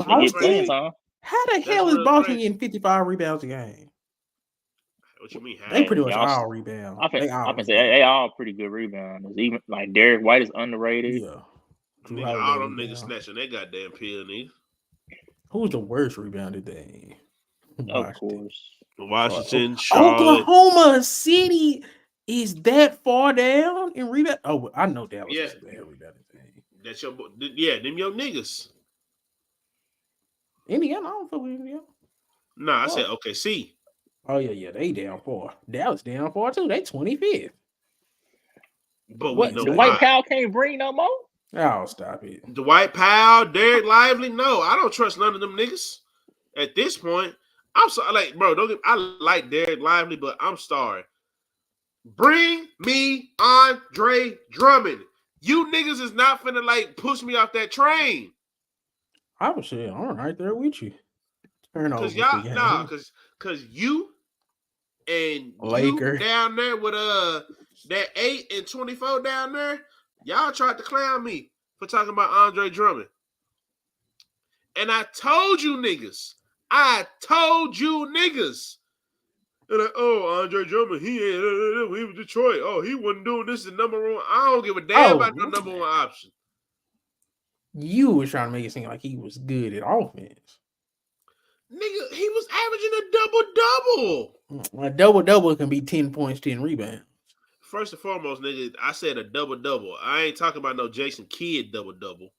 How the hell is Boston getting 55 rebounds a game? What you mean? They pretty much y'all, all rebound. I They can all say rebound. they all pretty good rebounders. Even like Derek White is underrated. Yeah. Drew Nigga, Holiday all them niggas rebound. snatching that goddamn pill, nigga. Who's the worst rebounder thing? Of course. Washington, Charlotte. Oklahoma City is that far down in rebound? Oh, I know Dallas Yeah. is a bad rebounding thing. That's your them your niggas. Indiana, I don't fuck with Indiana. Nah, I said OKC. Oh yeah, they down 4. Dallas down 4 too. They 25th. But What? we know The why. White Powell can't bring no more. Oh, stop it. Dwight Powell, Dereck Lively. No, I don't trust none of them niggas. At this point, I'm sorry, like, bro. I like Dereck Lively, but I'm sorry. Bring me Andre Drummond. You niggas is not finna like push me off that train. I was saying, I'm right there with you. Turnover. Cause y'all, cause you and Laker you down there with that 8 and 24 down there, y'all tried to clown me for talking about Andre Drummond. And I told you niggas. They're like, oh, Andre Drummond, he was Detroit. Oh, he wasn't doing this the number one. I don't give a damn about no number one option. You was trying to make it seem like he was good at offense. Nigga, he was averaging a double-double. A double-double can be 10 points, 10 rebounds. First and foremost, nigga, I said a double-double. I ain't talking about no Jason Kidd double-double.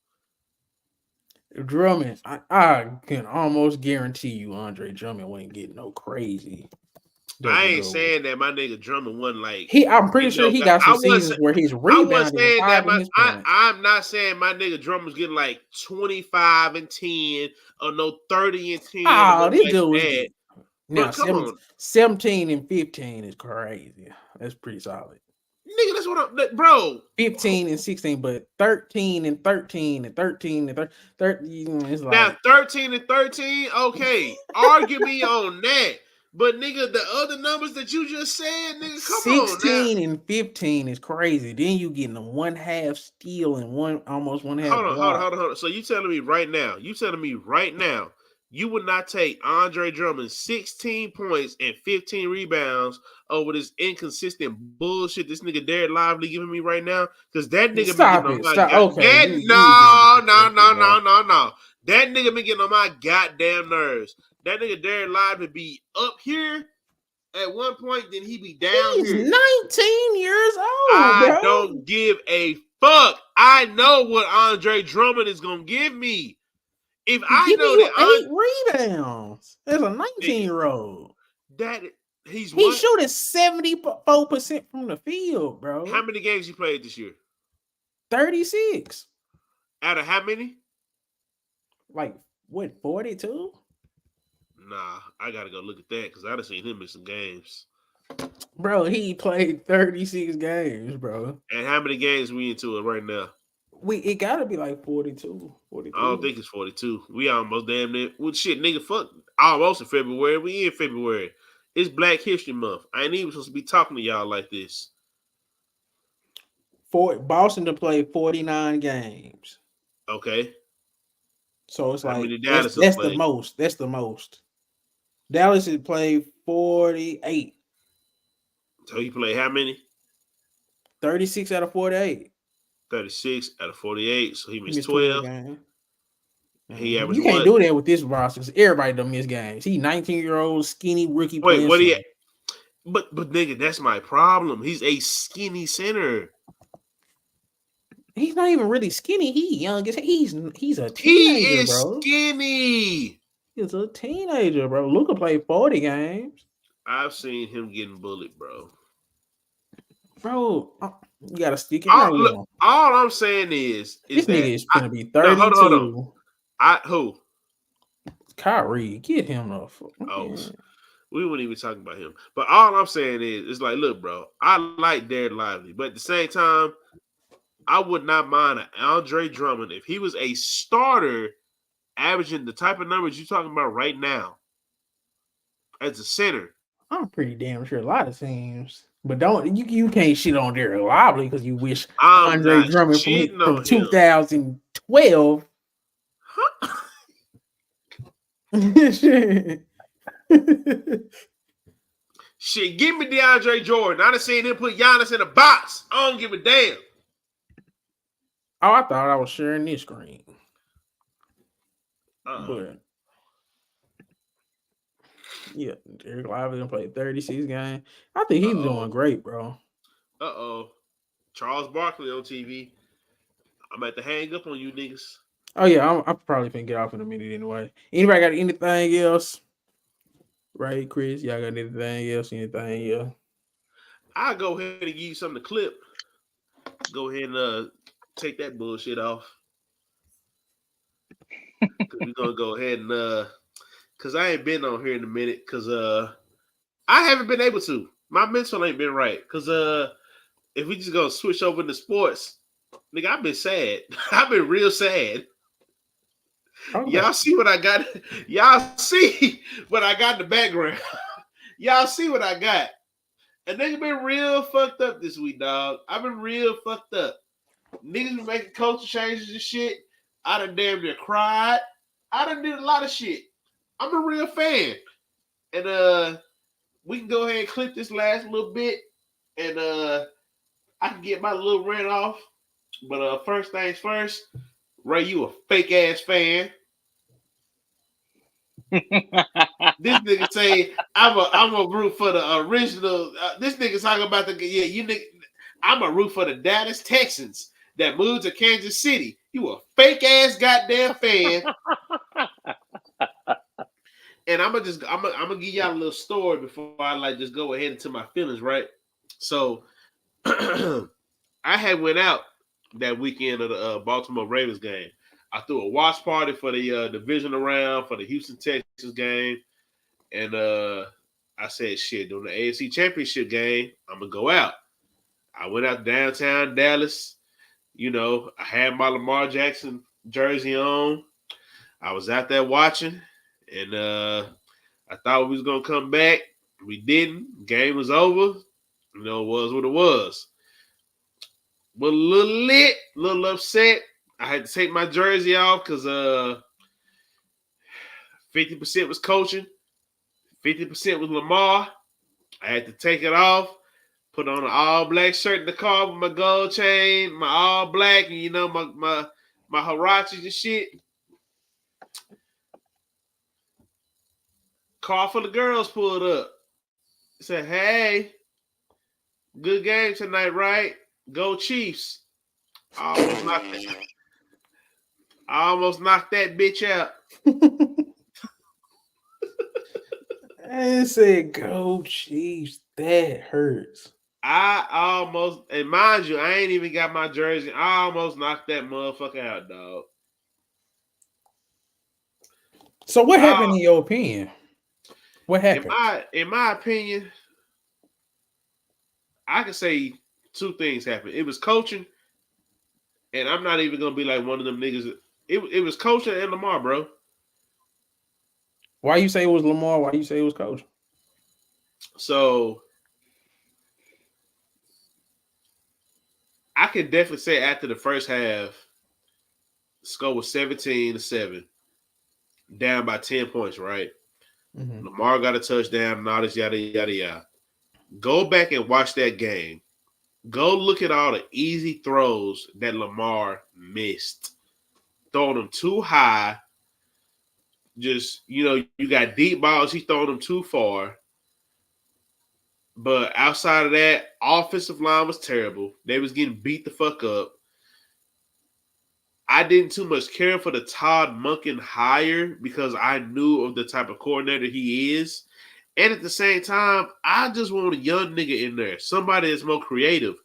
Drummond, I can almost guarantee you Andre Drummond wasn't getting no crazy. I ain't saying that my nigga Drummond wasn't like I'm pretty sure he got some seasons where his rebounding was higher than his points. I'm not saying my nigga Drummond's getting like 25 and 10 or no 30 and 10. Oh, this dude was that. now 17 and 15 is crazy. That's pretty solid. Nigga, that's what I'm, bro. 15 and 16, but 13 and 13 and 13 and 13 is like now 13 and 13. Okay, argue me on that. But nigga, the other numbers that you just said, nigga, come on. 16 and 15 is crazy. Then you getting a 1/2 steal and almost 1/2. Hold on. So you telling me right now, you would not take Andre Drummond's 16 points and 15 rebounds over this inconsistent bullshit this nigga Dereck Lively giving me right now? Because that nigga been getting on my no. That nigga been getting on my goddamn nerves. That nigga Dereck Lively be up here at one point, then he be down He's here. 19 years old. I don't give a fuck. I know what Andre Drummond is gonna give me. If I know that 8 rebounds as a 19-year-old, that he's shooting 74% from the field, bro. How many games he played this year? 36. Out of how many? Like what? 42? Nah, I gotta go look at that because I done seen him miss some games. Bro, he played 36 games, bro. And how many games we into it right now? It gotta be like 42. I don't think it's 42. We almost damn near. Well, shit, nigga, fuck. Almost in February. We in February. It's Black History Month. I ain't even supposed to be talking to y'all like this. Boston to play 49 games. Okay. So it's like that's the most. That's the most. Dallas has played 48. So he played how many? 36 out of 48. 36 out of 48. So he missed 12. He averaged you can't do that with this roster because everybody done miss games. He 19-year-old skinny rookie. Wait, what he? But nigga, that's my problem. He's a skinny center. He's not even really skinny. He's young. He's a teenager, he is bro. Skinny. He's a teenager, bro. Luka played 40 games. I've seen him getting bullied, bro. Bro, you gotta stick it out. All I'm saying is this nigga is gonna be 32. No, hold on. Who? Kyrie, get him off. Oh, we weren't even talking about him. But all I'm saying is, it's like, look, bro, I like Dereck Lively, but at the same time, I would not mind an Andre Drummond if he was a starter, averaging the type of numbers you're talking about right now as a center. I'm pretty damn sure a lot of teams. But you can't shit on Dereck Lively because you wish Andre Drummond from 2012. Shit, give me DeAndre Jordan. I done seen him put Giannis in a box. I don't give a damn. Oh, I thought I was sharing this screen. But yeah, Dereck Lively played 36 games. I think he's doing great, bro. Charles Barkley on TV. I'm at to hang up on you niggas. Oh yeah, I'm probably finna get off in a minute anyway. Anybody got anything else? Right, Chris? Y'all got anything else? Anything else? I'll go ahead and give you something to clip. Go ahead and take that bullshit off. We're gonna go ahead and cause I ain't been on here in a minute, cause I haven't been able to. My mental ain't been right. Cause if we just gonna switch over to sports, nigga, I've been sad. I've been real sad. Okay. Y'all see what I got? Y'all see what I got in the background? Y'all see what I got? And nigga been real fucked up this week, dog. I've been real fucked up. Niggas been making culture changes and shit. I done damn near cried. I done did a lot of shit. I'm a real fan. And we can go ahead and clip this last little bit. And I can get my little rant off. But first things first, Ray, you a fake ass fan. This nigga say I'm a root for the original. This nigga talking about you nigga. I'm a root for the Dallas Texans that moved to Kansas City. You a fake ass goddamn fan. And I'm gonna give y'all a little story before I just go ahead into my feelings, right? So I had went out that weekend of the Baltimore Ravens game. I threw a watch party for the divisional round for the Houston Texans game, and I said, "Shit, during the AFC Championship game, I'm gonna go out." I went out downtown Dallas. You know, I had my Lamar Jackson jersey on. I was out there watching, and I thought we was gonna come back. We didn't. Game was over. You know, it was what it was. But a little lit, a little upset. I had to take my jersey off because 50% was coaching, 50% was Lamar. I had to take it off, put on an all-black shirt in the car with my gold chain, my all-black, and, you know, my Huaraches and shit. Car full of girls pulled up. Said, "Hey, good game tonight, right? Go Chiefs." I almost knocked that bitch out. I said, "Go Chiefs." That hurts. I almost, and mind you, I ain't even got my jersey. I almost knocked that motherfucker out, dog. So what happened in your opinion? What happened? In my opinion, I can say two things happened. It was coaching, and I'm not even gonna be like one of them niggas. It was coaching and Lamar, bro. Why you say it was Lamar? Why you say it was coaching? So I can definitely say after the first half, the score was 17-7, down by 10 points, right? Mm-hmm. Lamar got a touchdown and all this yada, yada, yada. Go back and watch that game. Go look at all the easy throws that Lamar missed. Throwing them too high. Just, you know, you got deep balls. He's throwing them too far. But outside of that, offensive line was terrible. They was getting beat the fuck up. I didn't too much care for the Todd Monken hire because I knew of the type of coordinator he is. And at the same time, I just want a young nigga in there, somebody that's more creative.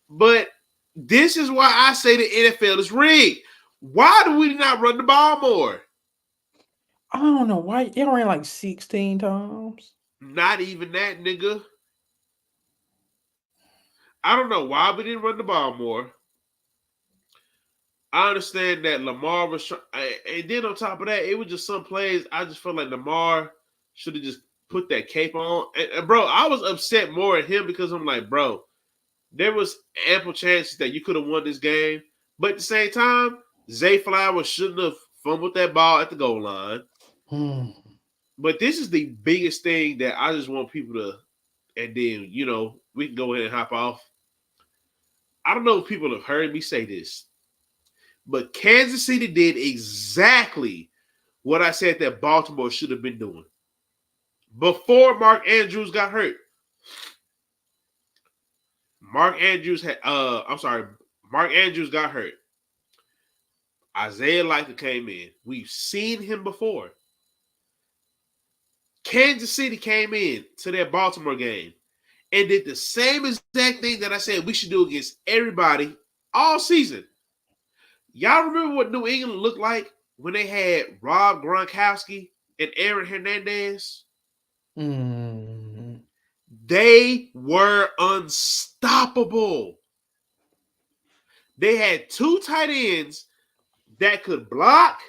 But this is why I say the NFL is rigged. Why do we not run the ball more? I don't know. Why it ran like 16 times? Not even that, nigga. I don't know why we didn't run the ball more. I understand that Lamar was and then on top of that, it was just some plays. I just felt like Lamar should have just put that cape on. And bro, I was upset more at him because I'm like, bro, there was ample chances that you could have won this game. But at the same time, Zay Flowers shouldn't have fumbled that ball at the goal line. But this is the biggest thing that I just want people to, and then, we can go ahead and hop off. I don't know if people have heard me say this, but Kansas City did exactly what I said that Baltimore should have been doing before Mark Andrews got hurt. Mark Andrews got hurt. Isaiah Likely came in. We've seen him before. Kansas City came in to their Baltimore game and did the same exact thing that I said we should do against everybody all season. Y'all remember what New England looked like when they had Rob Gronkowski and Aaron Hernandez? Mm. They were unstoppable. They had two tight ends that could block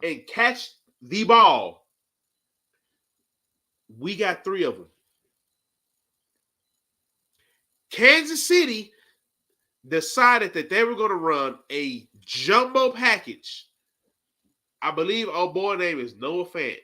and catch the ball. We got three of them. Kansas City decided that they were going to run a jumbo package. I believe our boy name is Noah Fant.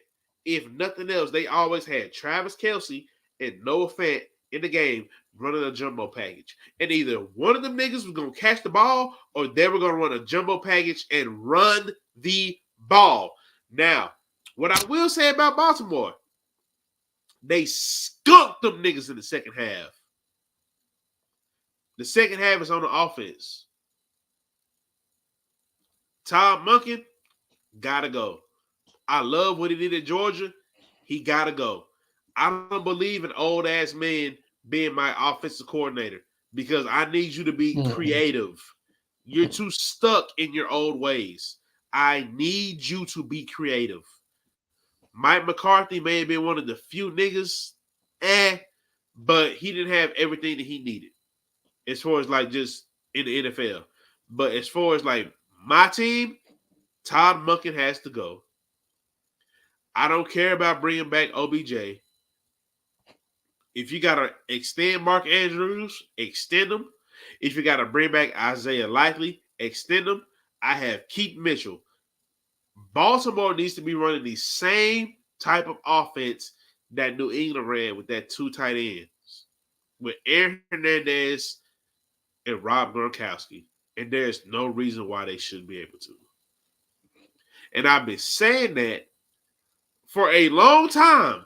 If nothing else, they always had Travis Kelce and Noah Fant in the game running a jumbo package. And either one of them niggas was going to catch the ball or they were going to run a jumbo package and run the ball. Now, what I will say about Baltimore, they skunked them niggas in the second half. The second half is on the offense. Todd Monken, gotta go. I love what he did at Georgia. He gotta go. I don't believe in old ass men being my offensive coordinator because I need you to be creative. You're too stuck in your old ways. I need you to be creative. Mike McCarthy may have been one of the few niggas, but he didn't have everything that he needed as far as like just in the NFL. But as far as like my team, Todd Monken has to go. I don't care about bringing back OBJ. If you got to extend Mark Andrews, extend him. If you got to bring back Isaiah Likely, extend him. I have Keith Mitchell. Baltimore needs to be running the same type of offense that New England ran with that two tight ends, with Aaron Hernandez and Rob Gronkowski. And there's no reason why they shouldn't be able to. And I've been saying that for a long time,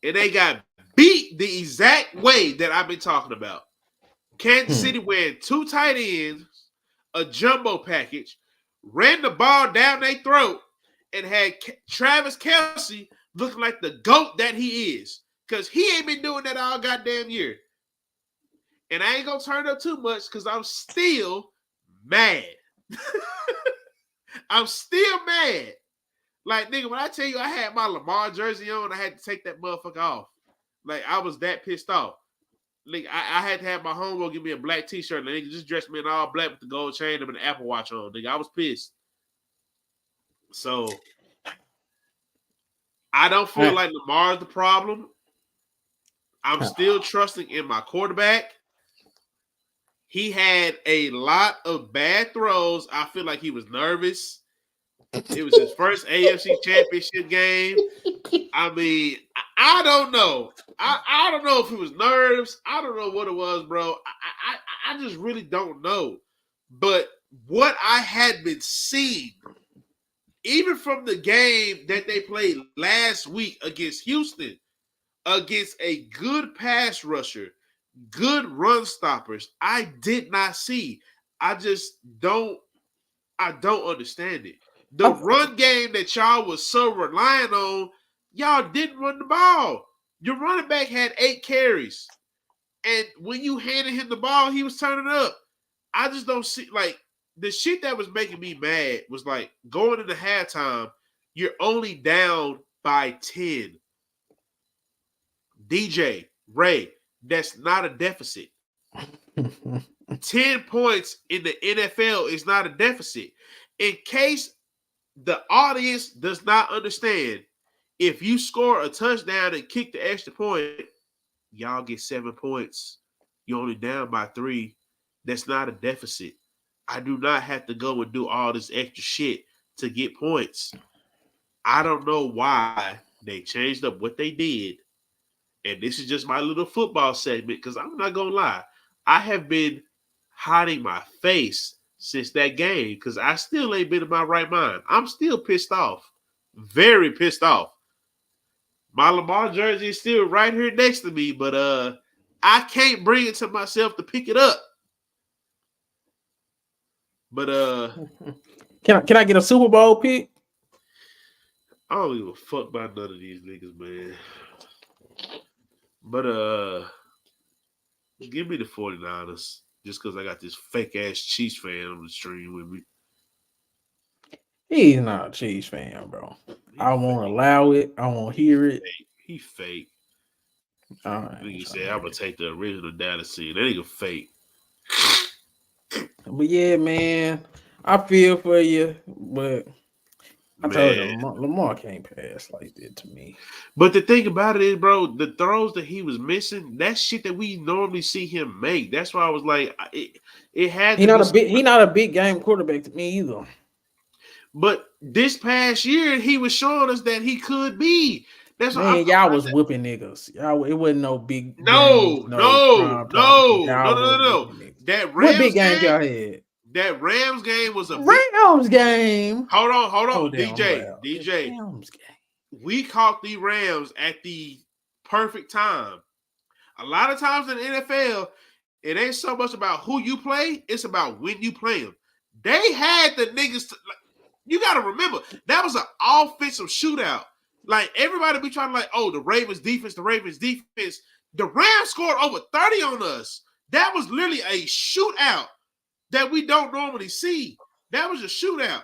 and they got beat the exact way that I've been talking about. Kansas City ran two tight ends, a jumbo package, ran the ball down their throat, and had Travis Kelce looking like the GOAT that he is. Because he ain't been doing that all goddamn year. And I ain't going to turn up too much because I'm still mad. I'm still mad. Like, nigga, when I tell you I had my Lamar jersey on, I had to take that motherfucker off. Like, I was that pissed off. Like, I had to have my homeboy give me a black t-shirt, and nigga just dressed me in all black with the gold chain and an Apple Watch on. Nigga, I was pissed. So, I don't feel like Lamar's the problem. I'm still trusting in my quarterback. He had a lot of bad throws. I feel like he was nervous. It was his first AFC Championship game. I mean, I don't know. I don't know if it was nerves. I don't know what it was, bro. I just really don't know. But what I had been seeing, even from the game that they played last week against Houston, against a good pass rusher, good run stoppers, I did not see. I don't understand it. The run game that y'all was so reliant on, y'all didn't run the ball. Your running back had 8 carries. And when you handed him the ball, he was turning up. I just don't see, like, the shit that was making me mad was, like, going into halftime, you're only down by 10. DJ, Ray, that's not a deficit. 10 points in the NFL is not a deficit. In case the audience does not understand, if you score a touchdown and kick the extra point, y'all get 7 points. You're only down by 3. That's not a deficit. I do not have to go and do all this extra shit to get points. I don't know why They changed up what they did. And this is just my little football segment because I'm not going to lie. I have been hiding my face since that game because I still ain't been in my right mind. I'm still pissed off. Very pissed off. My Lamar jersey is still right here next to me, but I can't bring it to myself to pick it up. But can I get a Super Bowl pick? I don't give a fuck about none of these niggas, man. But give me the 49ers just because I got this fake ass Chiefs fan on the stream with me. He's not a Chiefs fan, bro. I won't allow it. I won't hear it. He fake. All right, Nigga said I'm gonna take the original Dallas scene. That nigga fake. But yeah, man, I feel for you, but I told you Lamar can't pass like that to me. But the thing about it is, bro, the throws that he was missing, that's shit that we normally see him make. That's why I was like, it had. He not a big game quarterback to me either. But this past year, he was showing us that he could be. That's man, y'all was whipping niggas. Y'all, it wasn't no big. No. That Rams big game y'all had? That Rams game was a Rams game. Hold on, Oh, DJ. Rams game. We caught the Rams at the perfect time. A lot of times in the NFL, it ain't so much about who you play; it's about when you play them. They had the niggas. You got to remember that was an offensive shootout. Like everybody be trying to like, oh, the Ravens defense. The Rams scored over 30 on us. That was literally a shootout that we don't normally see. That was a shootout.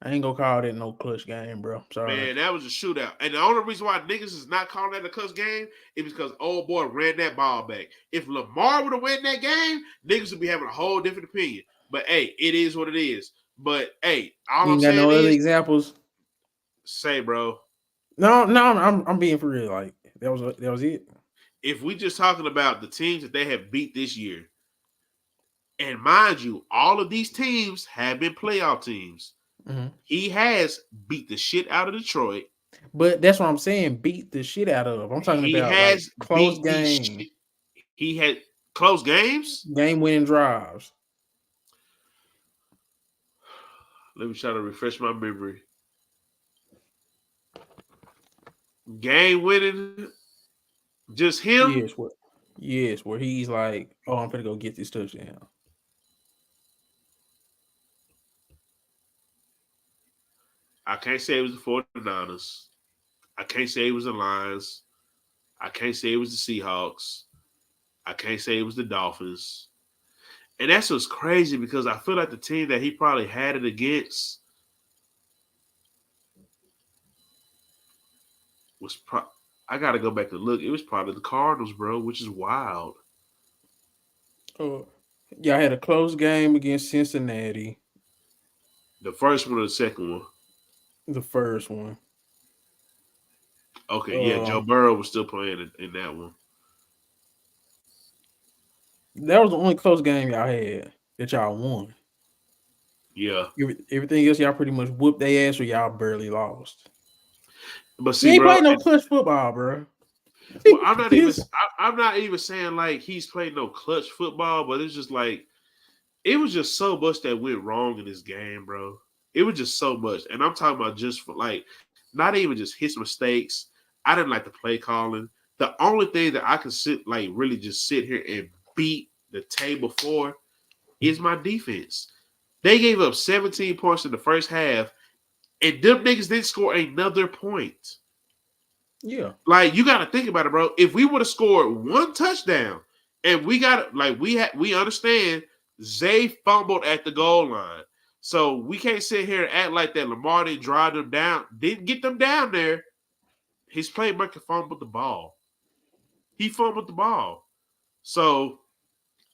I ain't gonna call that no clutch game, bro. Sorry. Man, that was a shootout. And the only reason why niggas is not calling that a clutch game is because old boy ran that ball back. If Lamar would have won that game, niggas would be having a whole different opinion. But hey, it is what it is. But hey, all you I'm saying got no is, other examples. Say, bro. No, I'm being for real. Like that was it. If we just talking about the teams that they have beat this year, and mind you, all of these teams have been playoff teams. Mm-hmm. He has beat the shit out of Detroit. But that's what I'm saying. Beat the shit out of. I'm talking about like close games. He had close games? Game-winning drives. Let me try to refresh my memory. Game-winning? Just him? Yes, where he's like, oh, I'm going to go get this touchdown. I can't say it was the 49ers. I can't say it was the Lions. I can't say it was the Seahawks. I can't say it was the Dolphins. And that's what's crazy because I feel like the team that he probably had it against was I got to go back and look. It was probably the Cardinals, bro, which is wild. Oh, yeah, I had a close game against Cincinnati. The first one or the second one? The first one. Okay, yeah, Joe Burrow was still playing in that one. That was the only close game y'all had that y'all won. Yeah. Everything else, y'all pretty much whooped their ass or y'all barely lost. But see, he ain't playing no clutch football, bro. Well, I'm not even saying like he's playing no clutch football, but it's just like it was just so much that went wrong in this game, bro. It was just so much. And I'm talking about just for like not even just his mistakes. I didn't like the play calling. The only thing that I could really just sit here and beat the table for is my defense. They gave up 17 points in the first half, and them niggas didn't score another point. Yeah. Like, you got to think about it, bro. If we would have scored one touchdown, and we understand Zay fumbled at the goal line. So we can't sit here and act like that Lamar didn't drive them down, didn't get them down there. His playmaker fumbled the ball. He fumbled the ball. So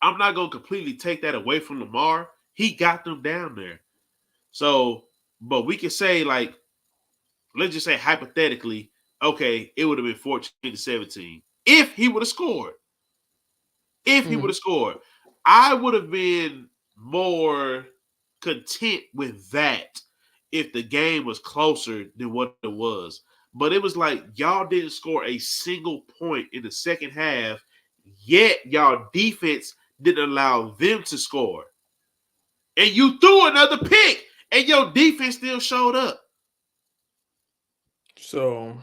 I'm not going to completely take that away from Lamar. He got them down there. So, but we can say, like, let's just say hypothetically, okay, it would have been 14-17 if he would have scored. If he would have scored, I would have been more content with that if the game was closer than what it was. But it was like y'all didn't score a single point in the second half, yet y'all defense didn't allow them to score. And you threw another pick, and your defense still showed up. So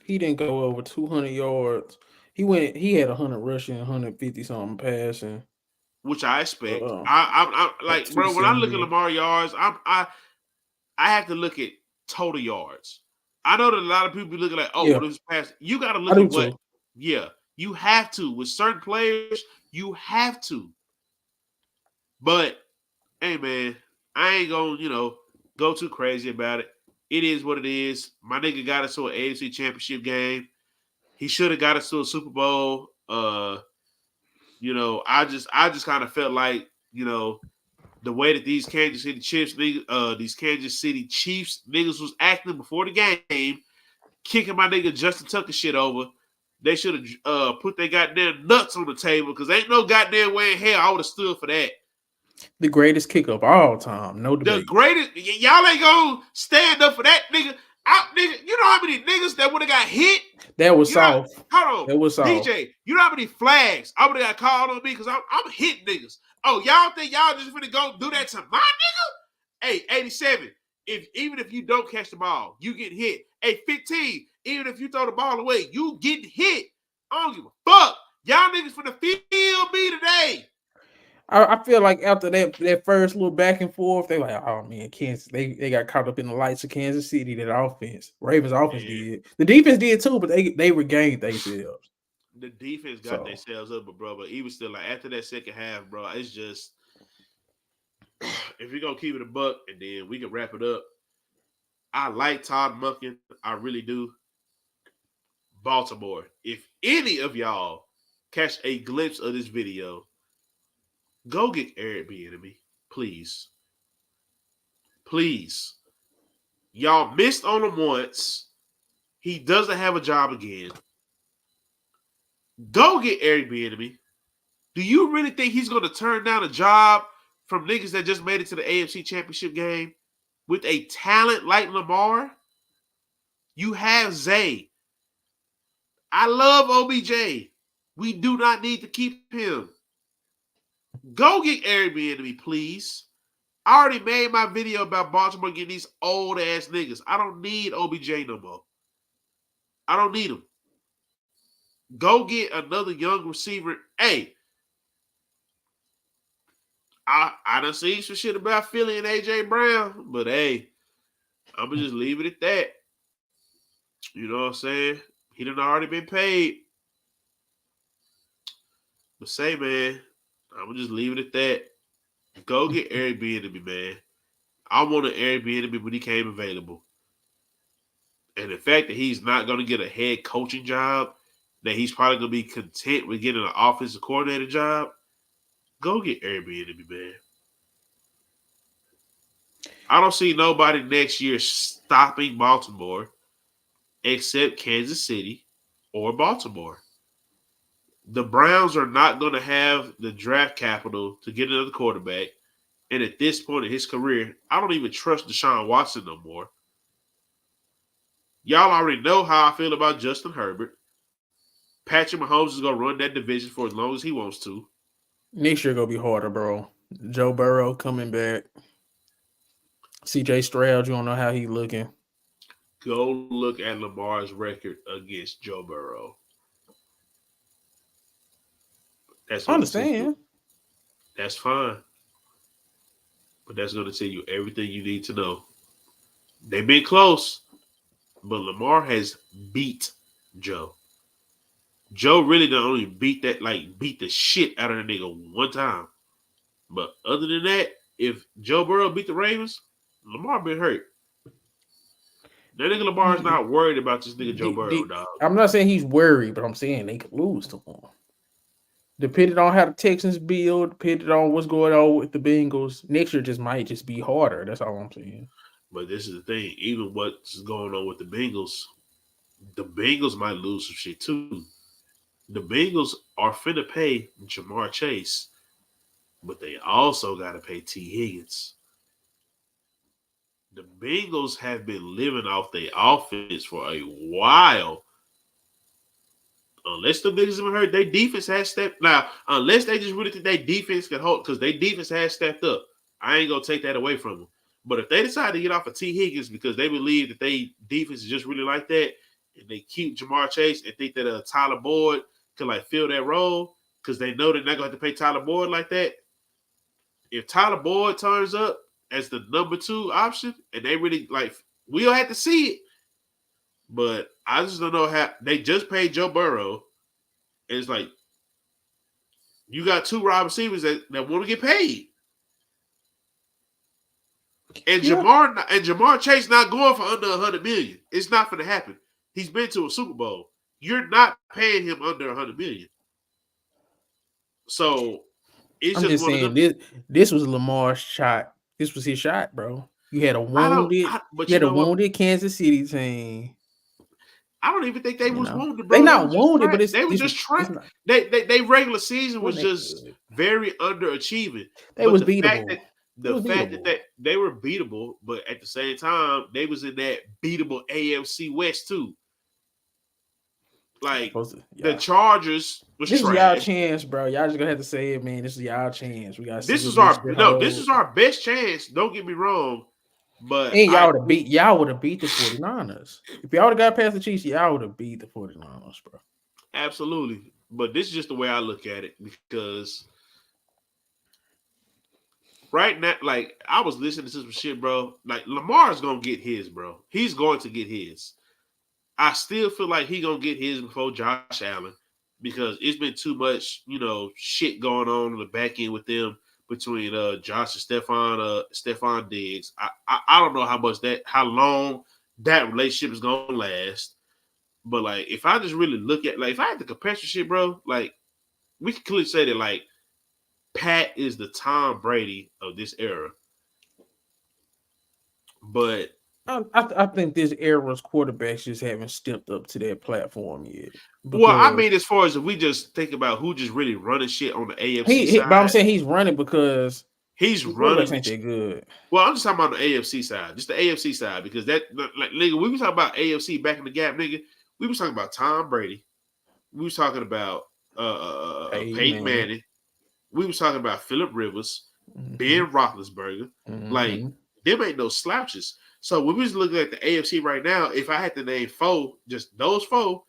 he didn't go over 200 yards. He had 100 rushing, 150 something passing. Which I expect. Uh, I'm like like, bro, when I look at 270. Lamar yards, I have to look at total yards. I know that a lot of people be looking like, oh, Yeah, well, this pass. You got to I look do at what, too. yeah, you have to. With certain players, you have to. But, hey, man, I ain't going to, go too crazy about it. It is what it is. My nigga got us to an AFC Championship game. He should have got us to a Super Bowl. I just kind of felt like, the way that these Kansas City Chiefs niggas was acting before the game, kicking my nigga Justin Tucker shit over. They should have put their goddamn nuts on the table because ain't no goddamn way in hell I would have stood for that. The greatest kicker of all time, no The debate. greatest, y'all ain't gonna stand up for that nigga. You know how many niggas that would have got hit? That was You know, soft. hold on, That was soft. DJ. You know how many flags I would have got called on me because I'm hitting niggas. Oh, y'all think y'all just gonna go do that to my nigga? Hey, 87. Even if you don't catch the ball, you get hit. Hey, 15. Even if you throw the ball away, you get hit. I don't give a fuck. Y'all niggas finna feel me today. I feel like after that first little back and forth, they like, oh man, Kansas, they got caught up in the lights of Kansas City, that offense. Ravens offense did. The defense did too, but they regained themselves. The defense got themselves up, but even still, like after that second half, bro, it's just if you're gonna keep it a buck and then we can wrap it up. I like Todd Monken. I really do. Baltimore. If any of y'all catch a glimpse of this video, go get Eric Bieniemy, please. Please. Y'all missed on him once. He doesn't have a job again. Go get Eric Bieniemy. Do you really think he's going to turn down a job from niggas that just made it to the AFC Championship game with a talent like Lamar? You have Zay. I love OBJ. We do not need to keep him. Go get Eric Bieniemy, please. I already made my video about Baltimore getting these old ass niggas. I don't need OBJ no more. I don't need him. Go get another young receiver. Hey, I done seen some shit about Philly and AJ Brown, but hey, I'm gonna just leave it at that. You know what I'm saying? He done already been paid. But say, man, I'm gonna just leave it at that. Go get Eric Bieniemy, man. I wanted Eric Bieniemy when he came available. And the fact that he's not gonna get a head coaching job, that he's probably gonna be content with getting an offensive coordinator job, go get Eric Bieniemy, man. I don't see nobody next year stopping Baltimore except Kansas City or Baltimore. The Browns are not going to have the draft capital to get another quarterback. And at this point in his career, I don't even trust Deshaun Watson no more. Y'all already know how I feel about Justin Herbert. Patrick Mahomes is going to run that division for as long as he wants to. Next year going to be harder, bro. Joe Burrow coming back. CJ Stroud, you don't know how he looking. Go look at Lamar's record against Joe Burrow. That's I understand. That's fine. But that's going to tell you everything you need to know. They've been close, but Lamar has beat Joe. Joe really don't only beat the shit out of the nigga one time. But other than that, if Joe Burrow beat the Ravens, Lamar been hurt. That nigga Lamar is not worried about this nigga Joe Burrow, dog. I'm not saying he's worried, but I'm saying they could lose to him. Depending on how the Texans build, depending on what's going on with the Bengals, next year just might just be harder. That's all I'm saying. But this is the thing. Even what's going on with the Bengals might lose some shit too. The Bengals are finna pay Jamar Chase, but they also got to pay T. Higgins. the Bengals have been living off their offense for a while. Unless the niggas have heard, their defense has stepped. Now, unless they just really think their defense can hold, because their defense has stepped up. I ain't gonna take that away from them. But if they decide to get off of T. Higgins because they believe that they defense is just really like that, and they keep Jamar Chase and think that Tyler Boyd can like fill that role because they know they're not gonna have to pay Tyler Boyd like that. If Tyler Boyd turns up as the number 2 option, and they really like, we'll have to see it. But I just don't know how they just paid Joe Burrow. And it's like, you got 2 wide receivers that want to get paid. And Jamar Chase not going for under $100 million. It's not going to happen. He's been to a Super Bowl. You're not paying him under $100 million. So it's I'm just saying this was Lamar's shot. This was his shot, bro. You had a wounded Kansas City team. I don't even think they was wounded, bro. They not wounded, but they were just trying. They regular season was just very underachieving. They was beatable. The fact that they were beatable, but at the same time, they was in that beatable AFC West too. Like the Chargers was this trash. Is y'all chance, bro. Y'all just gonna have to say it, man. This is y'all chance. We got this is our best chance. Don't get me wrong. But and y'all would have beat the 49ers. If y'all would have got past the Chiefs, y'all would have beat the 49ers, bro. Absolutely. But this is just the way I look at it, because right now, like, I was listening to some shit, bro. Like, Lamar's gonna get his, bro. He's going to get his. I still feel like he's gonna get his before Josh Allen, because it's been too much, shit going on the back end with them. Between Josh and Stephon Diggs. I don't know how long that relationship is gonna last. But like, if I just really look at, like, if I had to compare some shit, bro, like, we can clearly say that, like, Pat is the Tom Brady of this era. But I think this era's quarterbacks just haven't stepped up to that platform yet. Well, I mean, as far as if we just think about who just really running shit on the AFC side. But I'm saying he's running because he's running. Ain't that good. Well, I'm just talking about the AFC side, just the AFC side, because that, like, nigga, we was talking about AFC back in the gap, nigga. We was talking about Tom Brady. We was talking about Peyton Manning. We was talking about Phillip Rivers, Ben Roethlisberger. Like, them ain't no slouches. So when we was looking at the AFC right now, if I had to name 4, just those 4,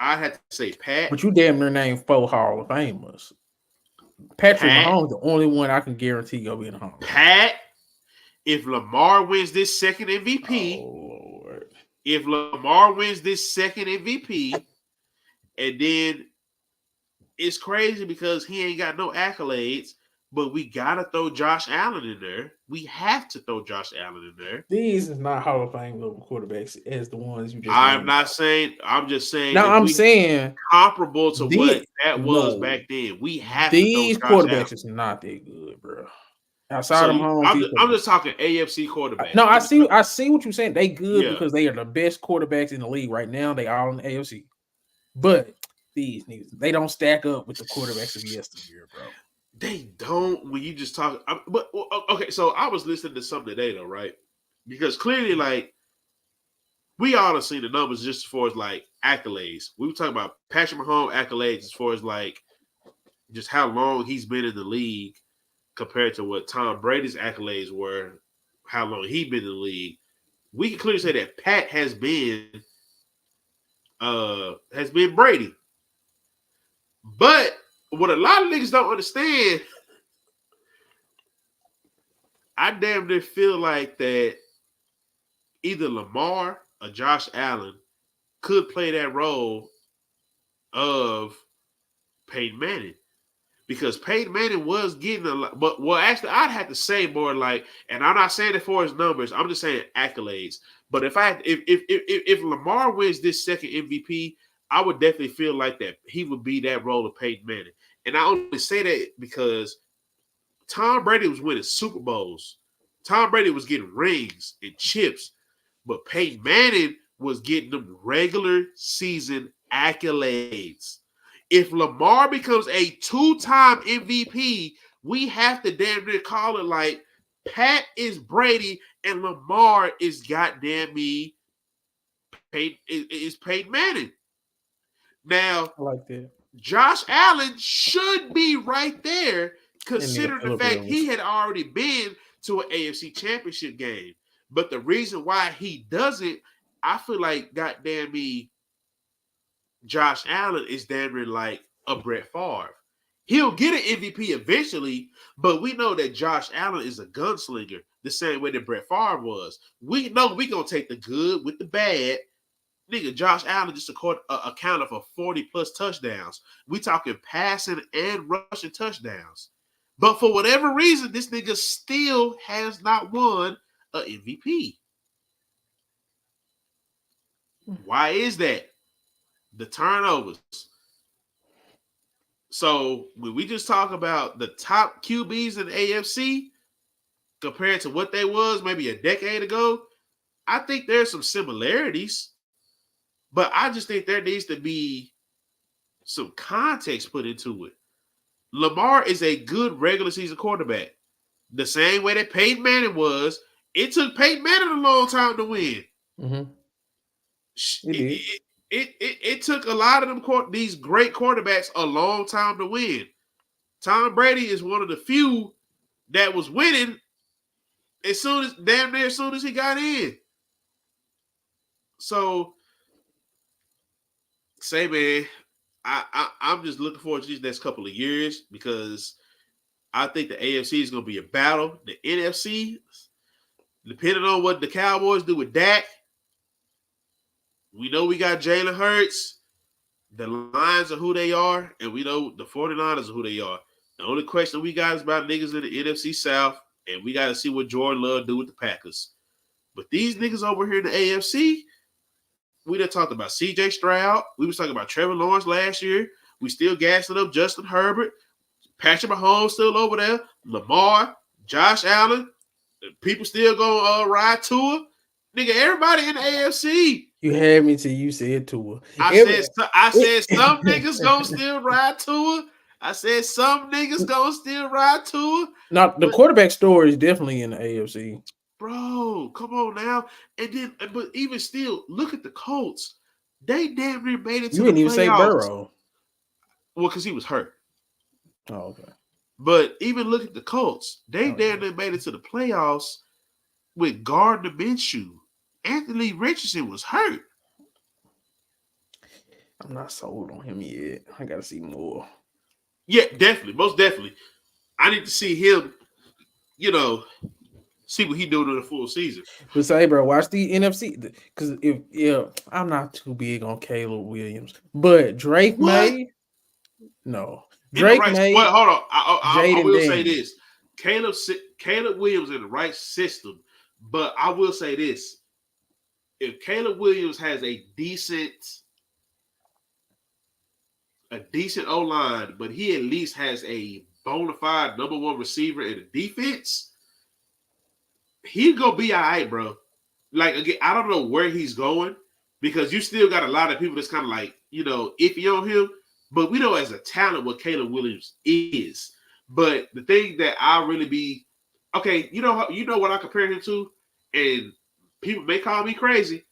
I had to say Pat. But you damn near named 4 Hall of Famers. Patrick Mahomes, the only one I can guarantee you'll be in the Hall. Pat, if Lamar wins this second MVP, Lord. If Lamar wins this second MVP, and then it's crazy because he ain't got no accolades, but we gotta throw Josh Allen in there. We have to throw Josh Allen in there. These is not Hall of Fame level quarterbacks as the ones you just. I'm not saying. I'm just saying. No, I'm saying comparable to what that was back then. We have these to throw Josh quarterbacks Allen. is not that good, bro. Outside of Mahomes, I'm just talking AFC quarterbacks. No, I see what you're saying. They good because they are the best quarterbacks in the league right now. They all in the AFC, but these niggas, they don't stack up with the quarterbacks of yesteryear, bro. They don't when you just talk. But okay, so I was listening to something today though, right? Because clearly, like, we all have seen the numbers just as far as like accolades. We were talking about Patrick Mahomes accolades as far as like just how long he's been in the league compared to what Tom Brady's accolades were, how long he's been in the league. We can clearly say that Pat has been Brady. But what a lot of niggas don't understand, I damn near feel like that either Lamar or Josh Allen could play that role of Peyton Manning. Because Peyton Manning was getting a lot, but actually I'd have to say more like, and I'm not saying it for his numbers, I'm just saying accolades. But if Lamar wins this second MVP, I would definitely feel like that he would be that role of Peyton Manning. And I only say that because Tom Brady was winning Super Bowls. Tom Brady was getting rings and chips, but Peyton Manning was getting them regular season accolades. If Lamar becomes a 2-time MVP, we have to damn near call it like Pat is Brady, and Lamar is goddamn me. Is Peyton Manning. Now, I like that. Josh Allen should be right there, In the considering the fact he had already been to an AFC Championship game. But the reason why he doesn't, I feel like, goddamn me, Josh Allen is damn near like a Brett Favre. He'll get an MVP eventually, but we know that Josh Allen is a gunslinger the same way that Brett Favre was. We know we're going to take the good with the bad. Nigga, Josh Allen just accounted for 40-plus touchdowns. We talking passing and rushing touchdowns. But for whatever reason, this nigga still has not won an MVP. Why is that? The turnovers. So when we just talk about the top QBs in the AFC compared to what they was maybe a decade ago, I think there's some similarities. But I just think there needs to be some context put into it. Lamar is a good regular season quarterback. The same way that Peyton Manning was. It took Peyton Manning a long time to win. Mm-hmm. It took a lot of them these great quarterbacks a long time to win. Tom Brady is one of the few that was winning damn near as soon as he got in. So, say, man, I'm just looking forward to these next couple of years because I think the AFC is going to be a battle. The NFC, depending on what the Cowboys do with Dak, we know we got Jalen Hurts. The Lions are who they are, and we know the 49ers are who they are. The only question we got is about niggas in the NFC South, and we got to see what Jordan Love do with the Packers. But these niggas over here in the AFC, we done talked about C.J. Stroud. We was talking about Trevor Lawrence last year. We still gassing up Justin Herbert. Patrick Mahomes still over there. Lamar, Josh Allen. People still going to ride Tua. Nigga, everybody in the AFC. You had me till you said Tua. I said some niggas gonna still ride Tua. I said some niggas gonna still ride Tua. Now, the quarterback story is definitely in the AFC. Bro, come on now. And then, but even still, look at the Colts. They damn near made it to the playoffs. You didn't even say Burrow. Well, because he was hurt. Oh, okay. But even look at the Colts. They damn near made it to the playoffs with Gardner Minshew. Anthony Richardson was hurt. I'm not sold on him yet. I got to see more. Yeah, definitely. Most definitely. I need to see him, see what he doing in the full season. But say, bro, watch the NFC. Because I'm not too big on Caleb Williams. But Drake May, no. Drake May. Well, hold on. I will say this. Caleb Williams in the right system. But I will say this. If Caleb Williams has a decent O-line, but he at least has a bona fide number one receiver in the defense, he'll go be all right, bro. Like, again, I don't know where he's going because you still got a lot of people that's kind of like, iffy on him. But we know as a talent what Caleb Williams is. But the thing that I really be – okay, you know what I compare him to? And people may call me crazy.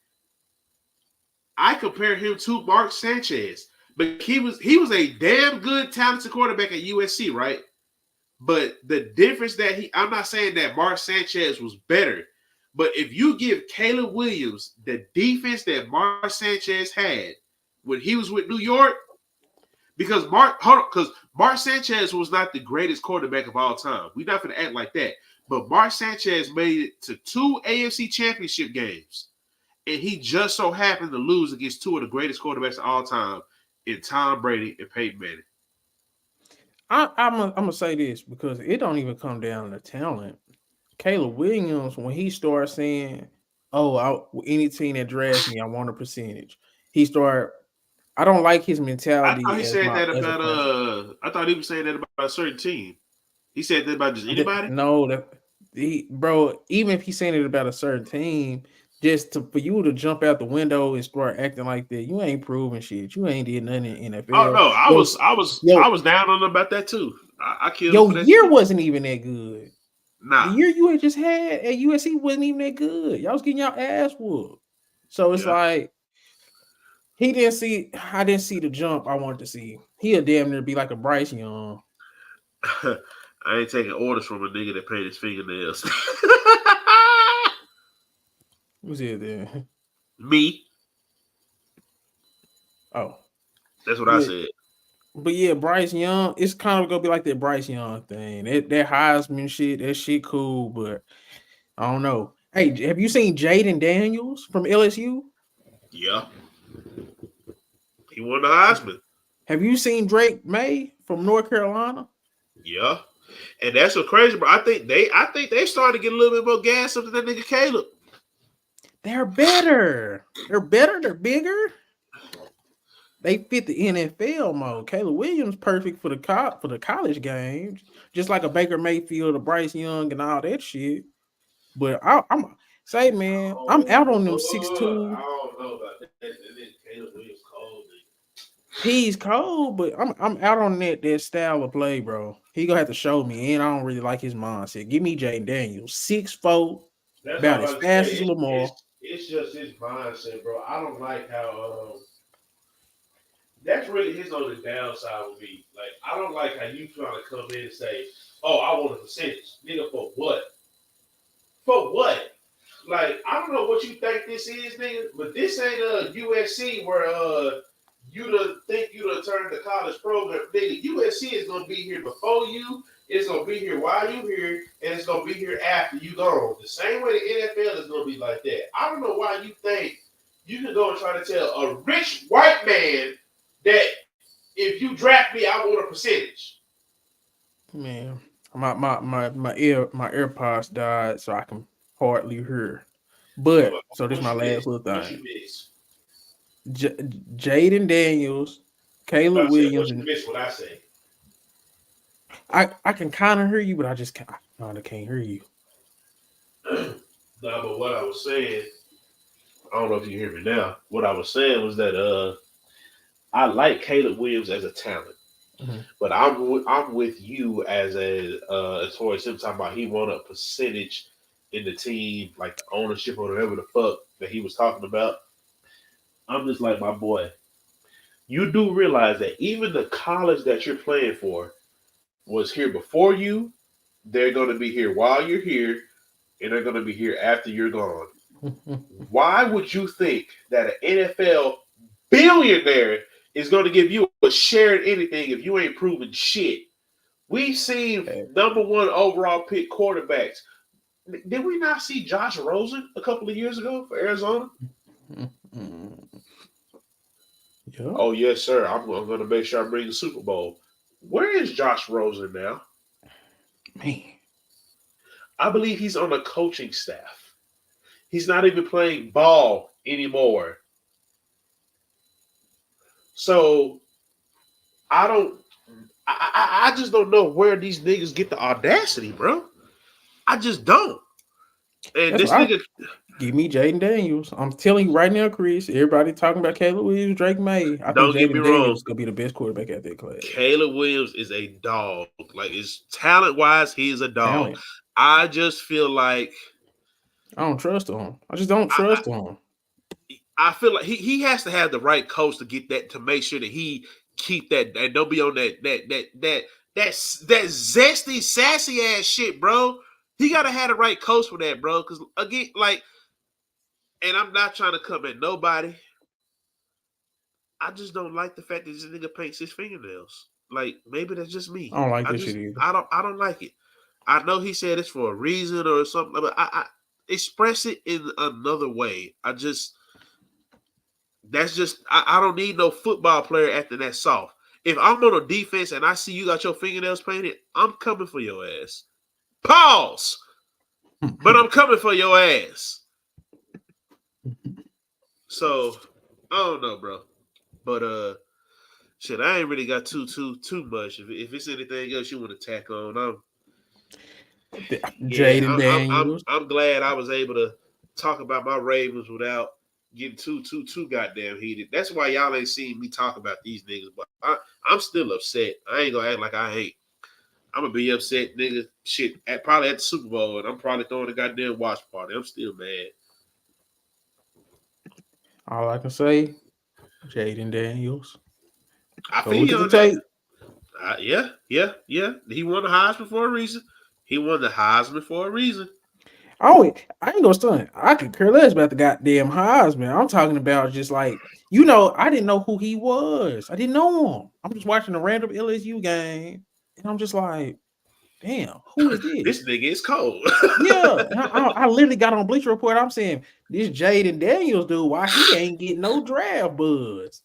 I compare him to Mark Sanchez. But he was a damn good talented quarterback at USC, right? But the difference that I'm not saying that Mark Sanchez was better, but if you give Caleb Williams the defense that Mark Sanchez had when he was with New York, because Mark Sanchez was not the greatest quarterback of all time. We're not going to act like that. But Mark Sanchez made it to 2 AFC Championship games, and he just so happened to lose against 2 of the greatest quarterbacks of all time in Tom Brady and Peyton Manning. I'm gonna say this because it don't even come down to talent. Caleb Williams, when he starts saying, any team that drafts me, I want a percentage. I don't like his mentality. I thought he said that about I thought he was saying that about a certain team. He said that about just anybody? Even if he's saying it about a certain team, for you to jump out the window and start acting like that, you ain't proving shit. You ain't did nothing in NFL. Oh no, I was down on him about that too. I killed your year wasn't even that good. Nah. The year you had just had at USC wasn't even that good. Y'all was getting y'all ass whooped. So it's like I didn't see the jump I wanted to see. He'll damn near be like a Bryce Young. I ain't taking orders from a nigga that paint his fingernails. Who's it then? Me. Oh. That's what I said. But yeah, Bryce Young, it's kind of gonna be like that Bryce Young thing. That Heisman shit, that shit cool, but I don't know. Hey, have you seen Jaden Daniels from LSU? Yeah. He won the Heisman. Have you seen Drake May from North Carolina? Yeah. And that's so crazy, bro. I think they started to get a little bit more gas up than that nigga Caleb. They're better. They're better. They're bigger. They fit the NFL mode. Caleb Williams perfect for the college games, just like a Baker Mayfield, a Bryce Young, and all that shit. But I'm say, man, I'm out on them 6'2". I don't know about that. Caleb Williams cold. He's cold, but I'm out on that style of play, bro. He gonna have to show me, and I don't really like his mindset. Give me Jaden Daniels, 6'4", about as fast as Lamar. It's just his mindset, bro. I don't like how that's really his only downside with me. Like, I don't like how you trying to come in and say, "Oh, I want a percentage, nigga." For what? For what? Like, I don't know what you think this is, nigga, but this ain't a USC where you think you turn the college program, nigga. USC is gonna be here before you. It's gonna be here while you here, and it's gonna be here after you gone. The same way the NFL is gonna be like that. I don't know why you think you can go and try to tell a rich white man that if you draft me, I want a percentage. Man, my AirPods died, so I can hardly hear. But so this is my last little thing. Jaden Daniels, Caleb Williams, and miss what I say. I can kind of hear you, but I kind of can't hear you. No, but what I was saying, I don't know if you hear me now. What I was saying was that I like Caleb Williams as a talent, but I'm with you as far as him talking about he want a percentage in the team, like the ownership or whatever the fuck that he was talking about. I'm just like, my boy, you do realize that even the college that you're playing for was here before you. They're going to be here while you're here, and they're going to be here after you're gone. Why would you think that an NFL billionaire is going to give you a share in anything if you ain't proven shit? We've seen number one overall pick quarterbacks. Did we not see Josh Rosen a couple of years ago for Arizona? Yeah. Oh, yes, sir. I'm going to make sure I bring the Super Bowl. Where is Josh Rosen now? Man. I believe he's on the coaching staff. He's not even playing ball anymore. So I just don't know where these niggas get the audacity, bro. I just don't. And this nigga, give me Jaden Daniels. I'm telling you right now, Chris. Everybody talking about Caleb Williams, Drake May. I think Jaden Daniels is gonna be the best quarterback at that class. Caleb Williams is a dog. Like, it's talent wise, he is a dog. I just feel like I don't trust him. I just don't trust him. I feel like he has to have the right coach to get that, to make sure that he keep that and don't be on that zesty, sassy ass shit, bro. He gotta have the right coach for that, bro. Because again, like, and I'm not trying to come at nobody. I just don't like the fact that this nigga paints his fingernails. Like, maybe that's just me. I don't like this shit either. I don't like it. I know he said it's for a reason or something, but I express it in another way. I don't need no football player acting that soft. If I'm on a defense and I see you got your fingernails painted, I'm coming for your ass. Pause. But I'm coming for your ass. So, I don't know, bro. But shit, I ain't really got too much. If it's anything else you want to tack on, Jaden Daniels. I'm glad I was able to talk about my Ravens without getting too goddamn heated. That's why y'all ain't seen me talk about these niggas. But I'm still upset. I ain't gonna act like I ain't. I'm gonna be upset, nigga. Shit, probably at the Super Bowl, and I'm probably throwing a goddamn watch party. I'm still mad. All I can say, Jaden Daniels. I Go feel look you at the on that. tape. Yeah. He won the Heisman for a reason. I ain't gonna stunt. I could care less about the goddamn Heisman. I'm talking about just like, I didn't know who he was. I didn't know him. I'm just watching a random LSU game, and I'm just like, damn, who is this? This nigga is cold. Yeah, I literally got on Bleacher Report. I'm saying this Jaden Daniels dude, why he ain't getting no draft buzz?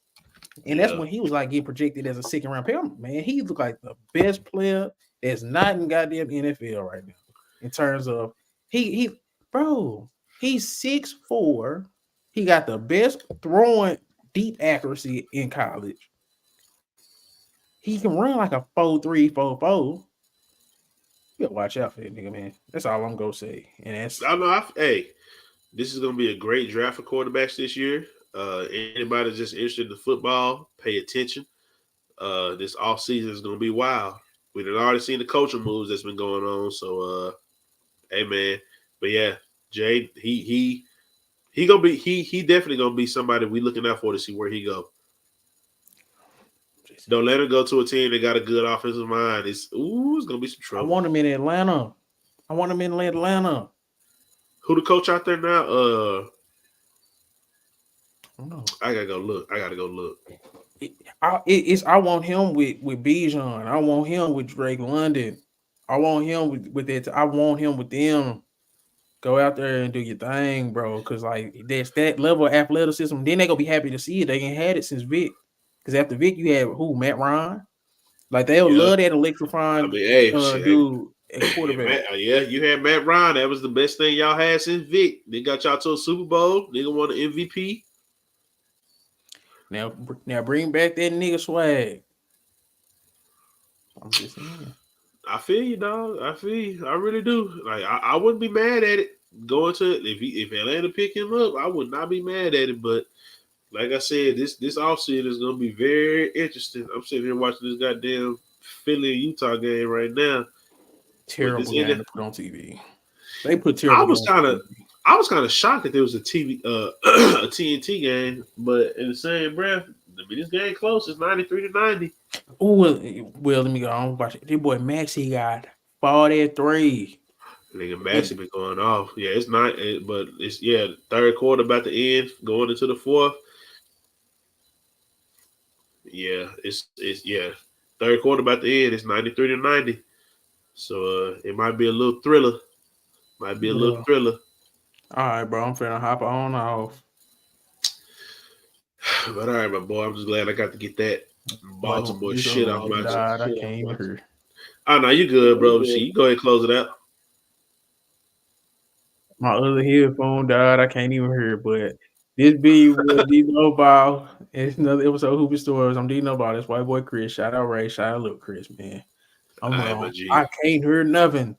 And that's when he was like getting projected as a second round pick. Man, he looked like the best player that's not in goddamn NFL right now. In terms of he's 6'4". He got the best throwing deep accuracy in college. He can run like a 4.3, 4.4. You gotta watch out for that nigga, man. That's all I'm gonna say. And that's this is gonna be a great draft for quarterbacks this year. Anybody that's just interested in the football, pay attention. This off season is gonna be wild. We've already seen the coaching moves that's been going on. So hey man. But yeah, Jay, he definitely gonna be somebody we looking out for to see where he go. Don't let him go to a team that got a good offensive mind. It's gonna be some trouble. I want him in Atlanta. Who the coach out there now? I gotta go look. I want him with Bijan. I want him with Drake London. I want him with that. I want him with them. Go out there and do your thing, bro. Because like there's that level of athleticism. Then they gonna be happy to see it. They ain't had it since Vic. Because after Vic, you had Matt Ryan. Like they'll love that electrifying dude at quarterback. You had Matt Ryan. That was the best thing y'all had since Vic. They got y'all to a Super Bowl. Nigga won an MVP. Now bring back that nigga swag. I'm just saying. I feel you, dog. I feel you. I really do. Like I wouldn't be mad at it going to it. If Atlanta pick him up, I would not be mad at it. But like I said, this offseason is gonna be very interesting. I'm sitting here watching this goddamn Philly Utah game right now. Terrible game to put on TV. They put terrible. I was kind of shocked that there was a TNT game, but in the same breath, this game close. It's 93-90. Oh well, let me go on. Watch it. This boy Maxie got 43. Nigga, Maxie been going off. Yeah, it's not, but it's third quarter about to end, going into the fourth. Yeah, it's third quarter about to end. It's 93-90. So it might be a little thriller. All right, bro. I'm finna hop on off. But all right, my boy. I'm just glad I got to get that Baltimore shit off my chest. I can't even hear. Oh no, you good, bro. You go ahead and close it out. My other headphone died. I can't even hear. But this be with Dino Ball. It's another episode of Hoopy Stories. I'm Dino Ball. That's Whyteboichris. Shout out Ray. Shout out little Chris, man. I can't hear nothing.